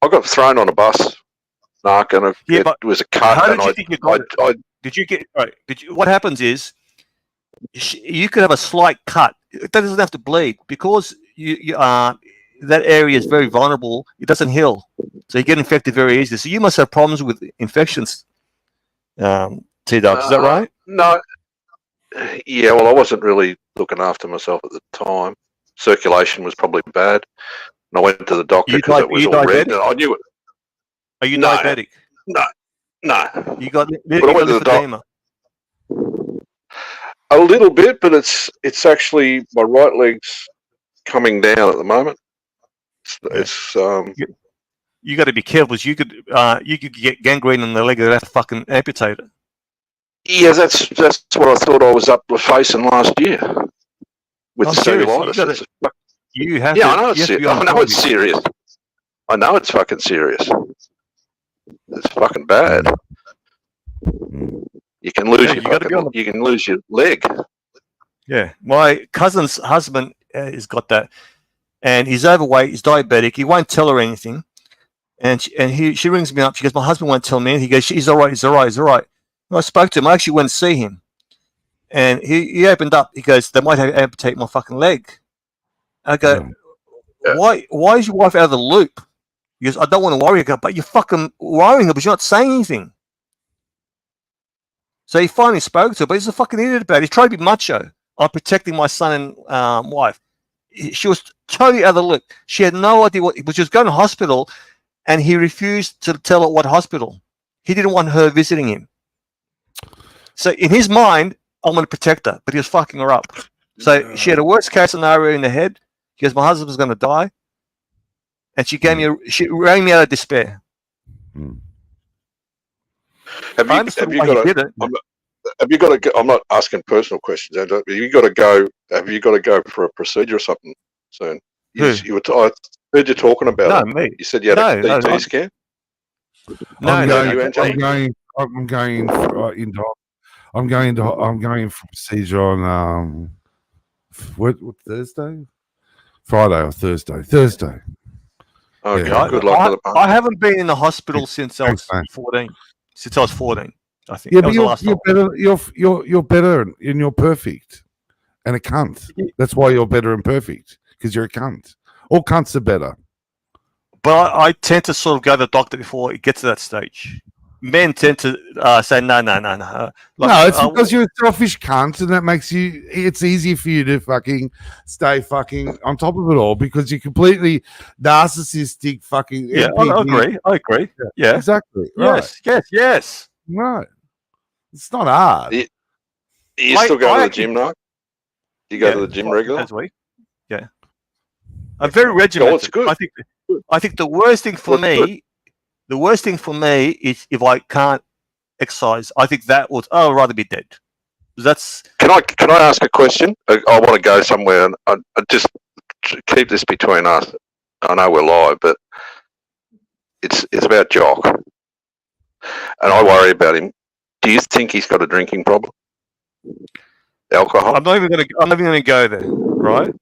got thrown on a bus, Narc, and it was a cut. How did you think you got it? Did you get right? What happens is you could have a slight cut. That doesn't have to bleed because you that area is very vulnerable. It doesn't heal, so you get infected very easily. So you must have problems with infections. T-Dub, is that right? No. Yeah, well, I wasn't really looking after myself at the time. Circulation was probably bad, and I went to the doctor because it was all red. And I knew it. Are you diabetic? No. You got lymphedema. A little bit, but it's actually my right leg's coming down at the moment. It's you got to be careful. You could get gangrene in the leg and have to fucking amputate it. Yeah, that's what I thought I was up facing last year with cellulitis. I know it's serious. I know it's serious. I know it's fucking serious. It's fucking bad. You can lose you can lose your leg. Yeah, my cousin's husband has got that, and he's overweight. He's diabetic. He won't tell her anything, and she rings me up. She goes, "My husband won't tell me." He goes, "He's all right. He's all right. He's all right." And I spoke to him. I actually went to see him, and he opened up. He goes, "They might have to amputate my fucking leg." I go, "Why is your wife out of the loop?" He goes, "I don't want to worry." I go, "But you're fucking worrying her, but you're not saying anything." So he finally spoke to her, but he's a fucking idiot about it. He tried to be macho. I'm protecting my son and wife. She was totally out of the loop. She had no idea but she was going to hospital, and he refused to tell her what hospital. He didn't want her visiting him. So in his mind, I'm going to protect her, but he was fucking her up. So she had a worst case scenario in her head. She goes, "My husband's going to die," and she rang me out of despair. Have you got to? I'm not asking personal questions. Have you got to go? Have you got to go for a procedure or something soon? I heard you talking about it. Me. You said you had a CT scan. I'm going for procedure on what Thursday, Friday or Thursday. Okay, Yeah. good luck. I haven't been in the hospital since I was 14. Since I was 14, I think. Yeah, but you're better. You're better, and you're perfect, and a cunt. That's why you're better and perfect, because you're a cunt. All cunts are better. But I tend to sort of go to the doctor before it gets to that stage. Men tend to say no. No, it's because you're a selfish cunt, and that makes you. It's easy for you to fucking stay fucking on top of it all because you're completely narcissistic. Fucking yeah, I agree. Yeah, exactly. Right. Yes. Right. It's not hard. You still go to the gym, now? Do you go to the gym regularly? Yeah. I'm very regimented. Oh, it's good. I think the worst thing for me. The worst thing for me is if I can't exercise. I think I'd rather be dead. That's. Can I ask a question? I want to go somewhere, and I just keep this between us. I know we're live, but it's about Jock, and I worry about him. Do you think he's got a drinking problem? Alcohol? I'm not even going to go there, right?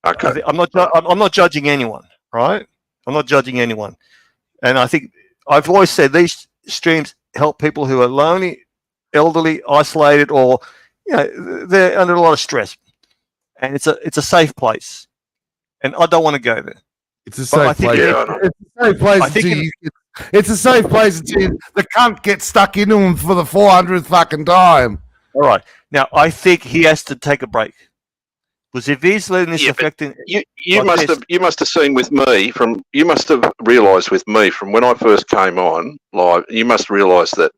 Okay. I'm not judging anyone, right? I'm not judging anyone, and I think I've always said these streams help people who are lonely, elderly, isolated, or they're under a lot of stress, and it's a safe place, and I don't want to go there. It's a safe place. It's a safe place until it's a safe place until the cunt gets stuck into him for the 400th fucking time. All right. Now, I think he has to take a break. Because if he's letting this affect him... You must have seen with me you must have realised with me from when I first came on live, you must realise that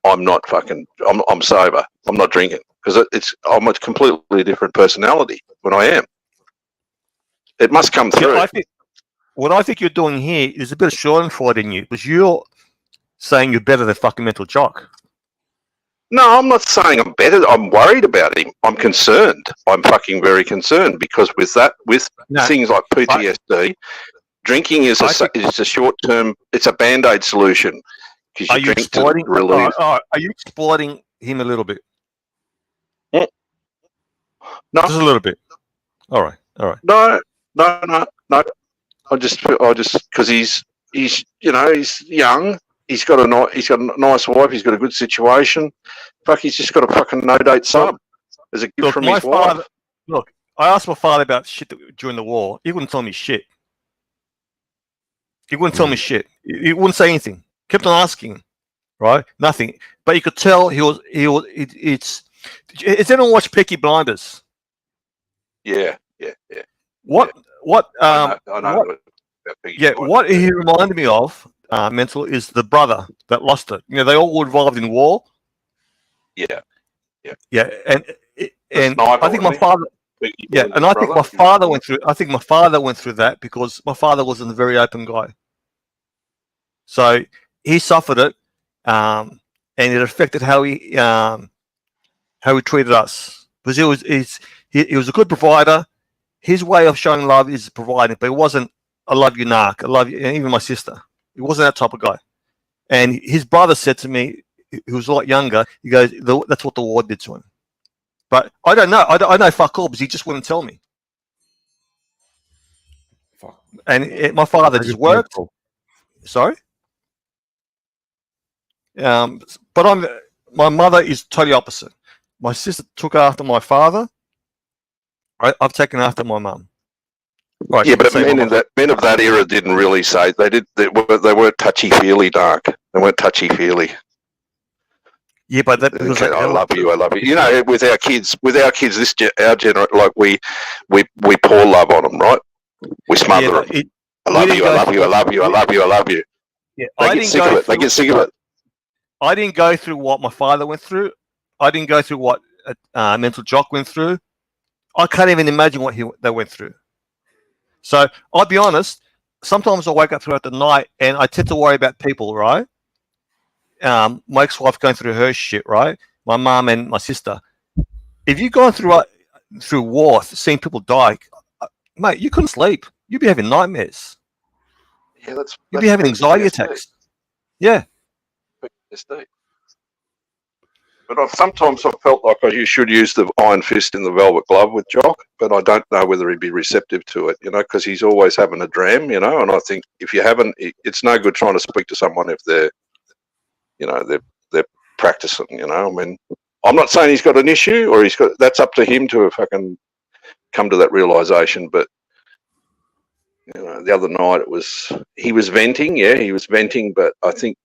I'm not I'm sober. I'm not drinking. Because I'm a completely different personality when I am. It must come through. What I think you're doing here is a bit of schadenfreude in you, because you're saying you're better than fucking mental jock. No, I'm not saying I'm better. I'm worried about him. I'm concerned. I'm fucking very concerned because with things like PTSD, drinking is a short term. It's a band-aid solution. Are you exploiting? Are you exploiting him a little bit? No, just a little bit. All right. No. I just because he's young. He's got a nice wife. He's got a good situation. Fuck, he's just got a fucking no-date sub as a gift from his wife. Look, I asked my father about shit during the war. He wouldn't tell me shit. He wouldn't tell me shit. He wouldn't say anything. Kept on asking, right? Nothing. But you could tell he was. Has anyone watched Peaky Blinders? Yeah. What? I know. What he reminded me of. Mental is the brother that lost it. They all were involved in war. Yeah, and I think my father. Yeah, and I think my father went through. I think my father went through that because my father wasn't a very open guy. So he suffered it, and it affected how he treated us. Because he was a good provider. His way of showing love is providing, but it wasn't "I love you, narc. I love you." And even my sister. He wasn't that type of guy. And his brother said to me, he was a lot younger, he goes, that's what the war did to him. But I don't know. I know fuck all because he just wouldn't tell me. Fuck. And my father just worked. Sorry? But my mother is totally opposite. My sister took after my father. I've taken after my mum. Right, yeah, but men of that era didn't really say they weren't touchy feely, dark. They weren't touchy feely. Yeah, but that because I love you. With our kids, our generation, like we pour love on them, right? We smother them. I love you. I love you. I love you. I love you. I love you. Yeah, they get sick of it. They get sick of it. I didn't go through what my father went through. I didn't go through what mental jock went through. I can't even imagine what they went through. So I'll be honest, sometimes I wake up throughout the night and I tend to worry about people, right? My ex-wife going through her shit, right? My mum and my sister. If you've gone through war, seeing people die, mate, you couldn't sleep. You'd be having nightmares. Yeah, you'd be having anxiety attacks. Yeah. But sometimes I've felt like you should use the iron fist in the velvet glove with Jock, but I don't know whether he'd be receptive to it, because he's always having a dram, and I think if you haven't, it's no good trying to speak to someone if they're practicing, I mean, I'm not saying he's got an issue or that's up to him to fucking come to that realization, but the other night he was venting, but I think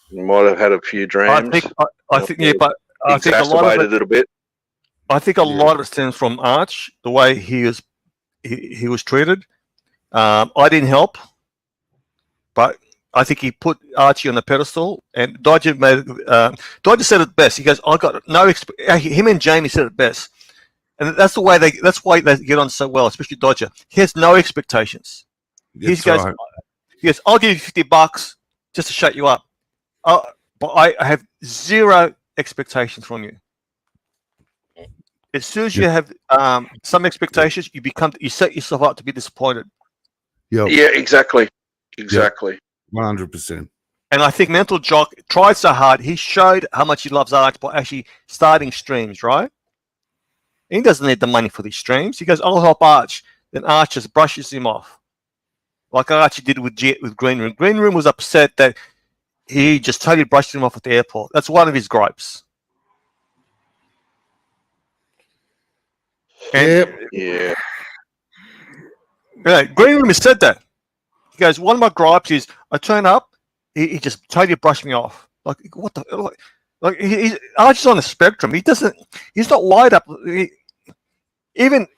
he might have had a few drams. I think a lot of it, a bit. I think a lot of it stems from Arch, the way he was treated. I didn't help, but I think he put Archie on a pedestal. And Dodger said it best. He goes, "I got no." Him and Jamie said it best, and that's why they get on so well, especially Dodger. He has no expectations. He goes, "I'll give you $50 just to shut you up." But I have zero expectations from you. As soon as you have some expectations, you set yourself up to be disappointed. Yeah, exactly. 100%. And I think Mental Jock tried so hard. He showed how much he loves Arch by actually starting streams, right? He doesn't need the money for these streams. He goes, "I'll help Arch." Then Arch just brushes him off, like Archie did with Green Room. Green Room was upset that he just totally brushed him off at the airport. That's one of his gripes. And Yeah. Greenham has said that. He goes, one of my gripes is I turn up, he just totally brushed me off. Like, what the? Like Archie's on the spectrum. He's not wired up. Even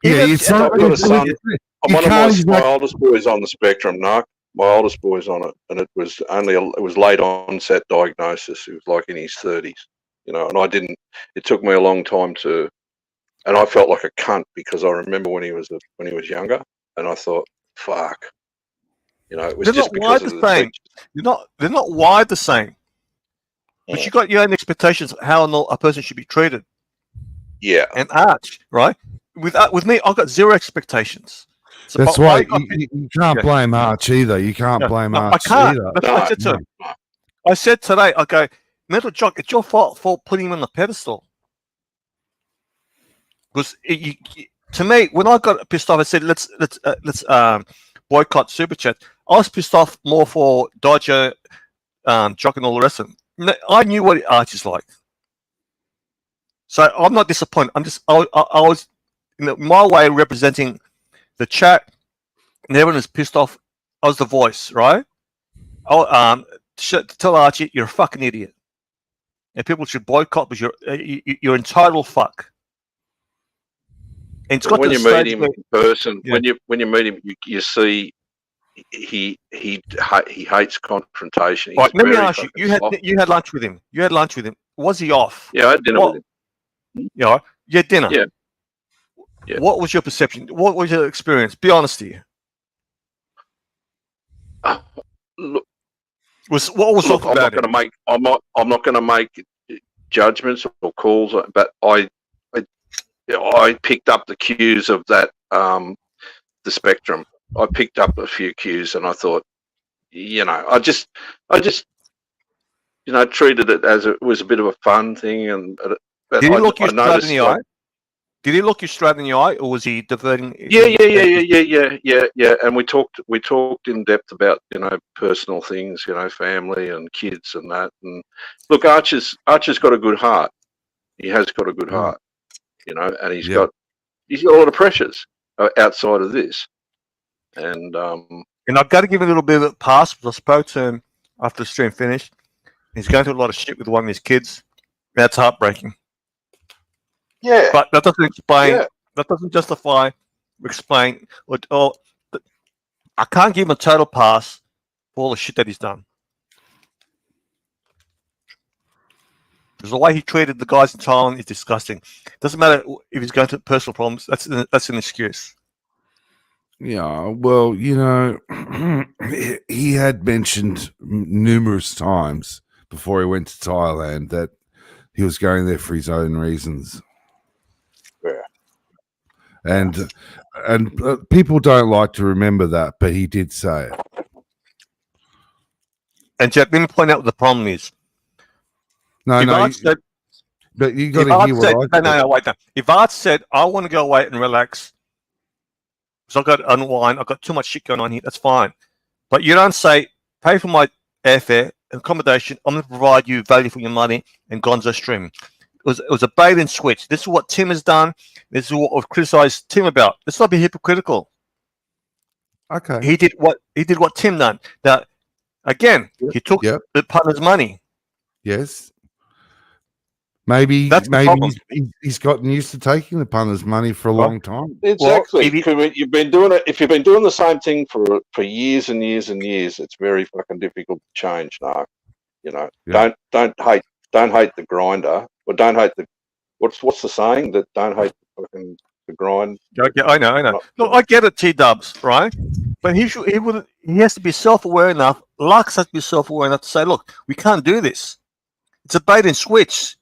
it's I've got a son. My can't oldest boy's on the spectrum, Narc. My oldest boy's on it, and it was late onset diagnosis. He was like in his 30s, you know. And I didn't. It took me a long time to, and I felt like a cunt because I remember when he was younger, and I thought, fuck, you know, it was they're just not wired because the of the same. They're not wired the same. But Yeah. you got your own expectations of how a person should be treated. Yeah. And Arch, right? With me, I've got zero expectations. So That's why you can't blame Arch either. You can't blame Arch either. That's what I said to him. I said today, I go, Mental Jock, it's your fault for putting him on the pedestal. Because to me, when I got pissed off, I said, let's boycott Super Chat. I was pissed off more for Dodger, Jock, and all the rest of them. I knew what Arch is like. So I'm not disappointed. I was in my way representing the chat, and everyone was pissed off. I was the voice, right? Tell Archie you're a fucking idiot, and people should boycott because you're entitled fuck. And it's got when to you the meet stage him where, in person, yeah. when you meet him, you see he hates confrontation. He's Right, let me very ask you: fucking you had lunch with him. Was he off? Yeah, I had dinner with him. Yeah, you had dinner. Yeah. Yeah. What was your perception? What was your experience? Be honest here. Look, What was off I'm not about going to make. I'm not going to make judgments or calls, but I picked up the cues of that the spectrum. I picked up a few cues, and I thought, you know, I just you know, treated it as it was a bit of a fun thing. And but Did he look you I straight noticed, in the eye? Did he look you straight in the eye, or was he diverting? Yeah. And we talked in depth about, you know, personal things, you know, family and kids and that. And look, Archer's got a good heart. He has got a good heart, you know, and he's got a lot of pressures outside of this. And I've got to give him a little bit of a pass because I spoke to him after the stream finished. He's going through a lot of shit with one of his kids. That's heartbreaking. Yeah, but that doesn't explain. Yeah. That doesn't justify. Explain. Or I can't give him a total pass for all the shit that he's done. Because the way he treated the guys in Thailand is disgusting. Doesn't matter if he's going through personal problems. That's an excuse. Yeah, well, you know, he had mentioned numerous times before he went to Thailand that he was going there for his own reasons. Yeah. And people don't like to remember that, but he did say it. And Jeff, let me point out what the problem is. But you got to hear what I said. No, wait. No. If Art said, I want to go away and relax, because I've got to unwind, I've got too much shit going on here, that's fine. But you don't say, pay for my airfare and accommodation, I'm going to provide you value for your money and Gonzo stream. It was a bait and switch. This is what Tim has done. This is what I've criticized Tim about. Let's not be hypocritical. Okay. He did what Tim done. Now, again, he took the partner's money. Yes. Maybe he's gotten used to taking the punter's money for a long time. Exactly. You've been doing it. If you've been doing the same thing for years and years and years, it's very fucking difficult to change. No, you know, don't hate the grinder, or don't hate the what's the saying that don't hate the grind. I know. Look, I get it, T-Dubs, right? But he has to be self-aware enough. Lux has to be self-aware enough to say, look, we can't do this. It's a bait and switch.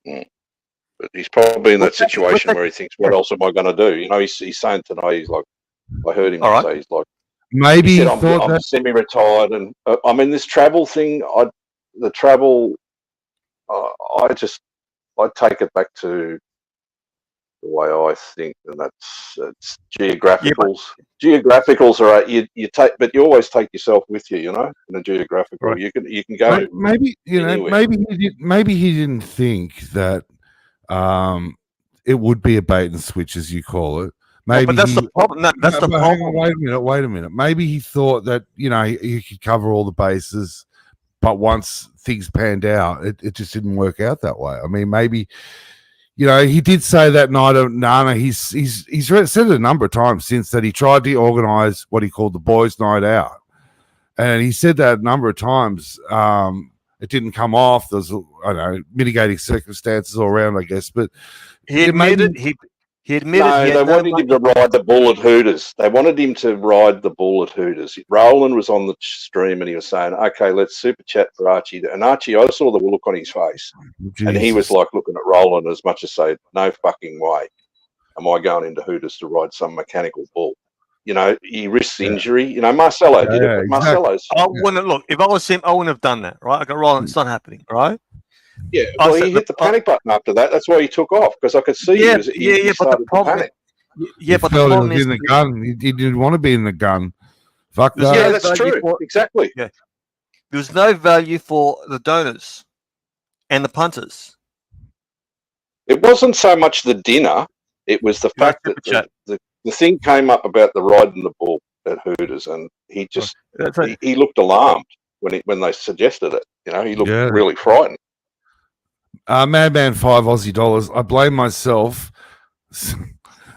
But he's probably in that situation where he thinks, what else am I going to do? You know, he's saying today, he's like, I heard him say, he's like, maybe he said, I'm semi-retired, and I mean, this travel thing, I take it back to the way I think, and it's geographicals. Geographicals are you take, but you always take yourself with you. You know, in a geographical, you can go. Maybe he didn't think that it would be a bait and switch, as you call it. Well, Maybe but that's he, the problem. No, that's the but hang problem. on, wait a minute. Maybe he thought that, you know, he could cover all the bases, but once things panned out, it just didn't work out that way. I mean, maybe, you know, he did say that night of Nana, he's said it a number of times since that he tried to organise what he called the boys' night out. And he said that a number of times. It didn't come off. There's, I don't know, mitigating circumstances all around, I guess. But He admitted he admitted No, he they had no wanted him to ride the bull at Hooters. They wanted him to ride the bull at Hooters. Roland was on the stream and he was saying, okay, let's super chat for Archie. And Archie, I saw the look on his face. And he was like looking at Roland as much as say, no fucking way am I going into Hooters to ride some mechanical bull. You know, he risks injury. You know, Marcelo did it, but exactly. Marcelo's... I wouldn't look. If I was him, I wouldn't have done that, right? I go, Roland, it's not happening, right? Yeah, well, he hit the panic button after that. That's why he took off, because I could see he but the started to problem, panic. yeah, He but the felt he problem was is, in the gun. He didn't want to be in the gun. Fuck that. Yeah, no that's value true. for- Exactly. Yeah, there was no value for the donors and the punters. It wasn't so much the dinner; it was the fact that super chat. the thing came up about the riding the bull at Hooters, and he just That's right. he looked alarmed when they suggested it. You know, he looked Yeah. really frightened. Madman, $5 Aussie. I blame myself.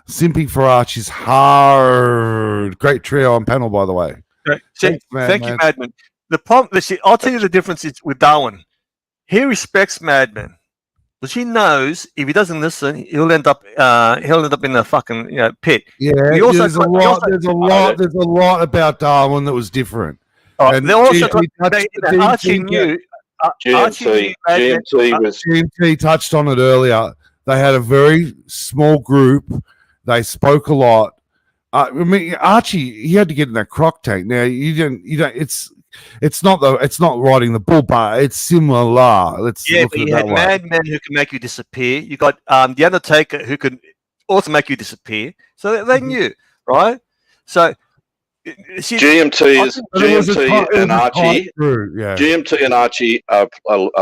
Simping for Archie's hard. Great trio on panel, by the way. Right. Thanks, Thank you, Madman. Madman. The problem, I'll tell you the difference is with Darwin. He respects Madman, but he knows if he doesn't listen, he'll end up in the fucking pit. Yeah, He also there's a got- he lot. also- There's a lot about Darwin that was different. And they also got, GMT Archie knew. Archie knew Madman- GMT was GMT touched on it earlier. They had a very small group. They spoke a lot. I mean, Archie, he had to get in that croc tank. Now you don't. It's not riding the bull, but it's similar. Let's Yeah, look but at it you that had way. Madman who can make you disappear. You got the Undertaker who can also make you disappear. So they knew, right? So see, GMT But it was a GMT tight- it and was a tight Archie. crew, yeah. GMT and Archie are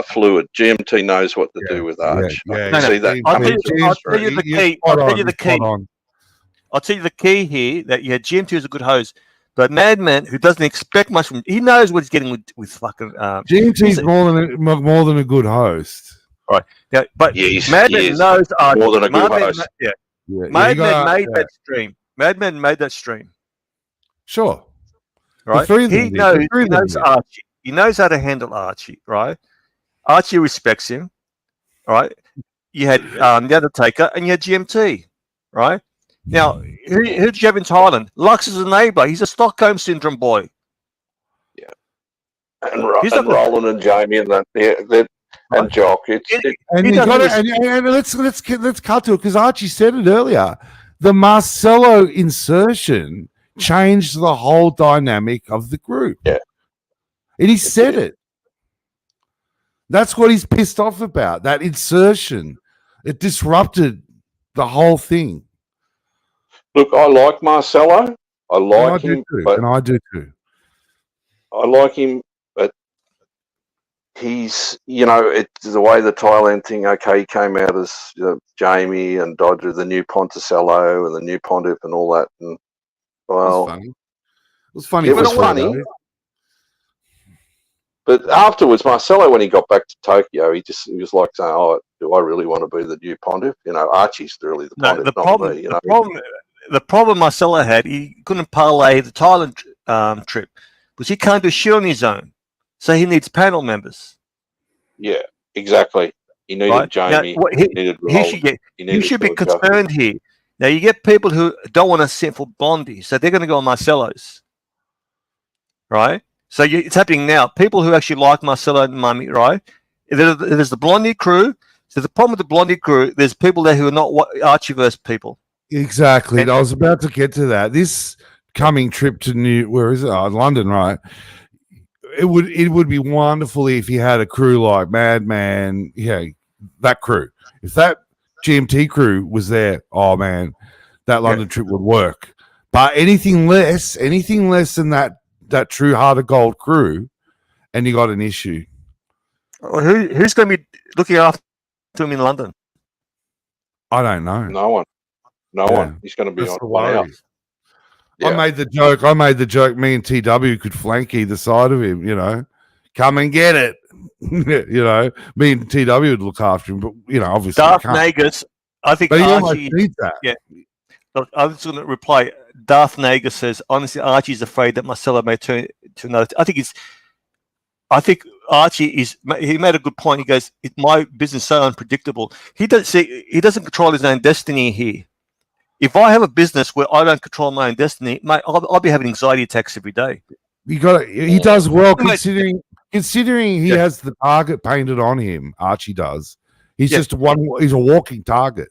fluid. GMT knows what to do with Arch. yeah, I yeah. can see that I'll coming. tell you the key. I'll tell you the key. I'll tell you the key here that GMT is a good host, but Madman, who doesn't expect much from, he knows what he's getting with fucking. GMT's more than a good host. Right. Yeah, but He Madman is knows more than a good host. Yeah, Yeah, Madman made that stream. Madman made that stream. Sure. Right. three of them He did. knows. The three He of them knows did. Archie. He knows how to handle Archie. Right. Archie respects him. Right. You had the Undertaker and you had GMT. Right. Now, who did you have in Thailand? Lux is a neighbour. He's a Stockholm syndrome boy. And He's not gonna- Roland and Jamie and that, and Jock. He And you doesn't got res- and let's cut to it because Archie said it earlier. The Marcelo insertion changed the whole dynamic of the group. Yeah. And he said it. That's what he's pissed off about. That insertion. It disrupted the whole thing. Look, I like Marcelo. I like him, but And I do too. I like him, but he's, it's the way the Thailand thing, okay, he came out as Jamie and Dodger, the new Ponticello and the new Pontiff and all that. And, It was well, funny. It was funny. It for was a funny. while. but afterwards, Marcelo, when he got back to Tokyo, he was like saying, oh, do I really want to be the new Pontiff? Archie's really the No, Pontiff, the not problem. me, The problem Marcelo had, he couldn't parlay the Thailand trip because he can't do shit on his own. So he needs panel members. Yeah, exactly. He needed Right? Jamie. Now, he needed Roland. You should be concerned here. Now you get people who don't want to sit for Blondie, so they're going to go on Marcelo's. Right? So it's happening now. People who actually like Marcelo and Mummy, right? There's the Blondie crew. So the problem with the Blondie crew, there's people there who are not Archieverse people. Exactly. I was about to get to that. This coming trip to London, right? It would be wonderful if you had a crew like Madman, that crew. If that GMT crew was there, oh man, that London trip would work. But anything less than that true heart of gold crew, and you got an issue. Well, who's going to be looking after him in London? I don't know. No one. No Yeah. one. He's going to be That's on the one out. worry. Yeah. I made the joke. Me and TW could flank either side of him. You know, come and get it. You know, me and TW would look after him, but you know, obviously, Darth can't. Nagus, I think But he almost Archie. needs that. Yeah. Look, I was going to reply. Darth Nagus says, honestly, Archie's afraid that Marcelo may turn to another. I think Archie he made a good point. He goes, my business is so unpredictable. He doesn't control his own destiny here. If I have a business where I don't control my own destiny, mate, I'll be having anxiety attacks every day. He does well considering he has the target painted on him. Archie does. He's just he's a walking target.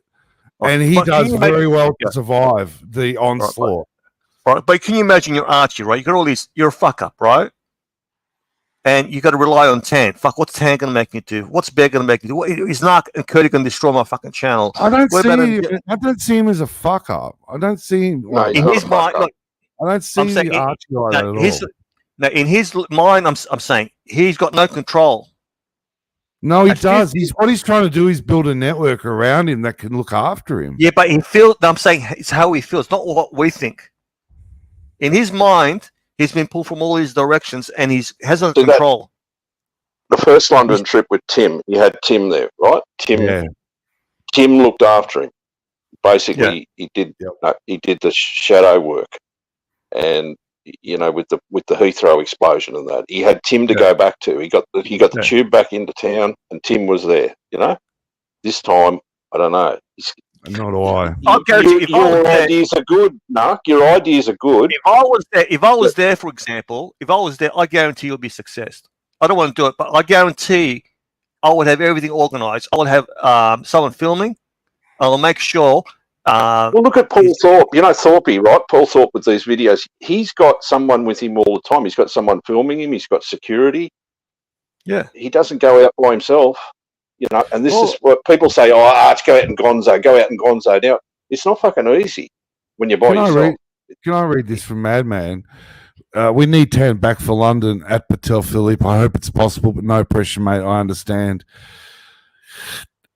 And he does very well to survive the onslaught. Right. But can you imagine you're Archie, right? You got all these, you're a fuck up, right? And you got to rely on Tan. Fuck, what's Tan going to make me do? What's Bear going to make me do? He's not and Curdy going to destroy my fucking channel. I don't see him as a fuck up. I don't see him No, in his mind. Look, I don't see the Archie like that at all. Now, in his mind, I'm saying he's got no control. No, he does. What he's trying to do is build a network around him that can look after him. Yeah, but I'm saying it's how he feels, not what we think. In his mind, he's been pulled from all these directions, and he has no control. The first London trip with Tim, he had Tim there, right? Tim looked after him. Basically, he did the shadow work, and you know, with the Heathrow explosion and that, he had Tim to go back to. He got the tube back into town, and Tim was there. You know, this time I don't know. Nor do I. Your ideas are good, Narc. Your ideas are good. If I was there, for example, I guarantee you'll be success. I don't want to do it, but I guarantee I would have everything organized. I would have someone filming. I'll make sure. Well, look at Paul Thorpe. You know Thorpe, right? Paul Thorpe with these videos. He's got someone with him all the time. He's got someone filming him. He's got security. Yeah. He doesn't go out by himself. You know, and this is what people say, oh, Arch, go out and gonzo. Now, it's not fucking easy when you're by yourself. Can I read this from Madman? We need Tan back for London at Patel Philippe. I hope it's possible, but no pressure, mate. I understand.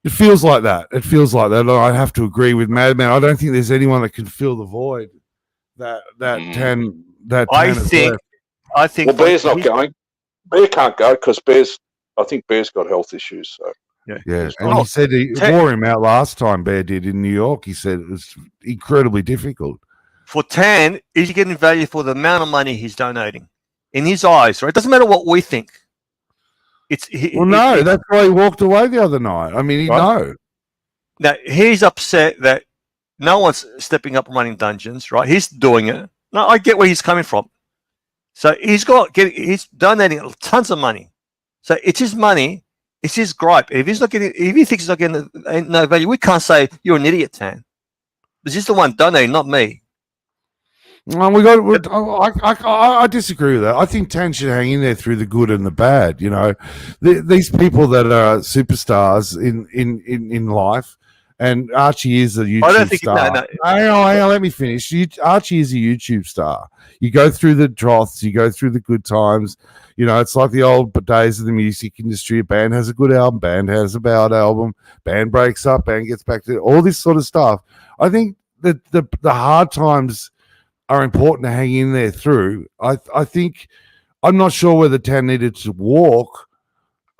It feels like that. I have to agree with Madman. I don't think there's anyone that can fill the void that Tan. I think. Well, Bear's not going. Bear can't go because I think Bear's got health issues. So. Yeah. And he said he wore him out last time. Bear did in New York. He said it was incredibly difficult. For Tan, is he getting value for the amount of money he's donating? In his eyes, right? It doesn't matter what we think. That's why he walked away the other night. I mean, no. Now, he's upset that no one's stepping up and running dungeons, right? He's doing it. No, I get where he's coming from. So he's donating tons of money. So it's his money. It's his gripe. If he thinks he's not getting no value, we can't say you're an idiot, Tan. Because he's the one donating, not me. I disagree with that. I think Tan should hang in there through the good and the bad. You know, these people that are superstars in life, and Archie is a YouTube star. Hang on, let me finish. Archie is a YouTube star. You go through the droths, you go through the good times. You know, it's like the old days of the music industry. A band has a good album, band has a bad album, band breaks up, band gets back to all this sort of stuff. I think that the hard times are important to hang in there through. I think I'm not sure whether Tan needed to walk.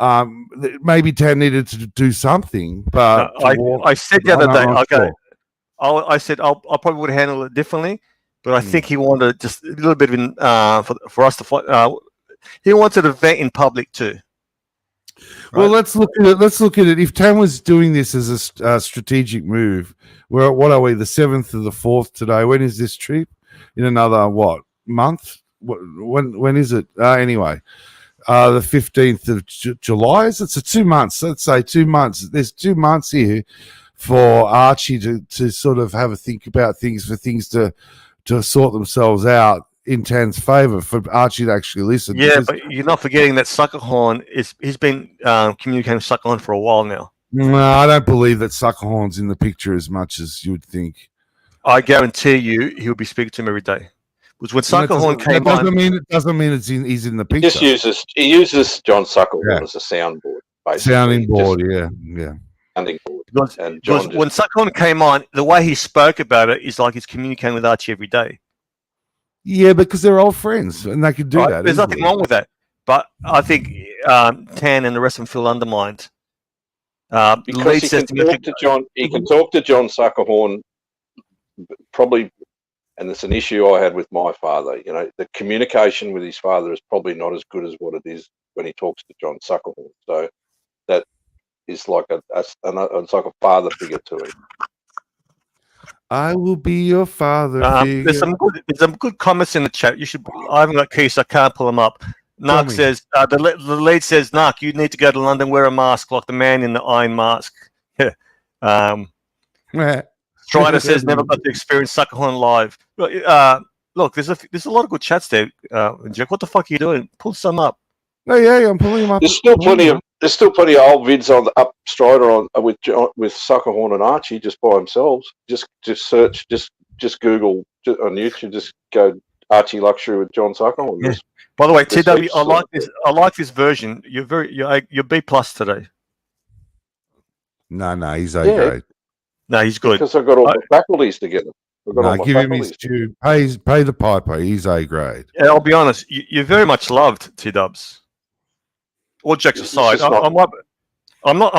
Maybe Tan needed to do something, but I said the other day, I said I probably would handle it differently, but I think he wanted just a little bit of for us to fight. He wanted a vent in public too. Well, let's look at it. If Tan was doing this as a strategic move, what are we? The 7th of the 4th today. When is this trip? In another month? When is it? Anyway, the 15th of July. It's 2 months. Let's say 2 months. There's 2 months here for Archie to sort of have a think about things, for things to sort themselves out in Tan's favour, for Archie to actually listen. Yeah, but you're not forgetting that Suckerhorn he's been communicating with Suckerhorn for a while now. No, I don't believe that Suckerhorn's in the picture as much as you would think. I guarantee you he'll be speaking to him every day. Because when Suckerhorn came on... It doesn't mean he's in the picture. He uses John Suckerhorn as a soundboard, basically. Sounding board, yeah. sounding board. Because, And John because when Sakon came on, the way he spoke about it is like he's communicating with Archie every day. Yeah, because they're old friends and they could do Right? that. There's nothing wrong with that. But I think Tan and the rest of them feel undermined. because he can talk to John. He can talk to John Suckerhorn, probably, and it's an issue I had with my father. You know, the communication with his father is probably not as good as what it is when he talks to John Suckerhorn. So that is like it's like a father figure to him. I will be your father figure. There's some good comments in the chat. You should. I haven't got keys, so I can't pull them up. Narc says the lead says, "Narc, you need to go to London, wear a mask like the man in the Iron Mask." Strider says, "Never got to experience Suckerhorn live." Look, there's a lot of good chats there. Jack, what the fuck are you doing? Pull some up. Oh yeah, I'm pulling them up. There's still plenty of old vids on the up Strider on with Suckerhorn and Archie just by themselves. Just search, just Google on YouTube. Just go Archie Luxury with John Suckerhorn. Yeah. By the way, TW, I like this. I like this version. You're B+ today. No, he's A grade. No, he's good. Because I've got all the faculties together. Give him his due. Pay the piper. He's A grade. Yeah, I'll be honest. You're very much loved, T-Dubs. All jokes aside, I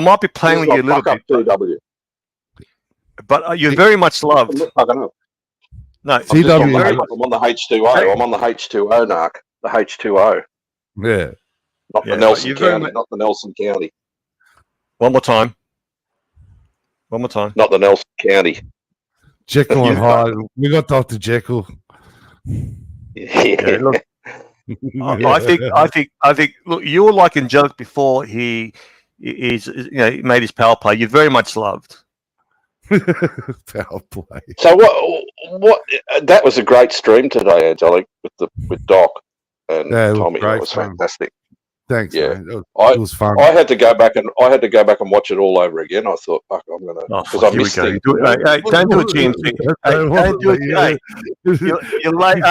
might be playing with you a little bit. TW. But you're very much loved. I don't know. No, TW. I'm on the H2O. I'm on the H2O, Narc. The H2O. Yeah. Not the Nelson County. Not the Nelson County. One more time. Not the Nelson County. Jekyll and Hyde. We got Dr. Jekyll. Yeah. Look, I think. Look, you were like Angelic before he made his power play. You're very much loved. Power play. So what? That was a great stream today, Angelic, with Doc and Tommy. That was fantastic. Thanks. Yeah, man. It was fun. I had to go back and watch it all over again. I thought, fuck, I'm gonna because I missed it. Don't do it, GMT. Don't do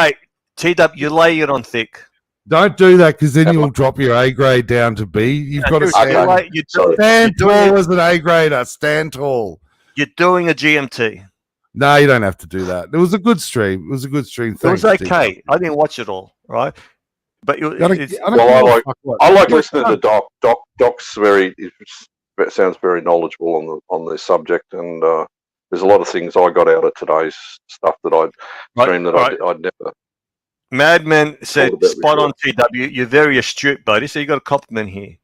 it. TW, you lay it on thick. Don't do that because then you'll drop your A grade down to B. You've got to stand tall as an A grader. Stand tall. You're doing a GMT. No, you don't have to do that. It was a good stream. It was a good stream. Thanks, it was okay. TW. I didn't watch it all, right? But I like listening to Doc. Doc's sounds very knowledgeable on the subject, and there's a lot of things I got out of today's stuff that I'd never. Madman said, "Spot on, TW. You're very astute, buddy. So you got a compliment here.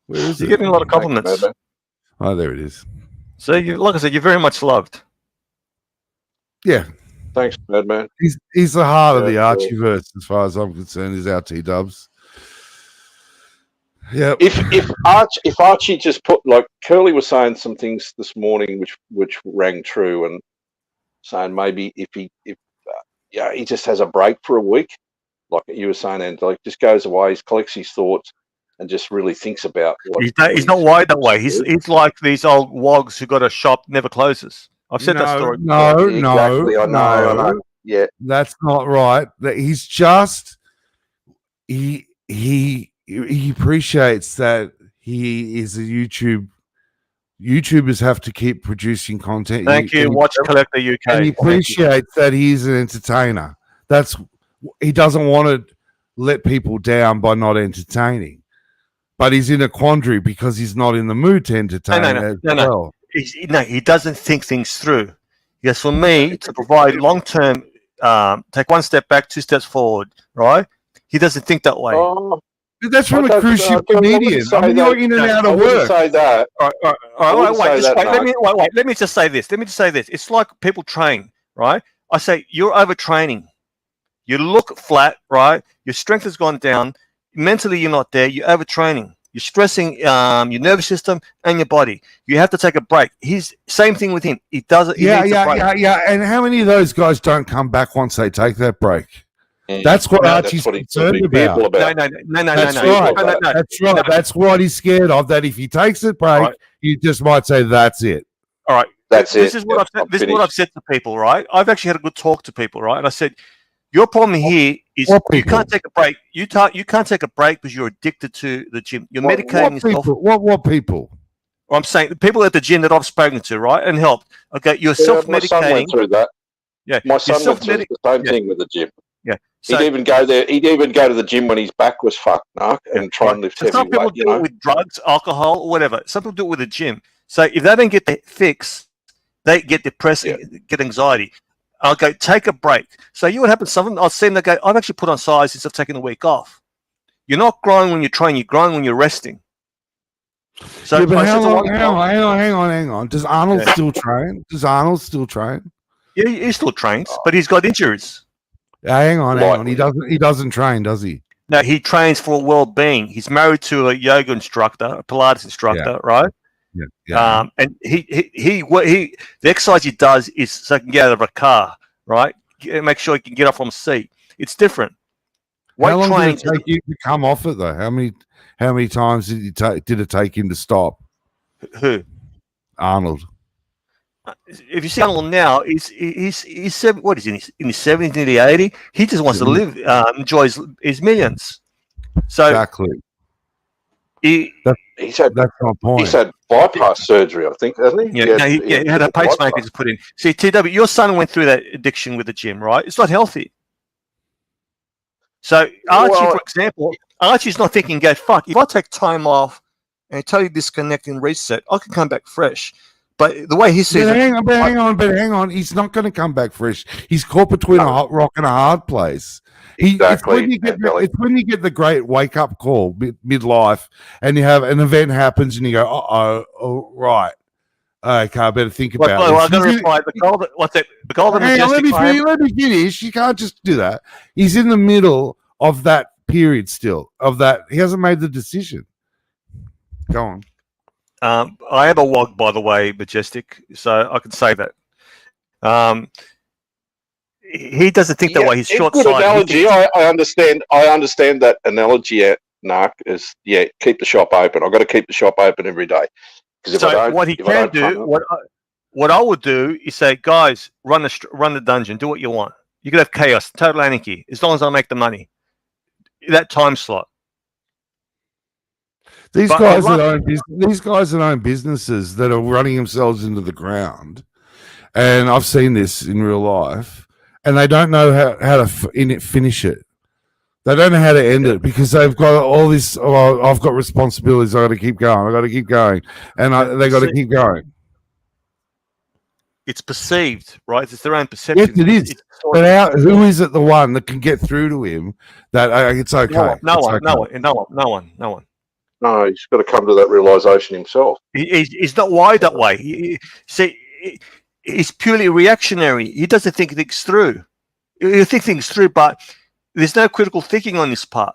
Where is You're getting a lot of compliments. Oh, there it is. So, like I said, you're very much loved. Yeah. Thanks, Madman. He's the heart of the Archieverse, as far as I'm concerned. Is our T-Dubs. Yeah. If Archie just put, like Curly was saying some things this morning which rang true, and saying maybe if he just has a break for a week, like you were saying, and like just goes away, collects his thoughts, and just really thinks about what he's not wired that way. He's like these old wogs who got a shop never closes. I've said that story. No, I know. Yeah, that's not right. He's just he appreciates that he is a YouTubers have to keep producing content. Thank you, Watch Collector UK. And he appreciates that he's an entertainer. He doesn't want to let people down by not entertaining, but he's in a quandary because he's not in the mood to entertain. No. He doesn't think things through. Yes, for me to provide long-term, take one step back, two steps forward, right? He doesn't think that way. That's from a cruise ship comedian. You're in and out of work. Say that. Let me just say this. It's like people train, right? I say you're overtraining. You look flat, right? Your strength has gone down. Mentally, you're not there. You're overtraining. You're stressing your nervous system and your body. You have to take a break. Same thing with him. He does it. Yeah. And how many of those guys don't come back once they take that break? That's what Archie's concerned about. No. That's right. That's what he's scared of. That if he takes a break, you just might say that's it. All right. This is what I've said to people. Right. I've actually had a good talk to people. Right. And I said, your problem here is you can't take a break. You can't take a break because you're addicted to the gym. You're medicating yourself. What people? Or I'm saying the people at the gym that I've spoken to, right, and helped. Okay, you're My son went self-medicating. through that. Yeah, My you're son went through the same thing with the gym. Yeah, so, He'd even go there. He'd even go to the gym when his back was fucked, Narc, and try and lift so heavy some people weight. do it with drugs, alcohol, or whatever. Some people do it with the gym. So if they don't get the fix, they get depressed, get anxiety. I'll go take a break. So you know what happens? Something I'll see them. They go, I've actually put on size since I've taken a week off. You're not growing when you train. You're growing when you're resting. So yeah, but hang on. Does Arnold still train? Yeah, he still trains, but he's got injuries. Hang on. He doesn't train, does he? No, he trains for well-being. He's married to a yoga instructor, a Pilates instructor, right? Yeah. And he the exercise he does is so he can get out of a car, right? Make sure he can get up from a seat. It's different. How long did it take you to come off it though? How many times did it take him to stop? Who? Arnold. If you see Arnold now, he's what is he, in his 70s, nearly 80. He just wants to live, enjoy his millions. So exactly. That's my point. He's had bypass surgery, I think, hasn't he? He had a pacemaker just put in. See, TW, your son went through that addiction with the gym, right? It's not healthy. So Archie, for example, Archie's not thinking, go, fuck, if I take time off and totally disconnect and reset, I can come back fresh. But the way he sees it... Hang on. He's not going to come back fresh. He's caught between a hot rock and a hard place. Exactly. It's when you get the great wake-up call midlife and you have an event happens and you go, oh, right. Okay, I better think about it. I'm going to reply. The golden majestic let me finish. You can't just do that. He's in the middle of that period still. He hasn't made the decision. Go on. I am a wog, by the way, Majestic, so I can say that. He doesn't think that way. He's short-sighted. Good analogy. I understand that analogy, Narc, is, keep the shop open. I've got to keep the shop open every day. So what he can do, what I would do is say, guys, run the dungeon, do what you want. You could have chaos, total anarchy, as long as I make the money. That time slot. These guys that own businesses that are running themselves into the ground, and I've seen this in real life, and they don't know how to finish it. They don't know how to end it because they've got all this. Oh, I've got responsibilities. I got to keep going. I got to keep going, and they got to keep going. It's perceived, right? It's their own perception. Yes, it is. But who is it the one that can get through to him that it's okay? No one. No, he's got to come to that realization himself. He's not wired that way. He's purely reactionary. He doesn't think things through. He'll think things through, but there's no critical thinking on this part.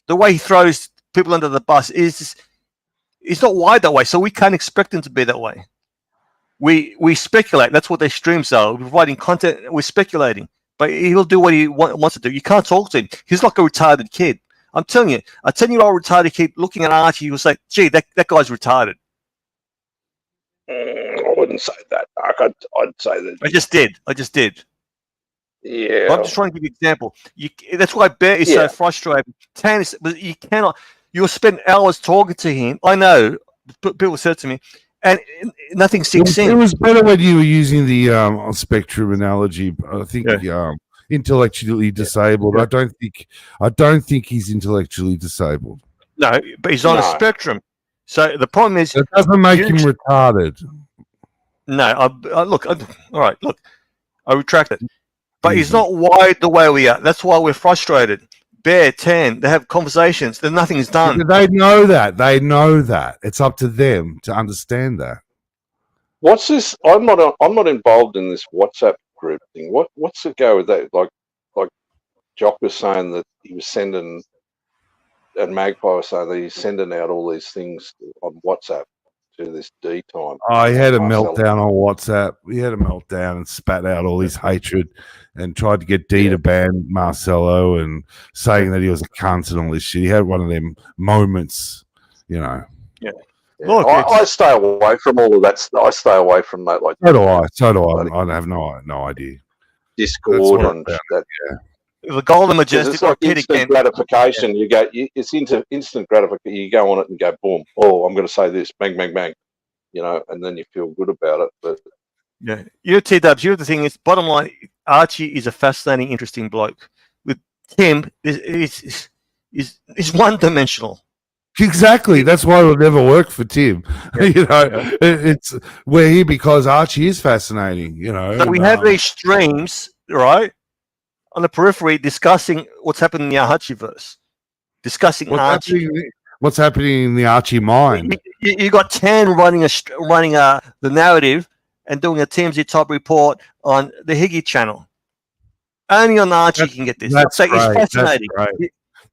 The way he throws people under the bus is not wired that way, so we can't expect him to be that way. We speculate. That's what their streams are. We're providing content. We're speculating, but he'll do what he wants to do. You can't talk to him. He's like a retarded kid. I'm telling you, a 10-year-old retarded kid looking at Archie will say, gee, that guy's retarded. I wouldn't say that, Mark. I'd say that. I just did. Yeah. I'm just trying to give you an example. That's why Bear is so frustrated. But you cannot. You'll spend hours talking to him. I know. People said to me, and nothing sinks in. It was better when you were using the spectrum analogy. I think intellectually disabled. I don't think he's intellectually disabled. No, but he's on a spectrum. So the problem is it doesn't make him retarded. No, all right, look, I retract it. But he's not wired the way we are. That's why we're frustrated. Bear, 10, they have conversations. Then nothing's done. They know that. It's up to them to understand that. What's this? I'm not involved in this WhatsApp group thing. What's the go with that? Like Jock was saying that he was sending, and Magpie was saying that he's sending out all these things on WhatsApp to this D time. He had a meltdown on WhatsApp. He had a meltdown and spat out all his hatred and tried to get D to ban Marcelo and saying that he was a cunt and all this shit. He had one of them moments, Yeah. Look, I stay away from all of that. I stay away from that. So do I. I have no idea. Discord and that. Yeah. The Golden 'Cause Majestic it's like or Kid instant again. gratification. You go, it's instant gratification. You go on it and go, boom, oh, I'm going to say this, bang, bang, bang, you know, and then you feel good about it. But Yeah, you T-Dubs, the thing is, bottom line, Archie is a fascinating, interesting bloke. With Tim, is one-dimensional. Exactly. That's why it'll never work for Tim. You know, it's we're here because Archie is fascinating. You know, So we have these streams, right, on the periphery discussing what's happening in the Archieverse, discussing Archie. What's happening in the Archie mind. You got Tan running the narrative and doing a TMZ top report on the Higgy channel. Only on Archie can get this. That's so it's fascinating.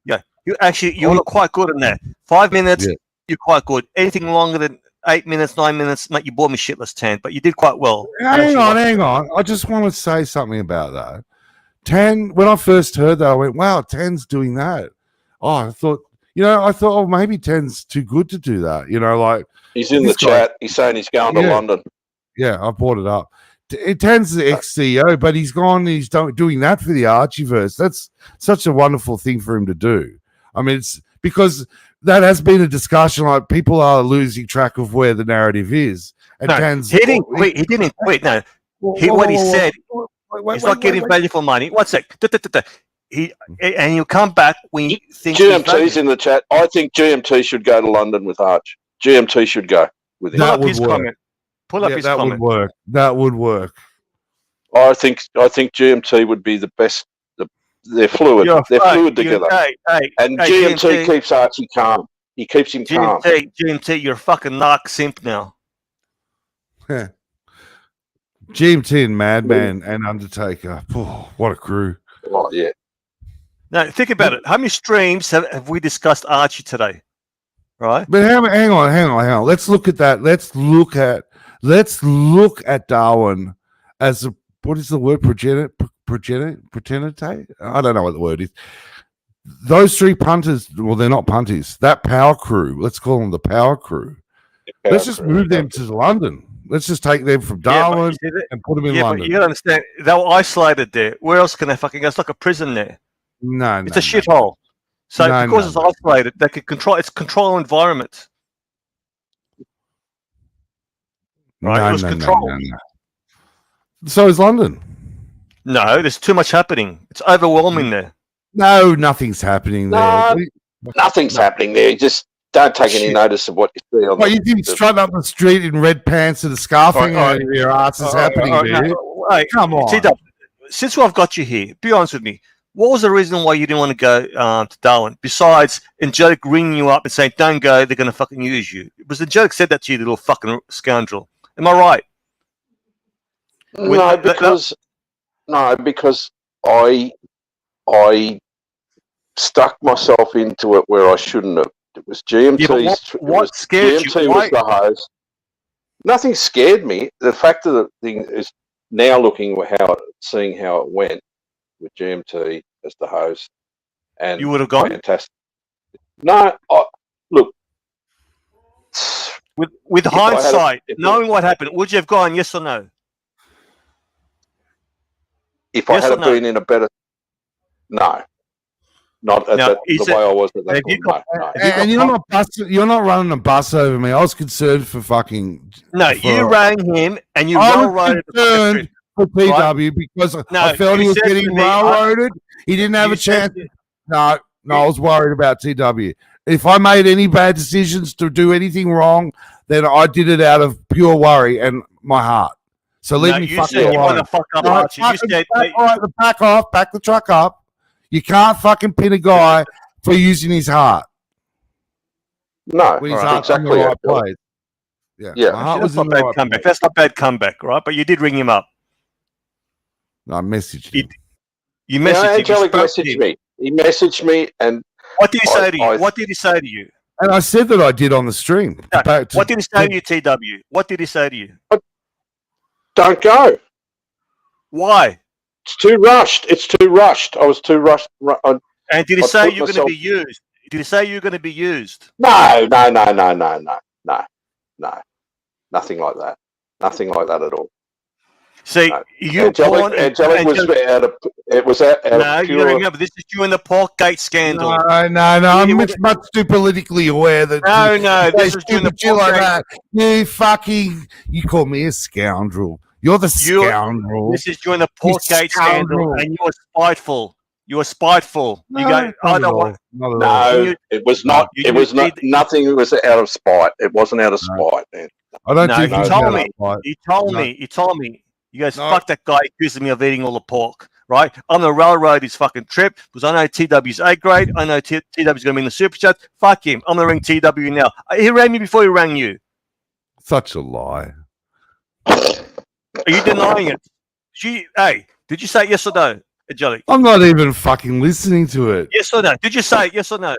Yeah, you're quite good in that. 5 minutes, you're quite good. Anything longer than 8 minutes, 9 minutes, mate, you bore me shitless, Tan. But you did quite well. Hang on. I just want to say something about that. Tan, when I first heard that, I went, "Wow, Tan's doing that." Oh, I thought, oh, maybe Tan's too good to do that. You know, like he's in the chat. He's saying he's going to London. Yeah, I brought it up. Tan's the ex-CEO, but he's gone and he's doing that for the Archieverse. That's such a wonderful thing for him to do. I mean, it's because that has been a discussion. Like, people are losing track of where the narrative is. And Tan's, he didn't quit. He didn't quit. No, what he said, he's not getting value for money. One sec. And you come back when you think GMT's in the chat. I think GMT should go to London with Arch. GMT should go with him. Pull up his comment. Pull up his comment. Would work. That would work. I think GMT would be the best. They're fluid. They're fluid together. And GMT keeps Archie calm. He keeps him calm. GMT, you're a fucking narc simp now. GMT and Madman and Undertaker. Oh, what a crew. Oh, yeah. Now, think about it. How many streams have we discussed Archie today? Right? But hang on. Let's look at that. Let's look at Darwin as a, what is the word? Progenitor? I don't know what the word is. Those three punters, well, they're not punters. That power crew, let's call them the power crew. Let's just move them to London. Let's just take them from Darwin and put them in London. But you gotta understand, they were isolated there. Where else can they fucking go? It's like a prison there. No, it's a shithole. So because it's isolated, they can control. It's control environment. Right? It was controlled. So is London. No, there's too much happening. It's overwhelming there. No, nothing's happening there. Nothing's happening there. Just don't take any notice of what you see on you didn't strut up the street in red pants and a scarf hanging out of your ass is happening there. Come on. Since I've got you here, be honest with me. What was the reason why you didn't want to go to Darwin? Besides Angelic ringing you up and saying, "Don't go, they're going to fucking use you." It was Angelic said that to you, the little fucking scoundrel. Am I right? No, because I stuck myself into it where I shouldn't have. It was GMT's. What scared you? GMT was the host. Nothing scared me. The fact of the thing is now seeing how it went with GMT as the host, and you would have gone. Fantastic. No, look. With hindsight, knowing what happened, would you have gone? Yes or no? If I had been in a better, no, not at the way I was at that point. No. And you're not running a bus over me. I was concerned for fucking. No, you rang him and you railroaded the for PW because I felt he was getting railroaded. He didn't have a chance. No, I was worried about TW. If I made any bad decisions to do anything wrong, then I did it out of pure worry and my heart. So leave me fucking alone. Back the truck up. You can't fucking pin a guy for using his heart. No, when his heart's in the right place. Yeah. My heart was in the right comeback. That's not bad comeback, right? But you did ring him up. I messaged him. You messaged him. Angelic messaged me. He messaged me, and what did he say to you? What did he say to you? And I said that I did on the stream. What did he say to you, TW? What did he say to you? Don't go. Why? It's too rushed. I was too rushed. And did he say you're going to be used? Did he say you're going to be used? No. Nothing like that. Nothing like that at all. See, you porn. Angelic was out of. It was out No, of you got to pure. remember, this is during the Porkgate scandal. No. I'm much too politically aware that No, this is during the shit like Porkgate. that. You call me a scoundrel. You're the scoundrel. This is during the You Porkgate scandal, scoundrel. and you were spiteful. You were spiteful. No, You go, not I at don't all. want. Not at all. No, it was not. You It was not. did- Nothing was out of spite. It wasn't out of spite, man. I don't No, think you it was told out me. of spite. You told No. me. You told me. You guys, No. fuck that guy accusing me of eating all the pork, right? I'm going to railroad his fucking trip because I know TW's A grade. I know TW's going to be in the super chat. Fuck him. I'm going to ring TW now. He rang me before he rang you. Such a lie. Are you denying it? Hey, did you say yes or no, Angelic? I'm not even fucking listening to it. Yes or no? Did you say yes or no?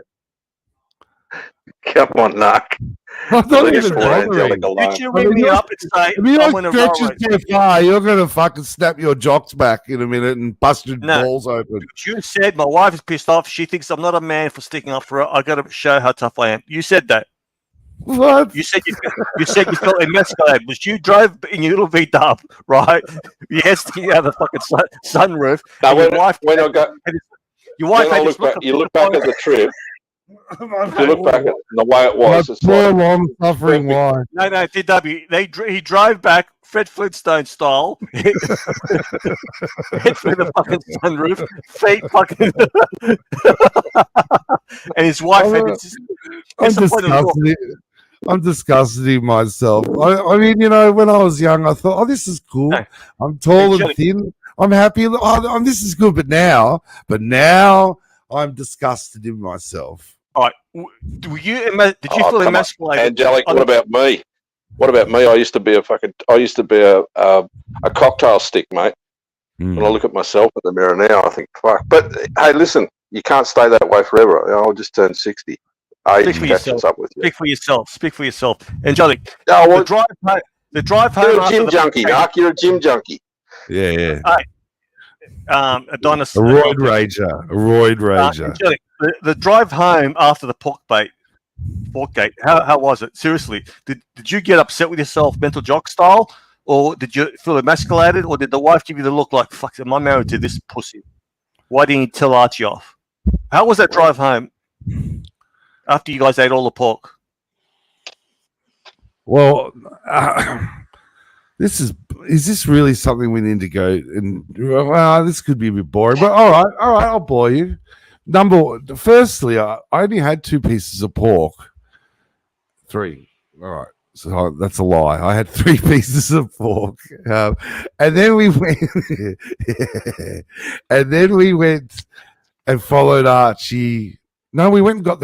Come on, Narc. I'm not Leave even Angelic bothering. alone. Did you ring me up and say, If you I'm don't going to stretch railroad? it too far, you're going to fucking snap your jocks back in a minute and bust your No. balls open. You said my wife is pissed off. She thinks I'm not a man for sticking up for her. I got to show how tough I am. You said that. What? You said you felt emasculated. Was you drove in your little V-dub, right? Yes, you have the fucking sunroof. No, and when I go, your wife when I had look this look back, of- you look back at the trip. You look back at the way it My was. It's poor like, long-suffering wife. No, TW. He drove back Fred Flintstone style. Hit through the fucking sunroof, feet fucking, and his wife had this. I'm disgusted myself. I mean, when I was young, I thought, this is cool. No. I'm tall and Angelic. thin. I'm happy. This is good. But now I'm disgusted in myself. All right. Did you feel come on. emasculated? Angelic, what about me? What about me? I used to be a cocktail stick, mate. When I look at myself in the mirror now, I think, fuck. But hey, listen, you can't stay that way forever. I'll just turn 60. Speak for yourself. Up with you. Speak for yourself. Angelic, Oh, well, the drive home. you're a after gym the- junkie, Narc. You're a gym junkie. Yeah. Adonis. A roid rager. Angelic, the drive home after the Porkgate. How was it? Seriously, did you get upset with yourself, mental jock style, or did you feel emasculated, or did the wife give you the look like, fuck, am I married to this pussy? Why didn't you tell Archie off? How was that drive home after you guys ate all the pork? Well, is this really something we need to go and? Well, this could be a bit boring, but all right, I'll bore you. Firstly, I only had 2 pieces of pork. 3. All right. So that's a lie. I had 3 pieces of pork, and then we went, and followed Archie. No, we went and got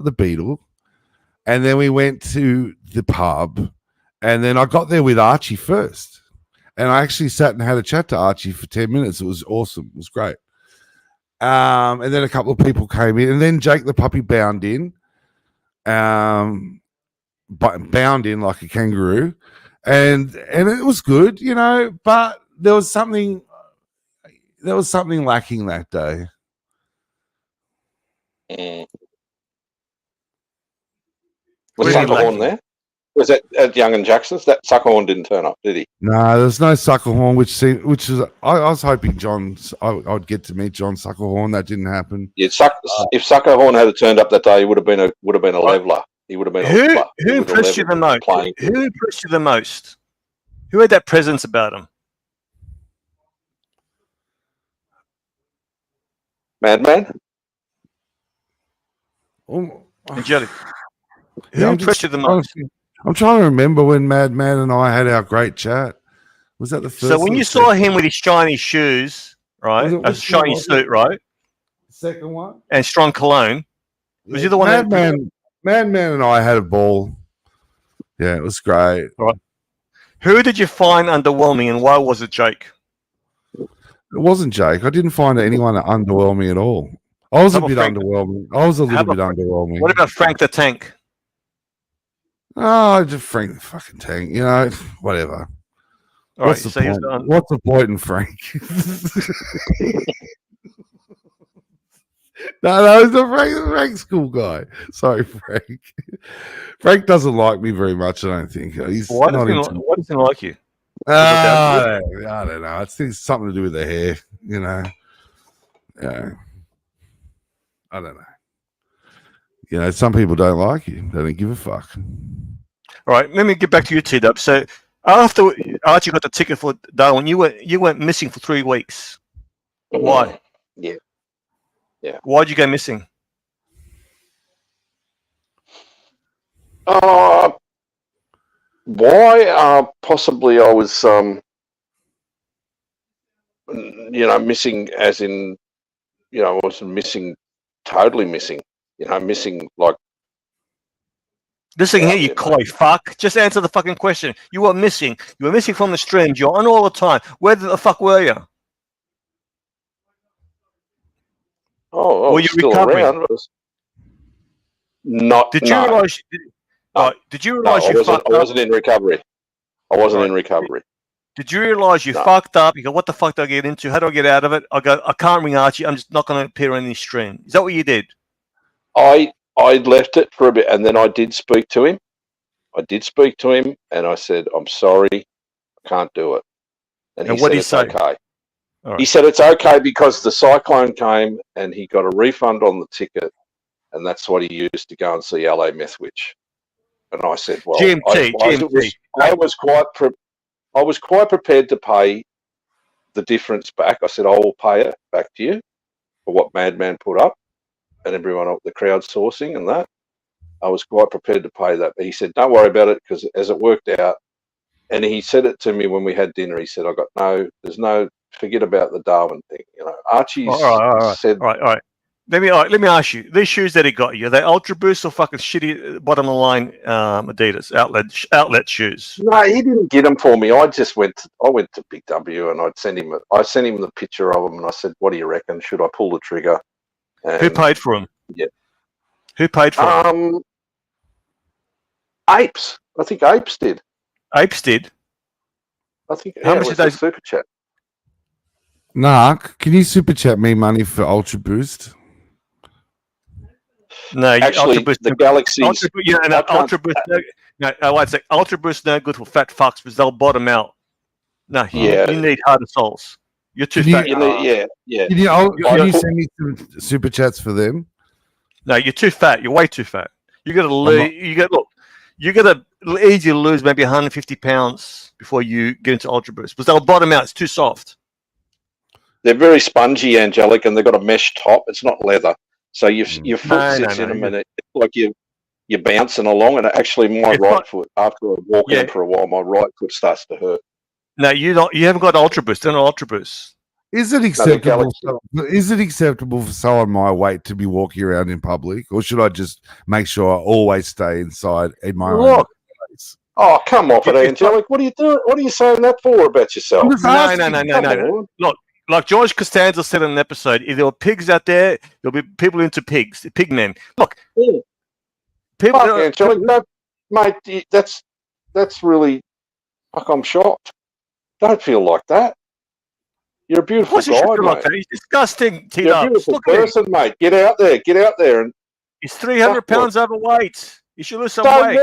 the beetle, and then we went to the pub, and then I got there with Archie first, and I actually sat and had a chat to Archie for 10 minutes. It was awesome. It was great. And then a couple of people came in, and then Jake the puppy bound in. But bound in like a kangaroo, and it was good, but there was something lacking that day. Was Really Suckerhorn there? Was that at Young and Jackson's? That Suckerhorn didn't turn up, did he? No, there's no Suckerhorn, which is I was hoping I'd get to meet John Suckerhorn. That didn't happen. Yeah, if Suckerhorn had turned up that day, he would have been a leveler. He would have been Who impressed you the most? Who impressed you the most? Who had that presence about him? Madman? Angelic. Who impressed you the most? I'm trying to remember when Madman and I had our great chat. Was that the first? So when you saw him with his shiny shoes, right, a shiny suit, right, second one, and strong cologne, was he the one? Madman and I had a ball. Yeah, it was great. Right. Who did you find underwhelming, and why was it Jake? It wasn't Jake. I didn't find anyone underwhelming at all. I was a bit underwhelming. Underwhelming. What about Frank the Tank? Oh, just Frank the fucking Tank. Whatever. All What's right, the point? What's the point in Frank? No, it's a Frank's cool guy. Sorry, Frank. Frank doesn't like me very much, I don't think. He's Why doesn't he like you? I don't know. It's something to do with the hair, you know. Yeah. I don't know. You know, some people don't like you. They don't give a fuck. All right, let me get back to you, T-Dub. So after Archie got the ticket for Darwin, you went missing for 3 weeks. Why? Yeah. Why'd you go missing? Why? Possibly I was, missing as in, I wasn't missing, totally missing. Missing like. Listen here, you coy fuck. Just answer the fucking question. You were missing. You were missing from the streams. You're on all the time. Where the fuck were you? Oh, were you still recovering? around? Not. Did you realize? Did you realize you fucked up? I wasn't in recovery. I wasn't in recovery. Did you realize you fucked up? You go, what the fuck do I get into? How do I get out of it? I go, I can't ring Archie. I'm just not going to appear on this stream. Is that what you did? I left it for a bit, and then I did speak to him. And I said, I'm sorry, I can't do it. And he said, it's okay. Right. He said, it's okay because the cyclone came and he got a refund on the ticket, and that's what he used to go and see LA Methwich. And I said, well, GMT. I was quite prepared to pay the difference back. I said, I will pay it back to you for what Madman put up and everyone, the crowdsourcing and that. I was quite prepared to pay that. But he said, don't worry about it because as it worked out, and he said it to me when we had dinner, he said, forget about the Darwin thing. Archie's said. All right. Let me ask you. These shoes that he got you, are they Ultra Boost or fucking shitty bottom of the line Adidas outlet shoes? No, he didn't get them for me. I went to Big W and I sent him the picture of them and I said, what do you reckon? Should I pull the trigger? And, who paid for them? Yeah. Who paid for them? Apes. I think Apes did. Apes did? I think. How much did they super chat? Narc, can you super chat me money for Ultra Boost? No, actually, Ultra Boost, the Galaxies. Ultra Boost. Wait a sec. Ultra Boost no good for fat fucks because they'll bottom out. No, you need harder souls. You're too fat. Can you send me some super chats for them? No, you're too fat. You're way too fat. You got to lose. You got to easy to lose maybe 150 pounds before you get into Ultra Boost because they'll bottom out. It's too soft. They're very spongy, Angelic, and they've got a mesh top. It's not leather, so your foot sits in them, and it's like you're bouncing along. And actually, my right foot, after I walk in for a while, my right foot starts to hurt. No, you don't. You haven't got Ultra Boost. They're not Ultra Boost. Is it acceptable? Is it acceptable for someone my weight to be walking around in public, or should I just make sure I always stay inside in my own place? Oh, come off it, Angelic. What are you doing? What are you saying that for about yourself? No. Look, like George Costanza said in an episode, if there were pigs out there, there'll be people into pigs, pig men. Look, people. Angelic, no, mate, that's really. Fuck, I'm shocked. Don't feel like that. You're a beautiful guy, mate. Like that? He's disgusting. You're a beautiful person, mate. Get out there, and he's 300 pounds overweight. You should lose some weight.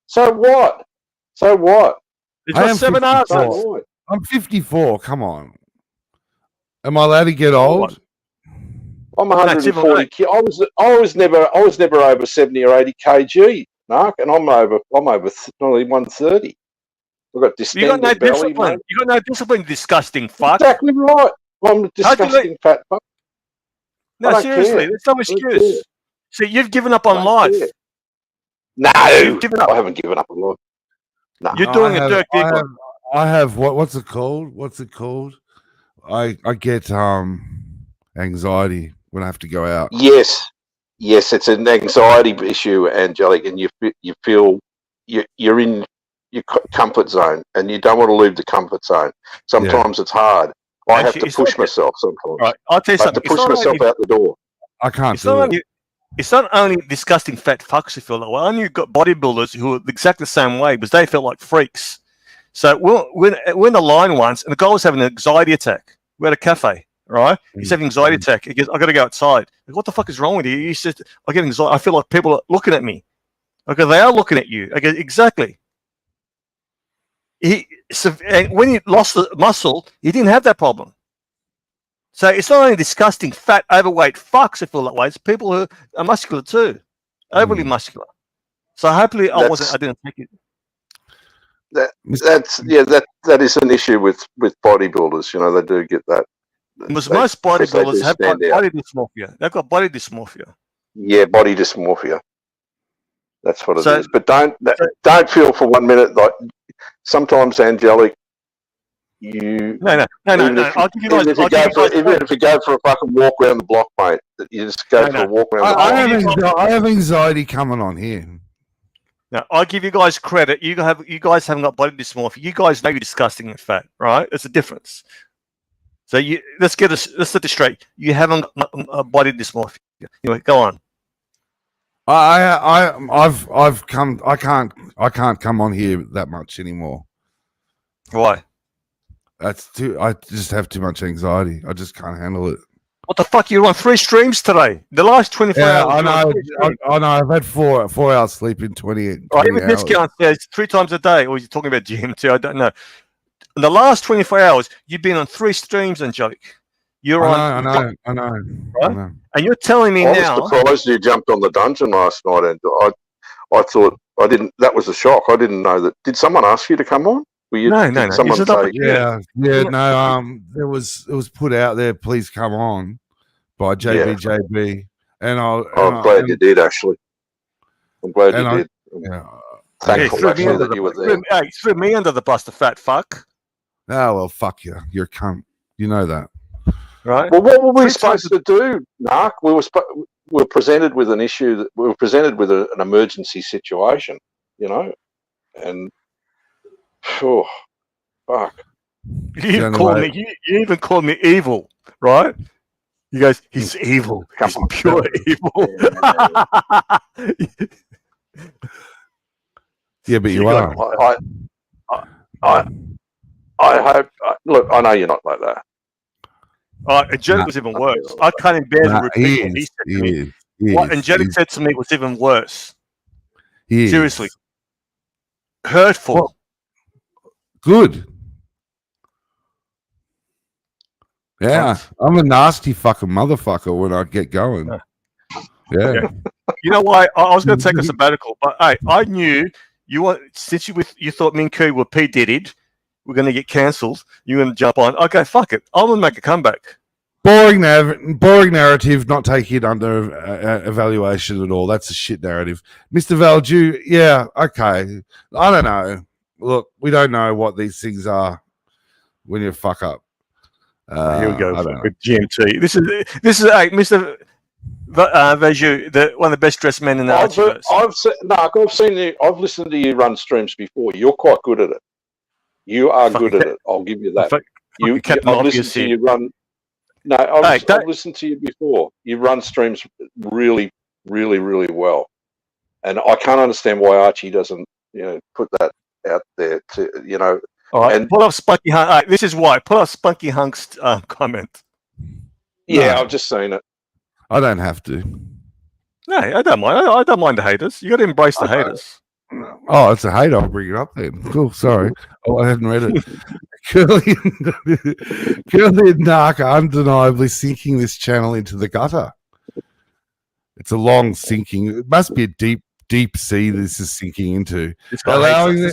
So what? He's got 7 hours. I'm 54. Come on. Am I allowed to get old? I'm 140. I was never over 70 or 80 kg, Mark, and I'm over nearly 130. I've got distended belly, mate. You got no discipline, disgusting fuck. Exactly right. I'm a disgusting fat fuck. No, seriously, there's no excuse. See, you've given up on life. No, I haven't given up on life. No. You're doing a dirt deep. I have what's it called? I get anxiety when I have to go out. Yes, it's an anxiety issue, Angelic, and you feel you're in your comfort zone, and you don't want to leave the comfort zone. Sometimes it's hard. I have to push myself sometimes. Right, I'll tell you something. I have to push myself out the door. I can't do it. It's not only disgusting fat fucks who feel that way. I knew got bodybuilders who were exactly the same way because they felt like freaks. So we're in the line once, and the guy was having an anxiety attack. We're at a cafe, right? He's having an anxiety attack. He goes, I got to go outside. I go, what the fuck is wrong with you? He says, I get anxiety. I feel like people are looking at me. I go, they are looking at you. I go, exactly. And when he lost the muscle, he didn't have that problem. So it's not only disgusting, fat, overweight fucks who feel that way. It's people who are muscular too, overly muscular. So hopefully I didn't take it. That is an issue with bodybuilders. You know, they do get that. Because most bodybuilders have got body dysmorphia. They've got body dysmorphia. Yeah, body dysmorphia. That's what it is. But don't feel for 1 minute like sometimes, Angelic. No. Even if you go for a fucking walk around the block, mate, you just go for a walk around the block. I have anxiety coming on here. Now, I give you guys credit. You guys haven't got body dysmorphia. You guys know you're disgusting and fat, right? There's a difference. So let's set it straight. You haven't got a body dysmorphia. Anyway, go on. I've come. I can't come on here that much anymore. Why? That's too. I just have too much anxiety. I just can't handle it. What the fuck? You're on 3 streams today. The last 24 hours. I know. I've had 4 hours sleep in 20 even hours. Discount says 3 times a day. Or you're talking about GMT? I don't know. In the last 24 hours, you've been on 3 streams, Angelic. I know. Right? And you're telling me now. I was surprised you jumped on the dungeon last night, and I thought I didn't. That was a shock. I didn't know that. Did someone ask you to come on? No. Someone say, No. It was put out there. Please come on by JBJB, and I'm glad you did. Actually, I'm glad you did. Yeah. Thankful actually that you were there. Hey, threw me under the bus, the fat fuck. Oh well, fuck you. You're a cunt. You know that. Right. Well, what were we supposed to do, Mark? We were presented with an issue. We were presented with an emergency situation, you know, and fuck. You even called me evil, right? You guys, he's evil. He's pure evil. Yeah, but you are. I hope. Look, I know you're not like that. Angelic was even worse. I can't even bear to repeat what he said to me. What Angelic said to me was even worse. Seriously. Hurtful. Well, good. Yeah, I'm a nasty fucking motherfucker when I get going. Yeah. You know why? I was going to take a sabbatical, but hey, I knew since you thought me and Koo were P. Diddy'd, we're going to get cancelled. You're going to jump on. Okay, fuck it. I'm going to make a comeback. Boring narrative, not taking it under evaluation at all. That's a shit narrative. Mr. Valju, yeah, okay. I don't know. Look, we don't know what these things are when you fuck up. Here we go with GMT. This is Mr. Valju, one of the best dressed men in the Archieverse. I've listened to you run streams before. You're quite good at it. You are good at it. I'll give you that. I've listened to you run. No, I've listened to you before. You run streams really, really, really well, and I can't understand why Archie doesn't, put that out there to, All right, and pull up Spunky Hunk. Right, this is why. Pull up Spunky Hunk's comment. Yeah, I've just seen it. I don't have to. No, I don't mind. I don't mind the haters. You got to embrace the haters. Oh, it's a hate. I'll bring it up then. Cool. Sorry. Oh, I hadn't read it. Curly and Dark are undeniably sinking this channel into the gutter. It's a long sinking. It must be a deep, deep sea this is sinking into. Allowing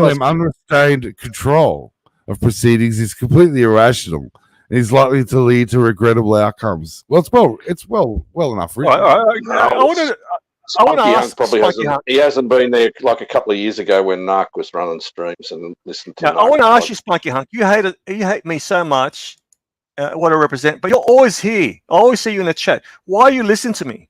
them unrestrained control of proceedings is completely irrational and is likely to lead to regrettable outcomes. Well, it's well enough written. I want to ask. He hasn't been there like a couple of years ago when Narc was running streams and listened to. I want to ask you, Spunky Hunk. You hate me so much, what I represent, but you're always here. I always see you in the chat. Why are you listening to me?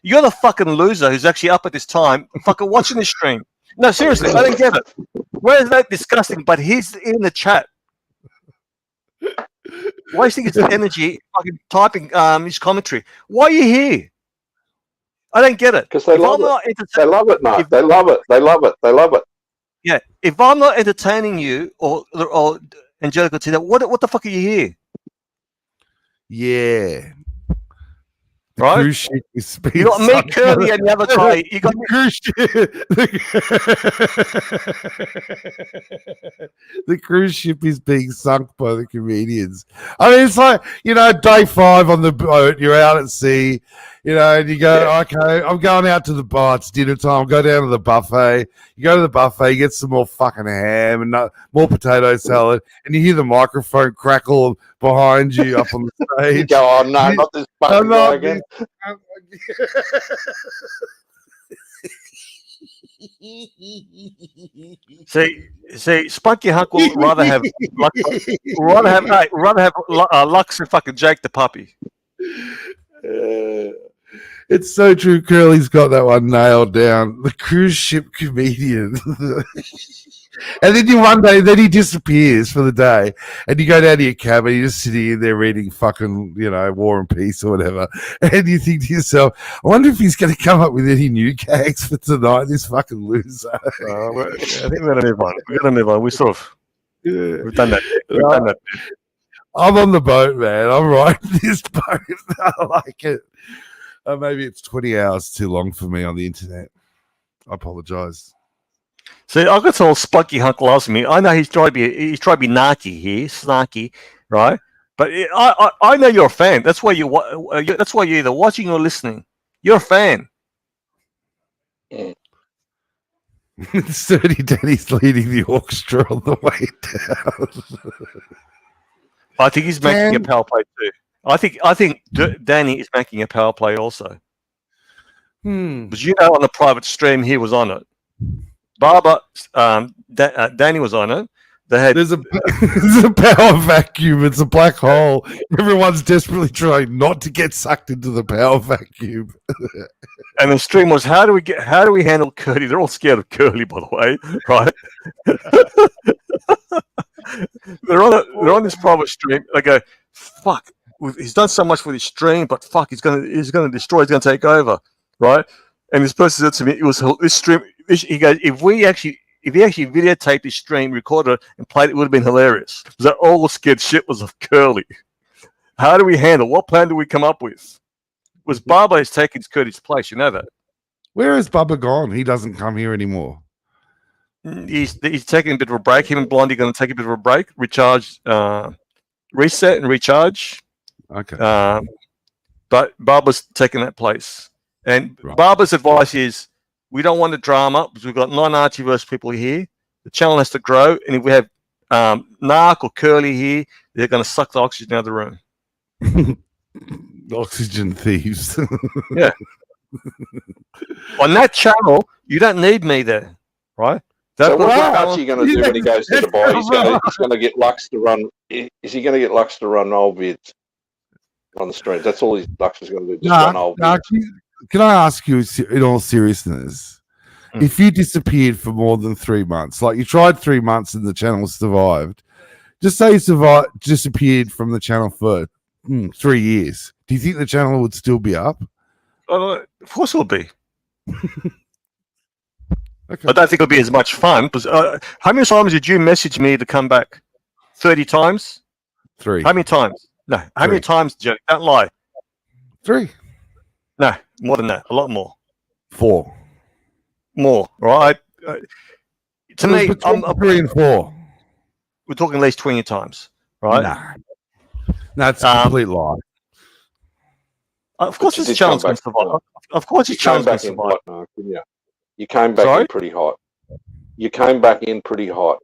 You're the fucking loser who's actually up at this time, fucking watching the stream. No, seriously, I don't get it. Where is that disgusting? But he's in the chat, wasting his energy, fucking typing his commentary. Why are you here? I don't get it. Because they love it. They love it, Mark. They love it. They love it. They love it. Yeah. If I'm not entertaining you or Angelica, what the fuck are you here? Yeah. The right? cruise ship is being You got me, sunk Curly, and the other guy. You got the cruise ship. The cruise ship is being sunk by the comedians. I mean, it's like, day 5 on the boat, you're out at sea, and you go, okay, I'm going out to the bar, it's dinner time, go down to the buffet. You go to the buffet, you get some more fucking ham and more potato salad, and you hear the microphone crackle behind you up on the stage. You go, oh no, not this fucking guy again. See, Spunky Hunk would rather have Lux and fucking Jake the puppy. It's so true. Curly's got that one nailed down. The cruise ship comedian. And then then he disappears for the day, and you go down to your cabin, you're just sitting in there reading fucking, War and Peace or whatever, and you think to yourself, I wonder if he's going to come up with any new gags for tonight, this fucking loser. I think we're going to move on. We're going to move on. We've done that. We've done that. I'm on the boat, man. I'm riding this boat. I like it. Maybe it's 20 hours too long for me on the internet. I apologize. See, I got told Spunky Hunk loves me. I know he's trying to be narky here, snarky, right? But I know you're a fan. That's why that's why you're either watching or listening. You're a fan. Sturdy Danny's leading the orchestra on the way down. I think he's making a power play too. I think Danny is making a power play also. Because on the private stream he was on it. Barbara, Danny was on it. There's a power vacuum. It's a black hole. Everyone's desperately trying not to get sucked into the power vacuum. And the stream was, how do we handle Curly? They're all scared of Curly, by the way, right? they're on this private stream. They go, fuck, he's done so much for this stream, but fuck, he's gonna destroy. He's gonna take over, right? And this person said to me, it was this stream. He goes, if he actually videotaped this stream, recorded it, and played it, would have been hilarious. Because that all scared shit was of Curly. How do we handle? What plan do we come up with? Was Bubba is taking Curly's place? You know that. Where is Bubba gone? He doesn't come here anymore. He's taking a bit of a break. Him and Blondie are going to take a bit of a break, recharge, reset, and recharge. Okay. But Bubba's taking that place. And right. Barbara's advice is, we don't want the drama because we've got non-Archieverse people here. The channel has to grow. And if we have Narc or Curly here, they're going to suck the oxygen out of the room. Oxygen thieves. Yeah. On that channel, you don't need me there, right? So what's Archie going to do when he goes to the bar? He's going to get Lux to run. Is he going to get Lux to run old vids on the stream? That's all Lux is going to do. Just run old vids. Can I ask you, in all seriousness, if you disappeared for more than 3 months, like you tried 3 months and the channel survived, just say you disappeared from the channel for 3 years, do you think the channel would still be up? Of course it would be. Okay. I don't think it'll be as much fun. Because, how many times did you message me to come back? 30 times? 3. How many times? No. How many times, Joe? Don't lie. 3. No, more than that. A lot more. 4. More, right? To me, I'm 3 and 4. We're talking at least 20 times, right? No, that's a complete lie. Of course, this channel's going to survive. Of course, this channel's going to survive. You came back in pretty hot. You came back in pretty hot.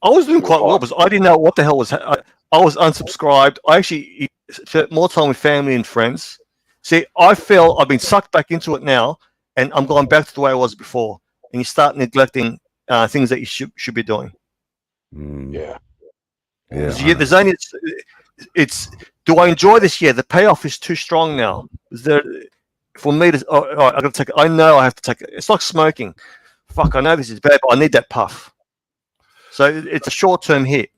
I was doing quite well because I didn't know what the hell was. I was unsubscribed. I actually spent more time with family and friends. See, I feel I've been sucked back into it now, and I'm going back to the way I was before. And you start neglecting things that you should be doing. Yeah. There's only it's. Do I enjoy this? Yeah, the payoff is too strong now. Is there for me to? I got to take. I know I have to take it. It's like smoking. Fuck, I know this is bad, but I need that puff. So it's a short-term hit.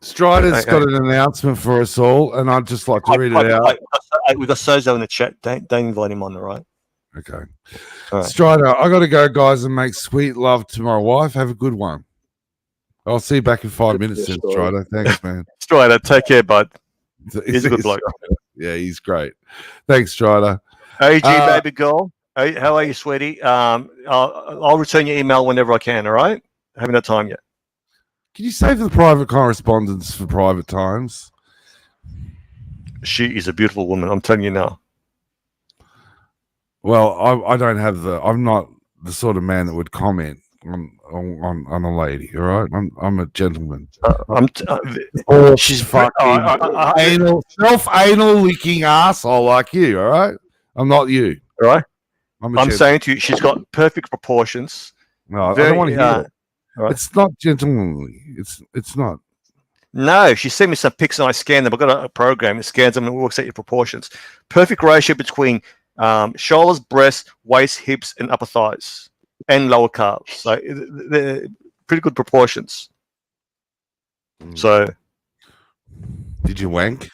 Strider's got an announcement for us all, and I'd just like to read it out. We've got Sozo in the chat. Don't invite him on, all right? Okay. Right. Strider, I got to go, guys, and make sweet love to my wife. Have a good one. I'll see you back in 5 minutes, then, Strider. Thanks, man. Strider, take care, bud. He's a good bloke. Yeah, he's great. Thanks, Strider. AG, baby girl. Hey, how are you, sweetie? I'll return your email whenever I can, all right? I haven't had time yet. Can you save the private correspondence for private times? She is a beautiful woman, I'm telling you now. Well, I don't have I'm not the sort of man that would comment on a lady, all right? I'm a gentleman. She's fucking self-anal licking asshole like you, all right? I'm not you. All right? I'm saying to you, she's got perfect proportions. No, I don't want to hear it. Right. It's not gentlemanly. It's not. No, she sent me some pics and I scanned them. I've got a program that scans them and works out your proportions. Perfect ratio between shoulders, breasts, waist, hips, and upper thighs, and lower calves. So they're pretty good proportions. So, did you wank?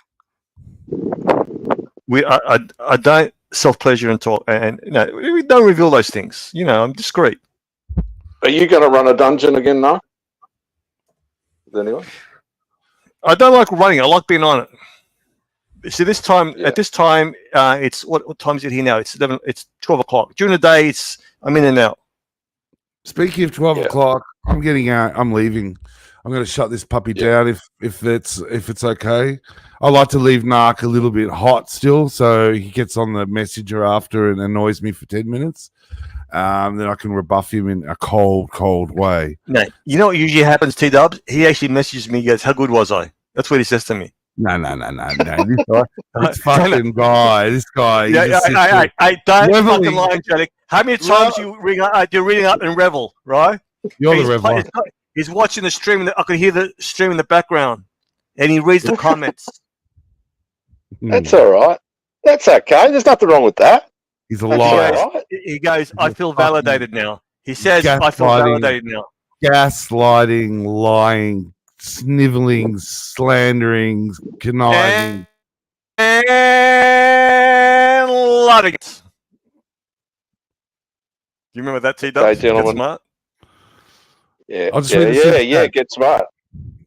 I don't self-pleasure and talk, and we don't reveal those things. I'm discreet. Are you going to run a dungeon again now? Anyone? I don't like running. I like being on it. See, this time at this time, it's what time is it here now? It's 11. It's 12 o'clock. During the day, I'm in and out. Speaking of 12 o'clock, I'm getting out. I'm leaving. I'm going to shut this puppy down if it's okay. I like to leave Narc a little bit hot still, so he gets on the messenger after and annoys me for 10 minutes. Then I can rebuff him in a cold way. No, you know what usually happens, T-Dubs? He actually messages me, goes, how good was I? That's what he says to me. No. This fucking guy. This guy. I don't fucking lie, Angelic. How many times you're reading up and revel, right? You're the reveler. He's watching the stream, and I can hear the stream in the background, and he reads the comments. That's all right. That's okay. There's nothing wrong with that. He's a liar. He goes, I feel validated now. He says, I feel validated now. Gaslighting, lying, sniveling, slandering, conniving. And loving it. Do you remember that, T-Dubs? Okay, gentlemen. Get smart? Yeah, get smart.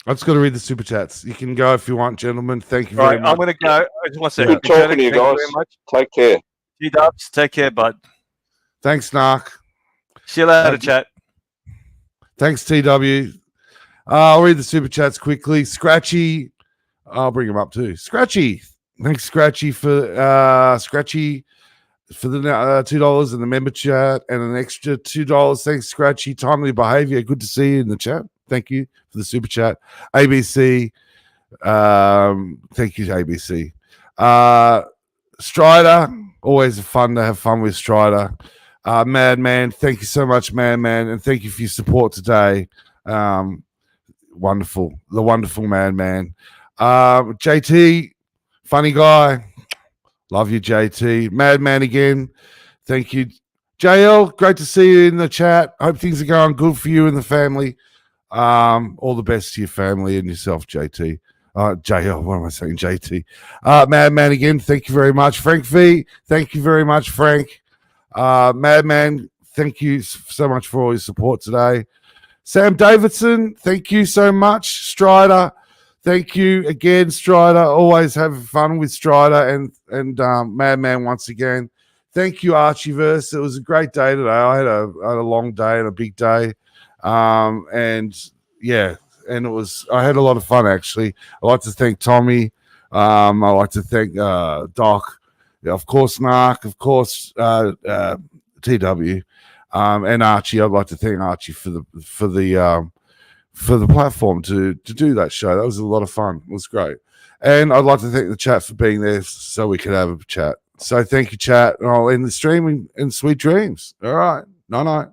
I just got to read the super chats. You can go if you want, gentlemen. Thank you very much. I'm going to go. I just want to say good talking to you guys. Take care. T-Dubs, take care, bud. Thanks, Narc. See you later, chat. Thanks, TW. I'll read the super chats quickly. Scratchy, I'll bring him up too. Scratchy, thanks, Scratchy, for the $2 in the member chat and an extra $2. Thanks, Scratchy. Timely behavior. Good to see you in the chat. Thank you for the super chat. ABC, thank you, ABC. Strider, always fun to have fun with Strider. Madman, thank you so much, Madman, and thank you for your support today. Wonderful, the wonderful Madman. JT, funny guy. Love you, JT. Madman again. Thank you. JL, great to see you in the chat. Hope things are going good for you and the family. All the best to your family and yourself, JT. JL, what am I saying? JT. Madman again, thank you very much. Frank V, thank you very much, Frank. Madman, thank you so much for all your support today. Sam Davidson, thank you so much. Strider, thank you again, Strider. Always have fun with Strider and Madman once again. Thank you, Archieverse. It was a great day today. I had a long day and a big day. And I had a lot of fun actually. I'd like to thank Tommy. I'd like to thank Doc, of course, Narc, of course, TW, and Archie. I'd like to thank Archie for the platform to do that show. That was a lot of fun. It was great. And I'd like to thank the chat for being there so we could have a chat. So thank you, chat. And I'll end the stream in sweet dreams. All right. Night-night.